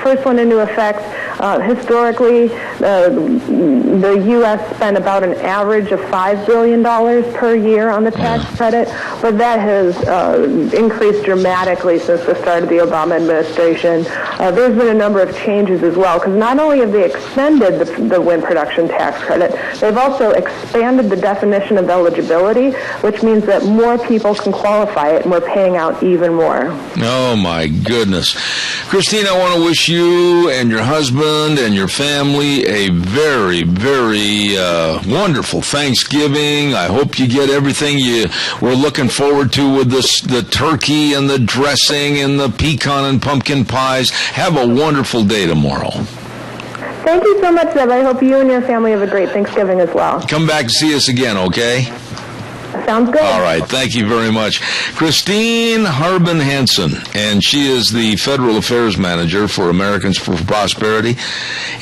first went into effect, historically, the U.S. spent about an average of $5 billion per year on the tax credit, but that has increased dramatically since the start of the Obama administration. There's been a number of changes as well, because not only have they extended the wind production tax credit, they've also expanded the definition of eligibility, which means that more people can qualify it, and we're paying out even more. Oh, my goodness. Christine, I want to wish you and your husband and your family a very, very wonderful Thanksgiving. I hope you get everything you were looking forward to with the turkey and the dressing and the pecan and pumpkin pies. Have a wonderful day tomorrow. Thank you so much, Zeb. I hope you and your family have a great Thanksgiving as well. Come back and see us again, okay? Sounds good. All right. Thank you very much. Christine Harbin Hansen, and she is the Federal Affairs Manager for Americans for Prosperity.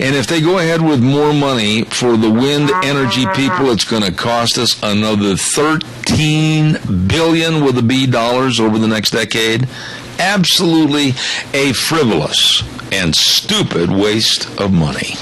And if they go ahead with more money for the wind energy people, it's going to cost us another $13 billion with a B dollars over the next decade. Absolutely a frivolous and stupid waste of money.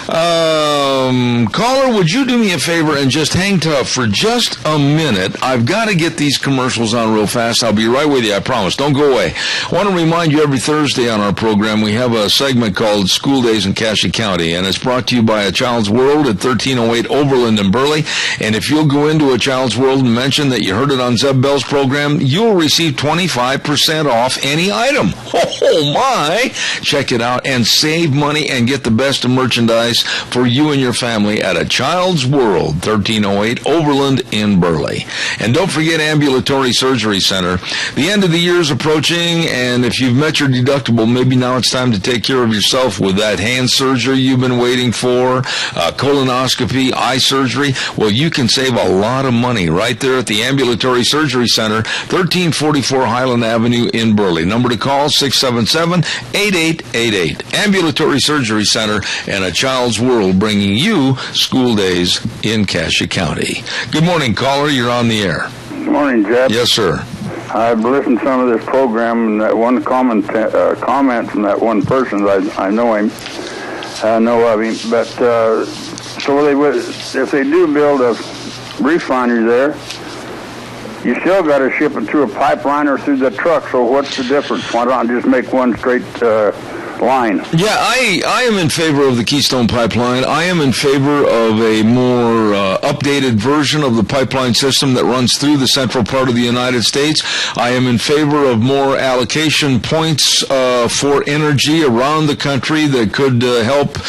Caller, would you do me a favor and just hang tough for just a minute? I've got to get these commercials on real fast. I'll be right with you, I promise. Don't go away. I want to remind you every Thursday on our program we have a segment called School Days in Cassia County, and it's brought to you by A Child's World at 1308 Overland in Burley. And if you'll go into A Child's World and mention that you heard it on Zeb Bell's program, you'll receive 25% off any item. Oh, my! Check it out and save money and get the best of merchandise for you and your family at A Child's World, 1308 Overland in Burley. And don't forget Ambulatory Surgery Center. The end of the year is approaching, and if you've met your deductible, maybe now it's time to take care of yourself with that hand surgery you've been waiting for, colonoscopy, eye surgery. Well, you can save a lot of money right there at the Ambulatory Surgery Center, 1344 Highland Avenue in Burley. Number to call, 677-8888. Ambulatory Surgery Center and A Child's World, bringing you school days in Cassia County. Good morning, caller. You're on the air. Good morning, Jeff. Yes, sir. I've listened to some of this program, and that one comment from that one person, I know him, know of him, but so if they do build a refinery there, you still got to ship it through a pipeline or through the truck, so what's the difference? Why don't I just make one straight line? Yeah, I am in favor of the Keystone Pipeline. I am in favor of a more updated version of the pipeline system that runs through the central part of the United States. I am in favor of more allocation points for energy around the country that could help,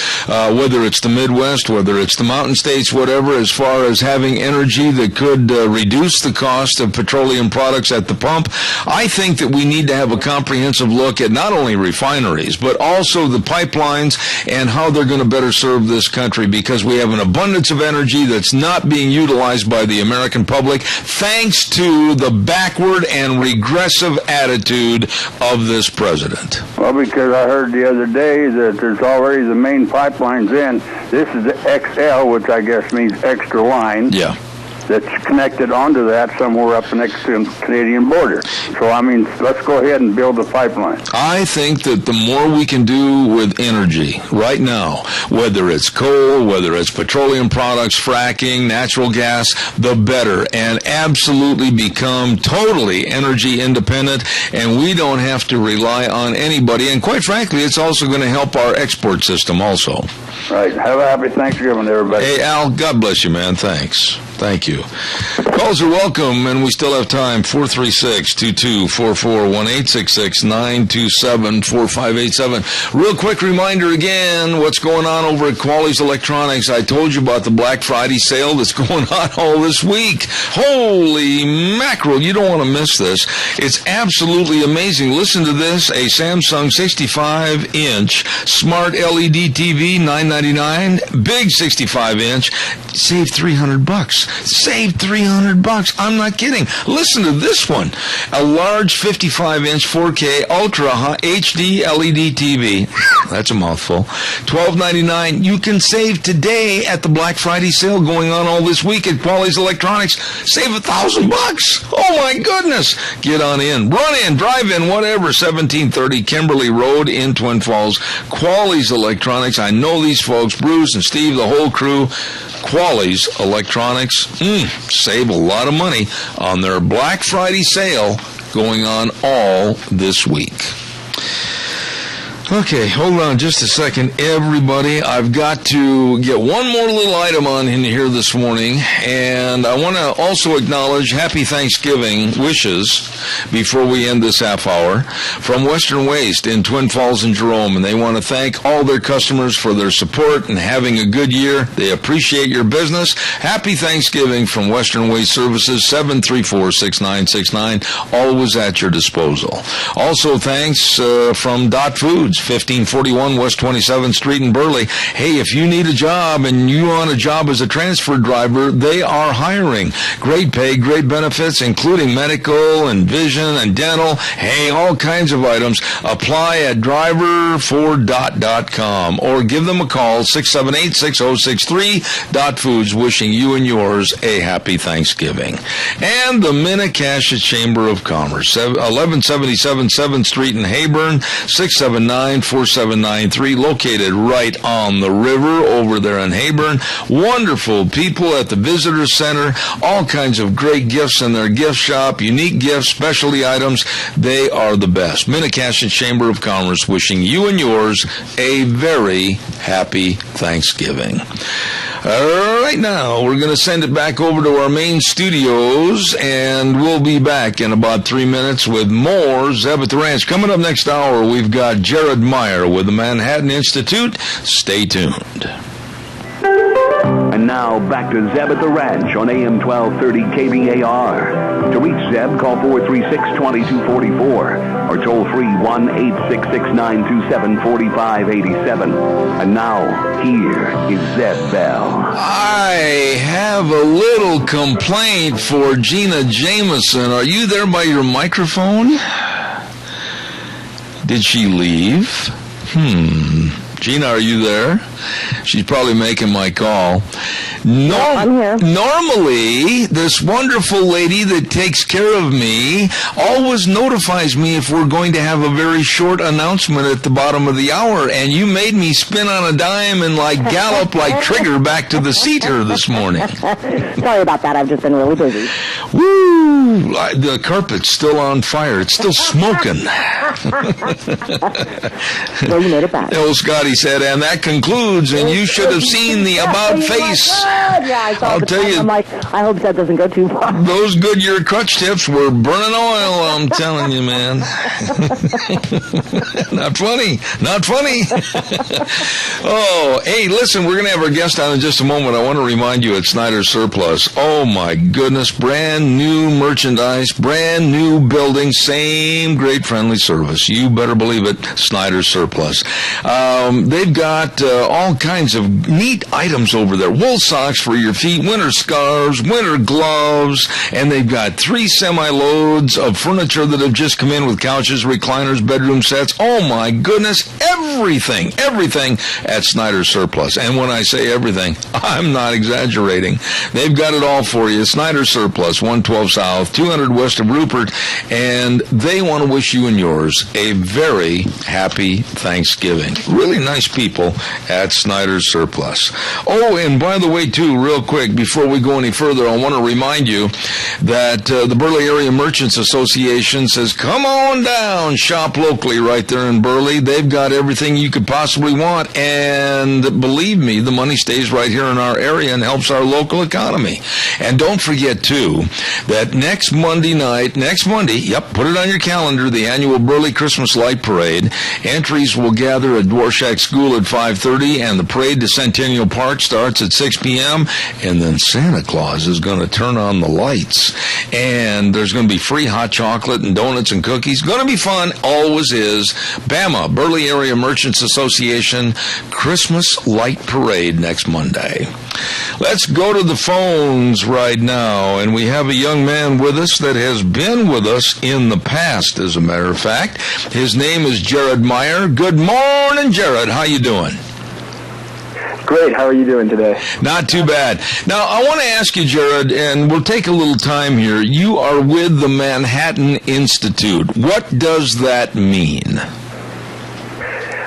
whether it's the Midwest, whether it's the mountain states, whatever, as far as having energy that could reduce the cost of petroleum products at the pump. I think that we need to have a comprehensive look at not only refineries, but also the pipelines and how they're going to better serve this country, because we have an abundance of energy that's not being utilized by the American public thanks to the backward and regressive attitude of this president. Well, because I heard the other day that there's already the main pipelines in. This is the XL, which I guess means extra line. Yeah. That's connected onto that somewhere up next to the Canadian border. So, I mean, let's go ahead and build a pipeline. I think that the more we can do with energy right now, whether it's coal, whether it's petroleum products, fracking, natural gas, the better, and absolutely become totally energy independent, and we don't have to rely on anybody. And quite frankly, it's also going to help our export system also. Right. Have a happy Thanksgiving, everybody. Hey, Al, God bless you, man. Thanks. Thank you. Calls are welcome, and we still have time. 436-2244, 1-866-927-4587. Real quick reminder again, what's going on over at Quali's Electronics. I told you about the Black Friday sale that's going on all this week. Holy mackerel, you don't want to miss this. It's absolutely amazing. Listen to this, a Samsung 65-inch smart LED TV, $999, big 65-inch, save $300. Save $300. I'm not kidding. Listen to this one. A large 55-inch 4K Ultra HD LED TV. That's a mouthful. $12.99. You can save today at the Black Friday sale going on all this week at Quali's Electronics. Save $1,000. Oh my goodness. Get on in. Run in, drive in, whatever. 1730 Kimberly Road in Twin Falls. Quali's Electronics. I know these folks, Bruce and Steve, the whole crew. Quali's Electronics, save a lot of money on their Black Friday sale going on all this week. Okay, hold on just a second, everybody. I've got to get one more little item on in here this morning, and I want to also acknowledge Happy Thanksgiving wishes before we end this half hour from Western Waste in Twin Falls and Jerome, and they want to thank all their customers for their support and having a good year. They appreciate your business. Happy Thanksgiving from Western Waste Services, 734-6969, always at your disposal. Also, thanks from Dot Foods, 1541 West 27th Street in Burley. Hey, if you need a job and you want a job as a transfer driver, they are hiring. Great pay, great benefits, including medical and vision and dental. Hey, all kinds of items. Apply at driverfordot.com or give them a call, 678-6063. Dot Foods, wishing you and yours a happy Thanksgiving. And the Minnecasia Chamber of Commerce, 1177 7th Street in Heyburn, 679-4793, located right on the river over there in Heyburn. Wonderful people at the Visitor Center, all kinds of great gifts in their gift shop, unique gifts, specialty items. They are the best. Minnecasia Chamber of Commerce, wishing you and yours a very happy Thanksgiving. Right now, we're going to send it back over to our main studios, and we'll be back in about 3 minutes with more Zeb at the Ranch. Coming up next hour, we've got Jared Meyer with the Manhattan Institute. Stay tuned. And now, back to Zeb at the Ranch on AM 1230 KBAR. To reach Zeb, call 436-2244 or toll free 1-866-927-4587. And now, here is Zeb Bell. I have a little complaint for Gina Jameson. Are you there by your microphone? Did she leave? Gina, are you there? She's probably making my call. I'm here. Normally, this wonderful lady that takes care of me always notifies me if we're going to have a very short announcement at the bottom of the hour, and you made me spin on a dime and gallop like Trigger back to the seat here this morning. Sorry about that. I've just been really busy. Woo! The carpet's still on fire. It's still smoking. Well, you made it back. Old Scotty said, and that concludes, and you should have seen the about face. Yeah, I saw I'll the tell time. you. I'm like, I hope that doesn't go too far. Those Goodyear crutch tips were burning oil, I'm telling you, man. Not funny. Not funny. Oh, hey, listen, we're going to have our guest on in just a moment. I want to remind you at Snyder's Surplus. Oh, my goodness. Brand new merchandise, brand new building, same great friendly service. You better believe it. Snyder's Surplus. They've got all kinds of neat items over there. Wool socks for your feet, winter scarves, winter gloves, and they've got 3 semi-loads of furniture that have just come in with couches, recliners, bedroom sets. Oh my goodness, everything at Snyder's Surplus. And when I say everything, I'm not exaggerating. They've got it all for you. Snyder's Surplus, 112 South, 200 west of Rupert, and they want to wish you and yours a very happy Thanksgiving. Really nice people at Snyder's Surplus. Oh, and by the way, too, real quick, before we go any further, I want to remind you that the Burley Area Merchants Association says, come on down, shop locally right there in Burley. They've got everything you could possibly want, and believe me, the money stays right here in our area and helps our local economy. And don't forget, too, that next Monday, put it on your calendar, the annual Burley Christmas Light Parade. Entries will gather at Dworshak School at 5:30, and the parade to Centennial Park starts at 6 p.m., and then Santa Claus is going to turn on the lights, and there's going to be free hot chocolate and donuts and cookies. Going to be fun, always is. BAMA, Burley Area Merchants Association, Christmas Light Parade next Monday. Let's go to the phones right now, and we have a young man with us that has been with us in the past, as a matter of fact. His name is Jared Meyer. Good morning, Jared. How you doing? Great. How are you doing today? Not too bad. Now, I want to ask you, Jared, and we'll take a little time here. You are with the Manhattan Institute. What does that mean?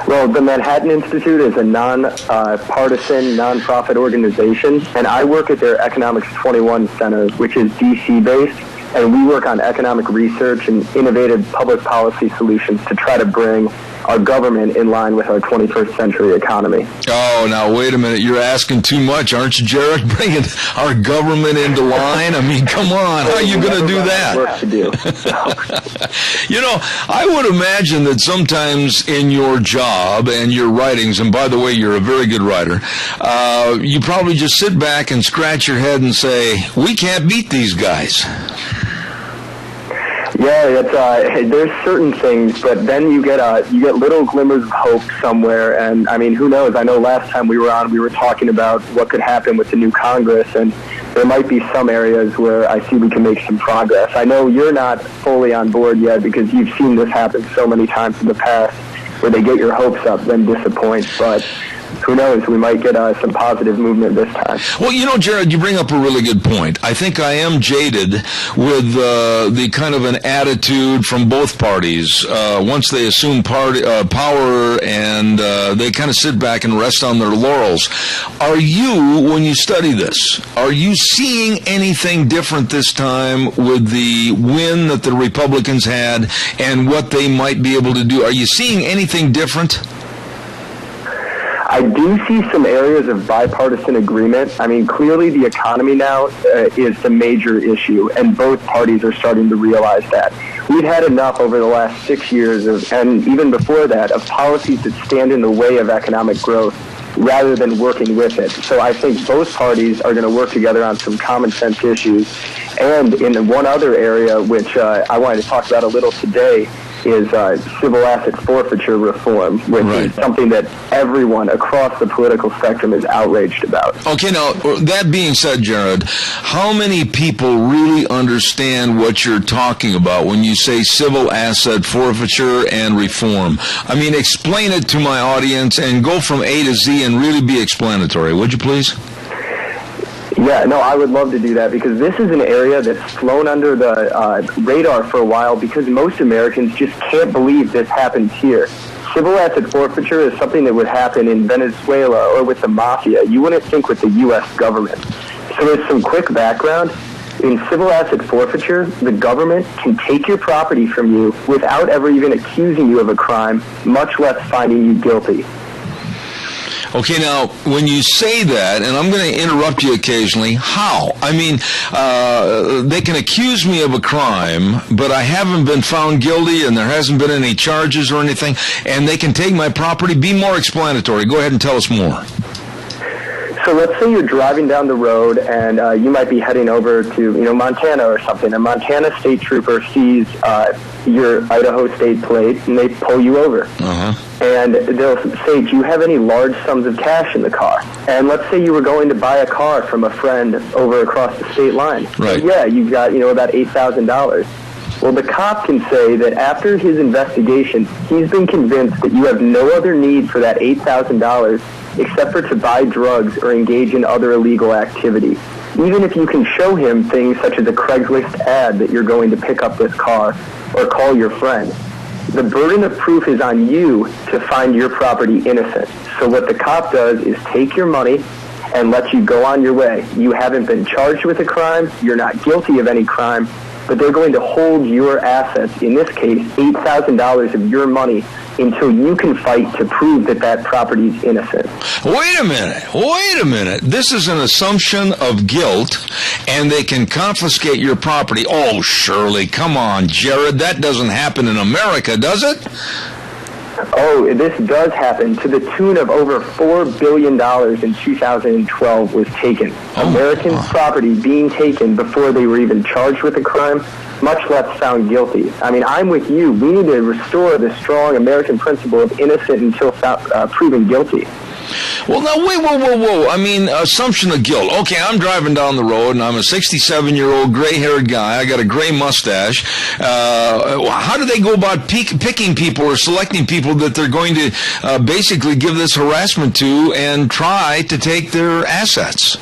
Well, the Manhattan Institute is a non-partisan, non-profit organization, and I work at their Economics 21 Center, which is D.C.-based, and we work on economic research and innovative public policy solutions to try to bring our government in line with our 21st century economy. Oh, now, wait a minute. You're asking too much, aren't you, Jared? Bringing our government into line? I mean, come on. How are you going to do that? Work to do. You know, I would imagine that sometimes in your job and your writings, and by the way, you're a very good writer, you probably just sit back and scratch your head and say, we can't beat these guys. Yeah, there's certain things, but then you get little glimmers of hope somewhere, and I mean, who knows? I know last time we were on, we were talking about what could happen with the new Congress, and there might be some areas where I see we can make some progress. I know you're not fully on board yet because you've seen this happen so many times in the past, where they get your hopes up, then disappoint, but who knows, we might get some positive movement this time. Well, you know, Jared, you bring up a really good point. I think I am jaded with the kind of an attitude from both parties. Once they assume power and they kind of sit back and rest on their laurels. Are you, when you study this, are you seeing anything different this time with the win that the Republicans had and what they might be able to do? Are you seeing anything different? I do see some areas of bipartisan agreement. I mean, clearly the economy now is the major issue, and both parties are starting to realize that. We've had enough over the last 6 years, and even before that, of policies that stand in the way of economic growth rather than working with it. So I think both parties are going to work together on some common sense issues. And in one other area, which I wanted to talk about a little today, is civil asset forfeiture reform, which is something that everyone across the political spectrum is outraged about. Okay, now, that being said, Jared, how many people really understand what you're talking about when you say civil asset forfeiture and reform? I mean, explain it to my audience and go from A to Z and really be explanatory, would you please? Yeah, no, I would love to do that because this is an area that's flown under the radar for a while because most Americans just can't believe this happens here. Civil asset forfeiture is something that would happen in Venezuela or with the mafia. You wouldn't think with the U.S. government. So as some quick background, in civil asset forfeiture, the government can take your property from you without ever even accusing you of a crime, much less finding you guilty. Okay, now, when you say that, and I'm going to interrupt you occasionally, how? I mean, they can accuse me of a crime, but I haven't been found guilty and there hasn't been any charges or anything, and they can take my property. Be more explanatory. Go ahead and tell us more. So let's say you're driving down the road and you might be heading over to, Montana or something. A Montana state trooper sees your Idaho state plate and they pull you over. And they'll say, do you have any large sums of cash in the car? And let's say you were going to buy a car from a friend over across the state line. Right. Yeah, you've got, about $8,000. Well, the cop can say that after his investigation, he's been convinced that you have no other need for that $8,000 except for to buy drugs or engage in other illegal activity. Even if you can show him things such as a Craigslist ad that you're going to pick up this car or call your friend. The burden of proof is on you to find your property innocent. So what the cop does is take your money and let you go on your way. You haven't been charged with a crime, you're not guilty of any crime, but they're going to hold your assets, in this case, $8,000 of your money, until you can fight to prove that that property is innocent. Wait a minute. This is an assumption of guilt, and they can confiscate your property. Oh, Shirley, come on, Jared. That doesn't happen in America, does it? Oh, this does happen. To the tune of over $4 billion in 2012 was taken. American property being taken before they were even charged with a crime, much less found guilty. I mean, I'm with you. We need to restore the strong American principle of innocent until proven guilty. Well, now, wait, whoa. I mean, assumption of guilt. Okay, I'm driving down the road, and I'm a 67-year-old gray-haired guy. I got a gray mustache. How do they go about picking people or selecting people that they're going to basically give this harassment to and try to take their assets?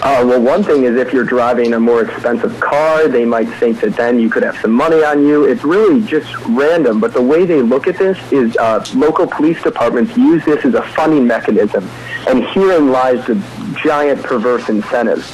Well, one thing is if you're driving a more expensive car, they might think that then you could have some money on you. It's really just random, but the way they look at this is local police departments use this as a funding mechanism, and herein lies the giant perverse incentive.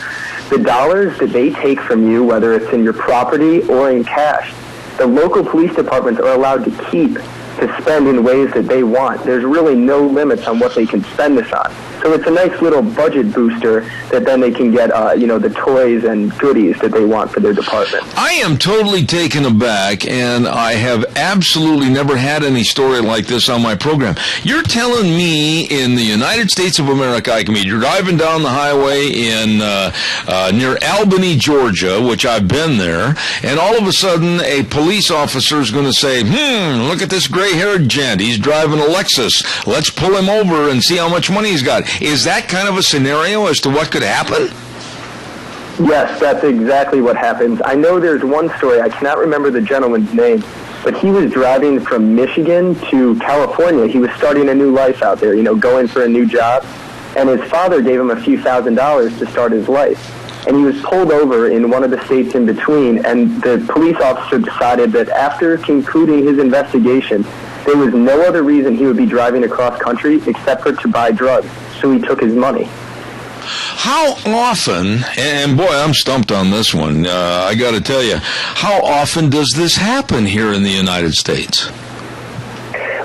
The dollars that they take from you, whether it's in your property or in cash, the local police departments are allowed to keep to spend in ways that they want. There's really no limits on what they can spend this on. So it's a nice little budget booster that then they can get, the toys and goodies that they want for their department. I am totally taken aback, and I have absolutely never had any story like this on my program. You're telling me in the United States of America, I can be driving down the highway in near Albany, Georgia, which I've been there, and all of a sudden a police officer is going to say, look at this gray-haired gent. He's driving a Lexus. Let's pull him over and see how much money he's got. Is that kind of a scenario as to what could happen? Yes, that's exactly what happens. I know there's one story, I cannot remember the gentleman's name, but he was driving from Michigan to California. He was starting a new life out there, going for a new job, and his father gave him a few $1,000s to start his life. And he was pulled over in one of the states in between, and the police officer decided that after concluding his investigation, there was no other reason he would be driving across country except for to buy drugs. So he took his money. How often, and boy, I'm stumped on this one, I got to tell you, how often does this happen here in the United States?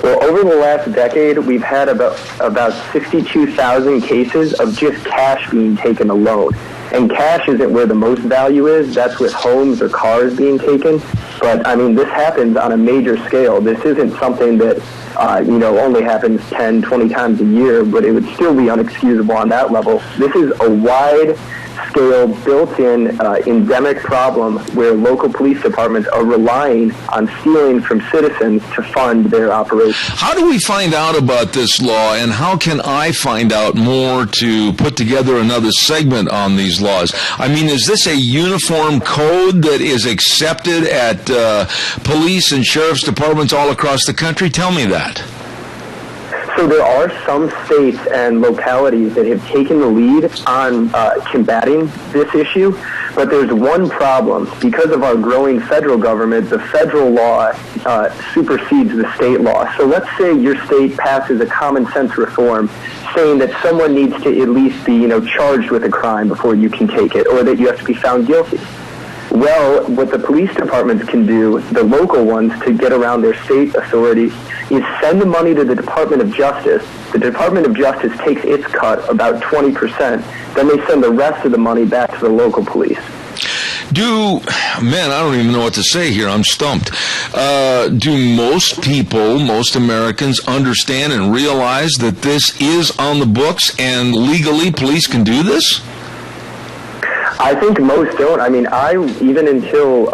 Well, over the last decade, we've had about 62,000 cases of just cash being taken alone. And cash isn't where the most value is. That's with homes or cars being taken. But, I mean, this happens on a major scale. This isn't something that, only happens 10, 20 times a year, but it would still be unexcusable on that level. This is a wide-scale, built-in, endemic problem where local police departments are relying on stealing from citizens to fund their operations. How do we find out about this law, and how can I find out more to put together another segment on these laws? I mean, is this a uniform code that is accepted at police and sheriff's departments all across the country? Tell me that. So there are some states and localities that have taken the lead on combating this issue, but there's one problem. Because of our growing federal government, the federal law supersedes the state law. So let's say your state passes a common sense reform saying that someone needs to at least be, charged with a crime before you can take it, or that you have to be found guilty. Well, what the police departments can do, the local ones, to get around their state authorities, is send the money to the Department of Justice. The Department of Justice takes its cut, about 20%. Then they send the rest of the money back to the local police. Man, I don't even know what to say here. I'm stumped. Do most people, most Americans, understand and realize that this is on the books and legally police can do this? I think most don't. I mean, even until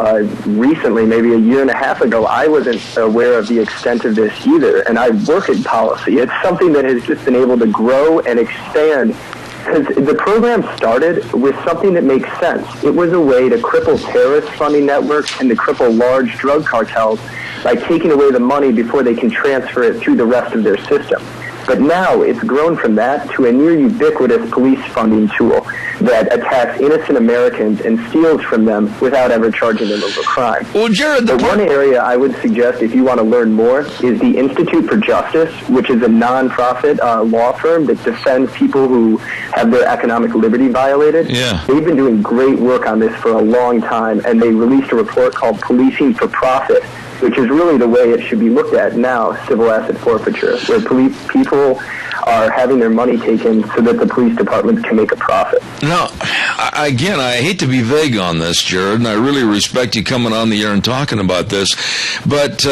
recently, maybe a year and a half ago, I wasn't aware of the extent of this either. And I work in policy. It's something that has just been able to grow and expand. Because the program started with something that makes sense. It was a way to cripple terrorist funding networks and to cripple large drug cartels by taking away the money before they can transfer it to the rest of their system. But now it's grown from that to a near ubiquitous police funding tool that attacks innocent Americans and steals from them without ever charging them of a crime. Well, Jared, the one area I would suggest, if you want to learn more, is the Institute for Justice, which is a nonprofit law firm that defends people who have their economic liberty violated. Yeah. They've been doing great work on this for a long time, and they released a report called Policing for Profit, which is really the way it should be looked at now, civil asset forfeiture, where people are having their money taken so that the police department can make a profit. Now, again, I hate to be vague on this, Jared, and I really respect you coming on the air and talking about this, but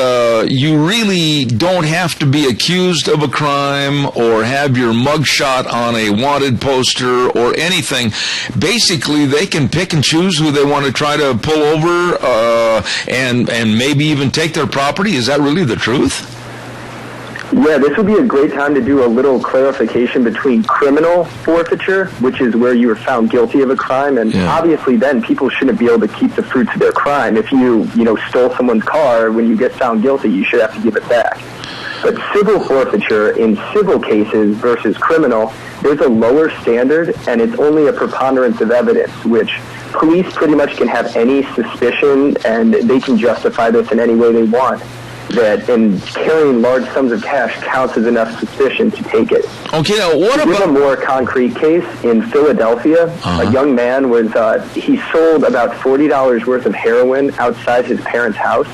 you really don't have to be accused of a crime or have your mugshot on a wanted poster or anything. Basically, they can pick and choose who they want to try to pull over and maybe even take their property. Is that really the truth? Yeah, this would be a great time to do a little clarification between criminal forfeiture, which is where you were found guilty of a crime, and obviously then people shouldn't be able to keep the fruits of their crime. If you stole someone's car, when you get found guilty, you should have to give it back. But civil forfeiture in civil cases versus criminal, there's a lower standard, and it's only a preponderance of evidence, which police pretty much can have any suspicion, and they can justify this in any way they want, that in carrying large sums of cash counts as enough suspicion to take it. Okay, now what about... Give a more concrete case. In Philadelphia, a young man was, he sold about $40 worth of heroin outside his parents' house,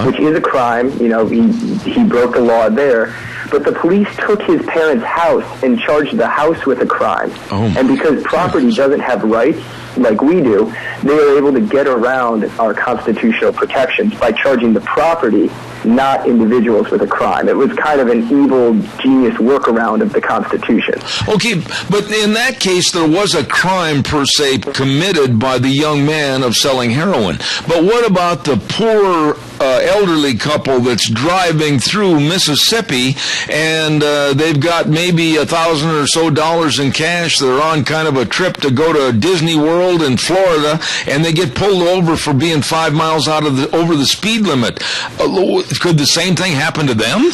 which is a crime. He broke the law there. But the police took his parents' house and charged the house with a crime. And because property doesn't have rights like we do, they were able to get around our constitutional protections by charging the property, not individuals, with a crime. It was kind of an evil, genius workaround of the Constitution. Okay, but in that case, there was a crime, per se, committed by the young man of selling heroin. But what about the poor elderly couple that's driving through Mississippi, and they've got maybe $1,000 or so in cash? They're on kind of a trip to go to Disney World in Florida, and they get pulled over for being 5 miles over the speed limit. Could the same thing happen to them?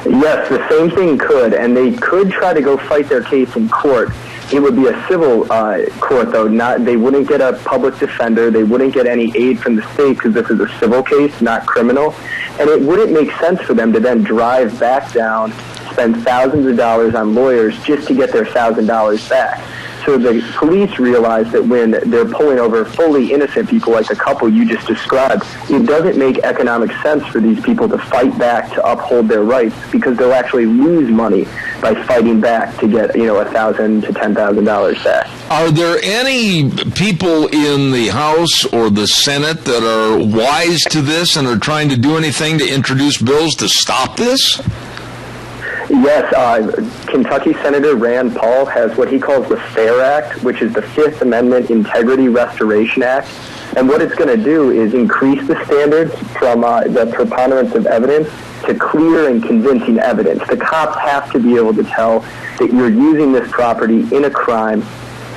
Yes, the same thing could, and they could try to go fight their case in court. It would be a civil court, though. They wouldn't get a public defender. They wouldn't get any aid from the state because this is a civil case, not criminal. And it wouldn't make sense for them to then drive back down, spend thousands of dollars on lawyers just to get their $1,000 back. So the police realize that when they're pulling over fully innocent people like the couple you just described, it doesn't make economic sense for these people to fight back to uphold their rights, because they'll actually lose money by fighting back to get, $1,000 to $10,000 back. Are there any people in the House or the Senate that are wise to this and are trying to do anything to introduce bills to stop this? Yes, Kentucky Senator Rand Paul has what he calls the FAIR Act, which is the Fifth Amendment Integrity Restoration Act. And what it's going to do is increase the standards from the preponderance of evidence to clear and convincing evidence. The cops have to be able to tell that you're using this property in a crime.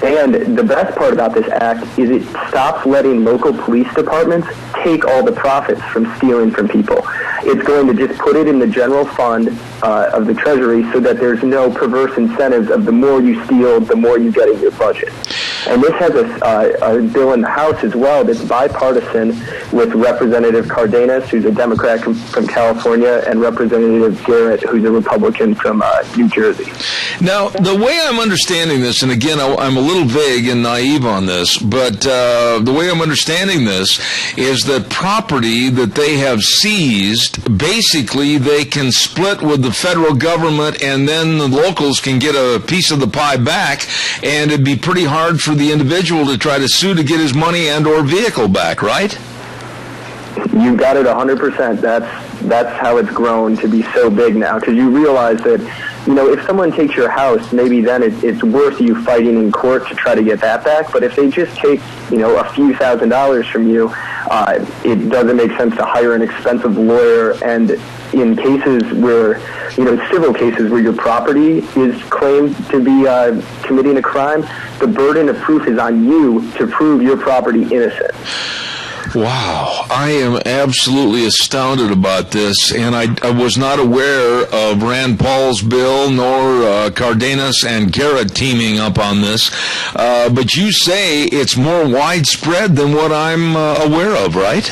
And the best part about this act is it stops letting local police departments take all the profits from stealing from people. It's going to just put it in the general fund of the Treasury so that there's no perverse incentives of the more you steal, the more you get in your budget. And this has a bill in the House as well that's bipartisan with Representative Cardenas, who's a Democrat from California, and Representative Garrett, who's a Republican from New Jersey. Now, the way I'm understanding this, and again, I'm a little vague and naive on this, but the way I'm understanding this is that property that they have seized, basically they can split with the federal government, and then the locals can get a piece of the pie back, and it'd be pretty hard for the individual to try to sue to get his money and or vehicle back, right? You got it 100%. That's how it's grown to be so big now, because you realize that, if someone takes your house, maybe then it's worth you fighting in court to try to get that back. But if they just take, a few $1,000s from you, it doesn't make sense to hire an expensive lawyer. And in cases where, civil cases where your property is claimed to be committing a crime, the burden of proof is on you to prove your property innocent. Wow, I am absolutely astounded about this, and I was not aware of Rand Paul's bill nor Cardenas and Garrett teaming up on this, but you say it's more widespread than what I'm aware of, right?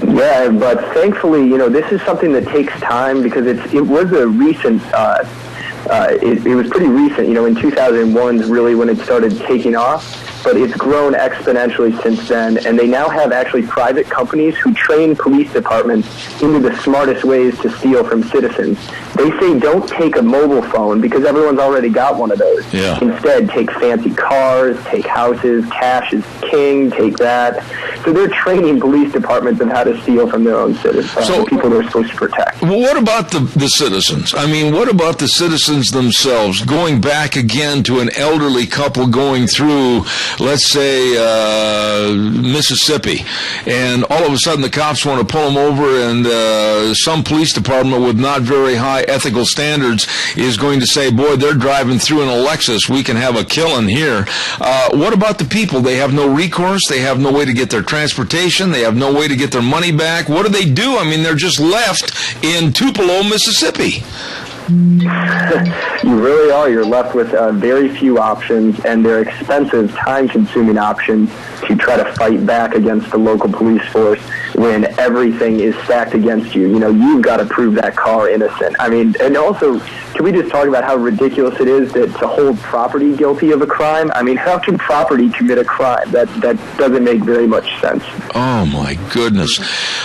Yeah, but thankfully, this is something that takes time, because it was a recent, it was pretty recent, in 2001 is really when it started taking off. But it's grown exponentially since then, and they now have actually private companies who train police departments into the smartest ways to steal from citizens. They say don't take a mobile phone because everyone's already got one of those. Yeah. Instead, take fancy cars, take houses, cash is king, take that. So they're training police departments on how to steal from their own citizens, the people they're supposed to protect. Well, what about the citizens? I mean, what about the citizens themselves? Going back again to an elderly couple going through, let's say, Mississippi, and all of a sudden the cops want to pull them over, and some police department with not very high ethical standards is going to say, boy, they're driving through in a Lexus, we can have a killing here. What about the people? They have no recourse, they have no way to get their transportation, they have no way to get their money back. What do? I mean, they're just left in Tupelo, Mississippi. You really are. You're left with very few options, and they're expensive, time-consuming options to try to fight back against the local police force when everything is stacked against you. You've got to prove that car innocent. I mean, and also, can we just talk about how ridiculous it is that to hold property guilty of a crime? I mean, how can property commit a crime? That doesn't make very much sense. Oh, my goodness.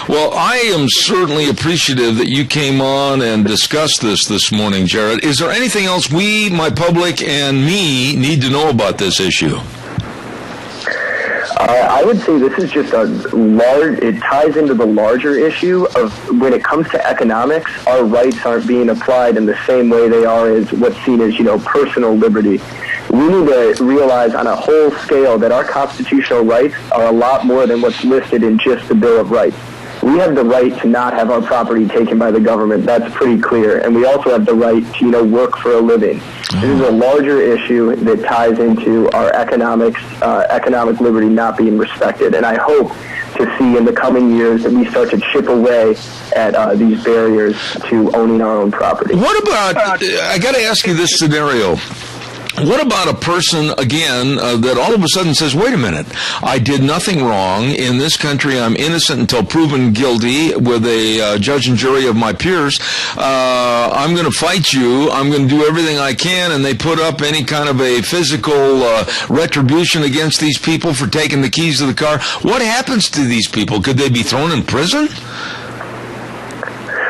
Well, I am certainly appreciative that you came on and discussed this morning, Jared. Is there anything else we, my public, and me need to know about this issue? I would say this is just it ties into the larger issue of when it comes to economics, our rights aren't being applied in the same way they are as what's seen as, personal liberty. We need to realize on a whole scale that our constitutional rights are a lot more than what's listed in just the Bill of Rights. We have the right to not have our property taken by the government. That's pretty clear. And we also have the right to, work for a living. This is a larger issue that ties into our economic liberty not being respected. And I hope to see in the coming years that we start to chip away at these barriers to owning our own property. What about, I got to ask you this scenario. What about a person, again, that all of a sudden says, wait a minute, I did nothing wrong. In this country, I'm innocent until proven guilty with a judge and jury of my peers. I'm going to fight you. I'm going to do everything I can. And they put up any kind of a physical retribution against these people for taking the keys to the car. What happens to these people? Could they be thrown in prison?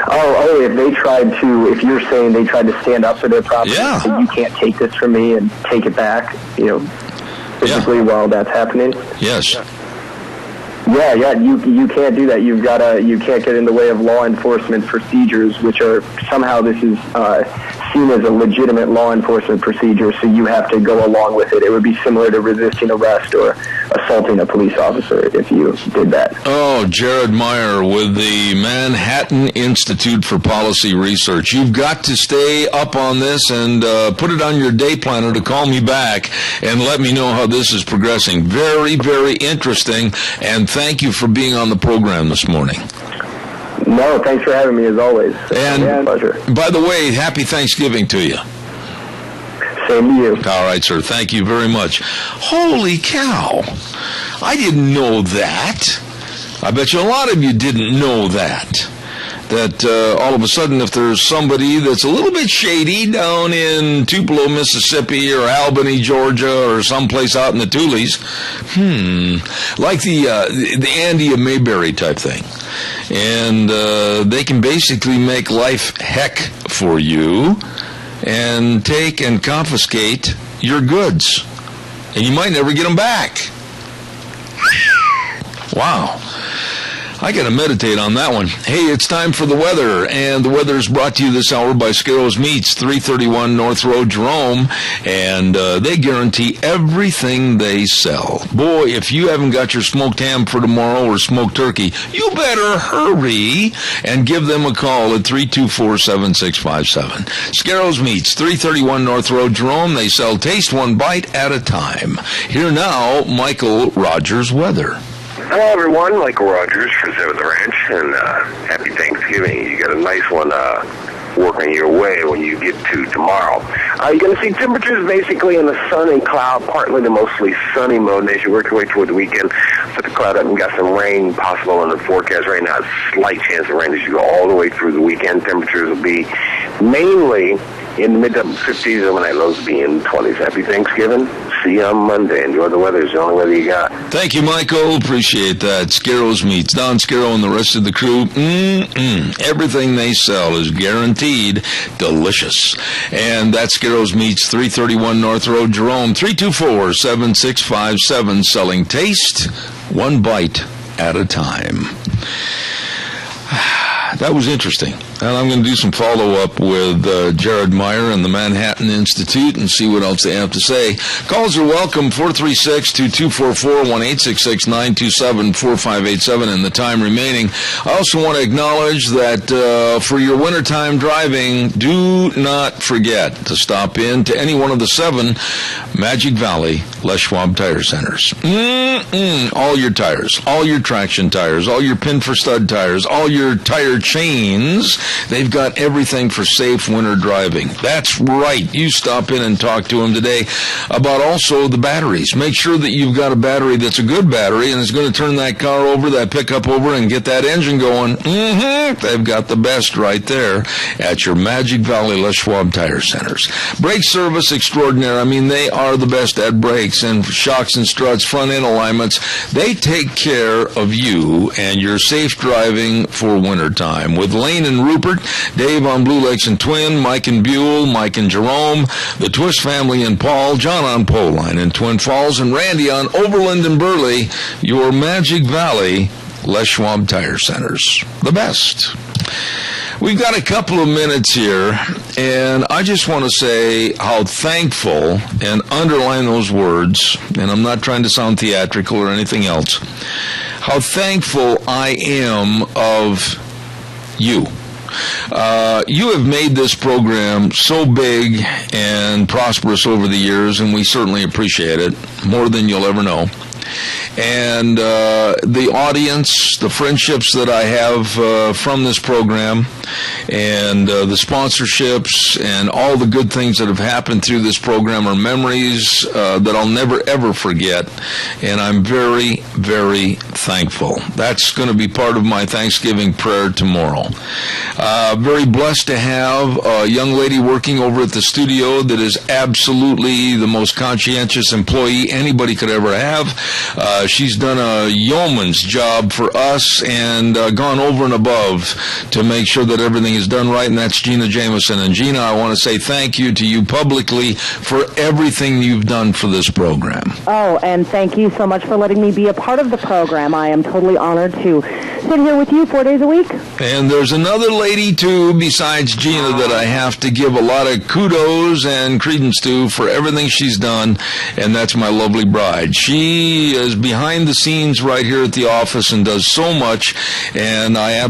Oh, if you're saying they tried to stand up for their property, and you can't take this from me and take it back, physically while that's happening? Yes. Yeah, you can't do that. You can't get in the way of law enforcement procedures, which are, somehow this is seen as a legitimate law enforcement procedure, so you have to go along with it. It would be similar to resisting arrest or assaulting a police officer if you did that. Oh, Jared Meyer with the Manhattan Institute for Policy Research. You've got to stay up on this and put it on your day planner to call me back and let me know how this is progressing. Very, very interesting, and thank you for being on the program this morning. No, thanks for having me as always. And pleasure. By the way, happy Thanksgiving to you. Same to you. All right, sir. Thank you very much. Holy cow. I didn't know that. I bet you a lot of you didn't know that. That all of a sudden, if there's somebody that's a little bit shady down in Tupelo, Mississippi, or Albany, Georgia, or someplace out in the Tules, like the Andy of Mayberry type thing, and they can basically make life heck for you and take and confiscate your goods, and you might never get them back. Wow. I got to meditate on that one. Hey, it's time for the weather, and the weather is brought to you this hour by Scarrows Meats, 331 North Road, Jerome, and they guarantee everything they sell. Boy, if you haven't got your smoked ham for tomorrow or smoked turkey, you better hurry and give them a call at 324-7657. Scarrows Meats, 331 North Road, Jerome. They sell taste one bite at a time. Here now, Michael Rogers weather. Hello, everyone. Michael Rogers for Seventh Ranch, and happy Thanksgiving. You got a nice one working your way when you get to tomorrow. You're going to see temperatures basically in the sun and cloud, partly to mostly sunny mode. And as you work your way toward the weekend, put the cloud up and got some rain possible in the forecast right now. A slight chance of rain as you go all the way through the weekend. Temperatures will be mainly in the mid to 50s, overnight lows will be in 20s. Happy Thanksgiving. See you on Monday. Enjoy the weather. It's the only weather you got. Thank you, Michael. Appreciate that. Scarrows Meats. Don Scarrow and the rest of the crew. Everything they sell is guaranteed delicious. And that's Scarrows Meats, 331 North Road, Jerome, 324-7657, selling taste one bite at a time. That was interesting. And I'm going to do some follow-up with Jared Meyer and the Manhattan Institute and see what else they have to say. Calls are welcome, 436-2244, 1-866-927-4587 in the time remaining. I also want to acknowledge that for your wintertime driving, do not forget to stop in to any one of the 7 Magic Valley Les Schwab Tire Centers. All your tires, all your traction tires, all your pin for stud tires, all your tire chains. They've got everything for safe winter driving. That's right. You stop in and talk to them today about also the batteries. Make sure that you've got a battery that's a good battery and is going to turn that car over, that pickup over, and get that engine going. They've got the best right there at your Magic Valley Les Schwab Tire Centers. Brake service extraordinaire. I mean, they are the best at brakes and shocks and struts, front end alignments. They take care of you and your safe driving for wintertime. With Lane and Rupert, Dave on Blue Lakes and Twin, Mike and Buell, Mike and Jerome, the Twist family and Paul, John on Poline in Twin Falls, and Randy on Overland and Burley, your Magic Valley Les Schwab Tire Centers. The best. We've got a couple of minutes here, and I just want to say how thankful, and underline those words, and I'm not trying to sound theatrical or anything else, how thankful I am of you. You have made this program so big and prosperous over the years, and we certainly appreciate it more than you'll ever know. and the audience, the friendships that I have from this program, and the sponsorships and all the good things that have happened through this program are memories that I'll never, ever forget, and I'm very, very thankful. That's going to be part of my Thanksgiving prayer tomorrow. Very blessed to have a young lady working over at the studio that is absolutely the most conscientious employee anybody could ever have. She's done a yeoman's job for us and gone over and above to make sure that everything is done right, and that's Gina Jameson. And Gina, I want to say thank you to you publicly for everything you've done for this program. Oh, and thank you so much for letting me be a part of the program. I am totally honored to sit here with you 4 days a week. And there's another lady, too, besides Gina, that I have to give a lot of kudos and credence to for everything she's done, and that's my lovely bride. She is behind the scenes right here at the office and does so much, and I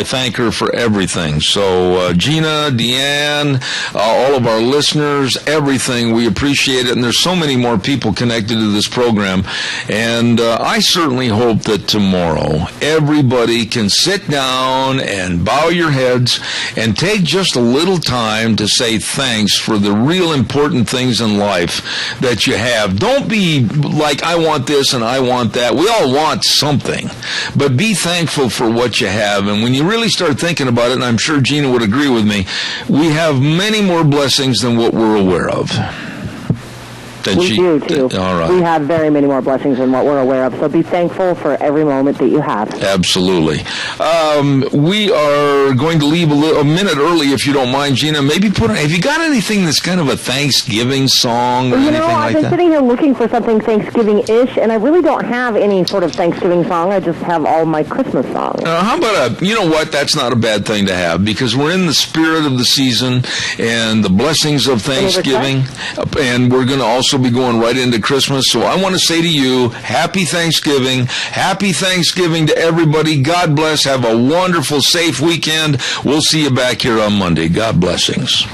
thank her for everything. So, Gina, Deanne, all of our listeners, everything, we appreciate it, and there's so many more people connected to this program, and I certainly hope that tomorrow everybody can sit down and bow your heads and take just a little time to say thanks for the real important things in life that you have. Don't be like, I want this and I want that. We all want something, but be thankful for what you have. And when you really start thinking about it, and I'm sure Gina would agree with me, we have many more blessings than what we're aware of. We do, too. All right. We have very many more blessings than what we're aware of, so be thankful for every moment that you have. Absolutely. We are going to leave a minute early, if you don't mind, Gina. Maybe have you got anything that's kind of a Thanksgiving song or anything like that? I've been sitting here looking for something Thanksgiving-ish, and I really don't have any sort of Thanksgiving song. I just have all my Christmas songs. How about you know what? That's not a bad thing to have, because we're in the spirit of the season and the blessings of Thanksgiving, and we're going to also be going right into Christmas. So I want to say to you, happy Thanksgiving. Happy Thanksgiving to everybody. God bless. Have a wonderful, safe weekend. We'll see you back here on Monday. God blessings.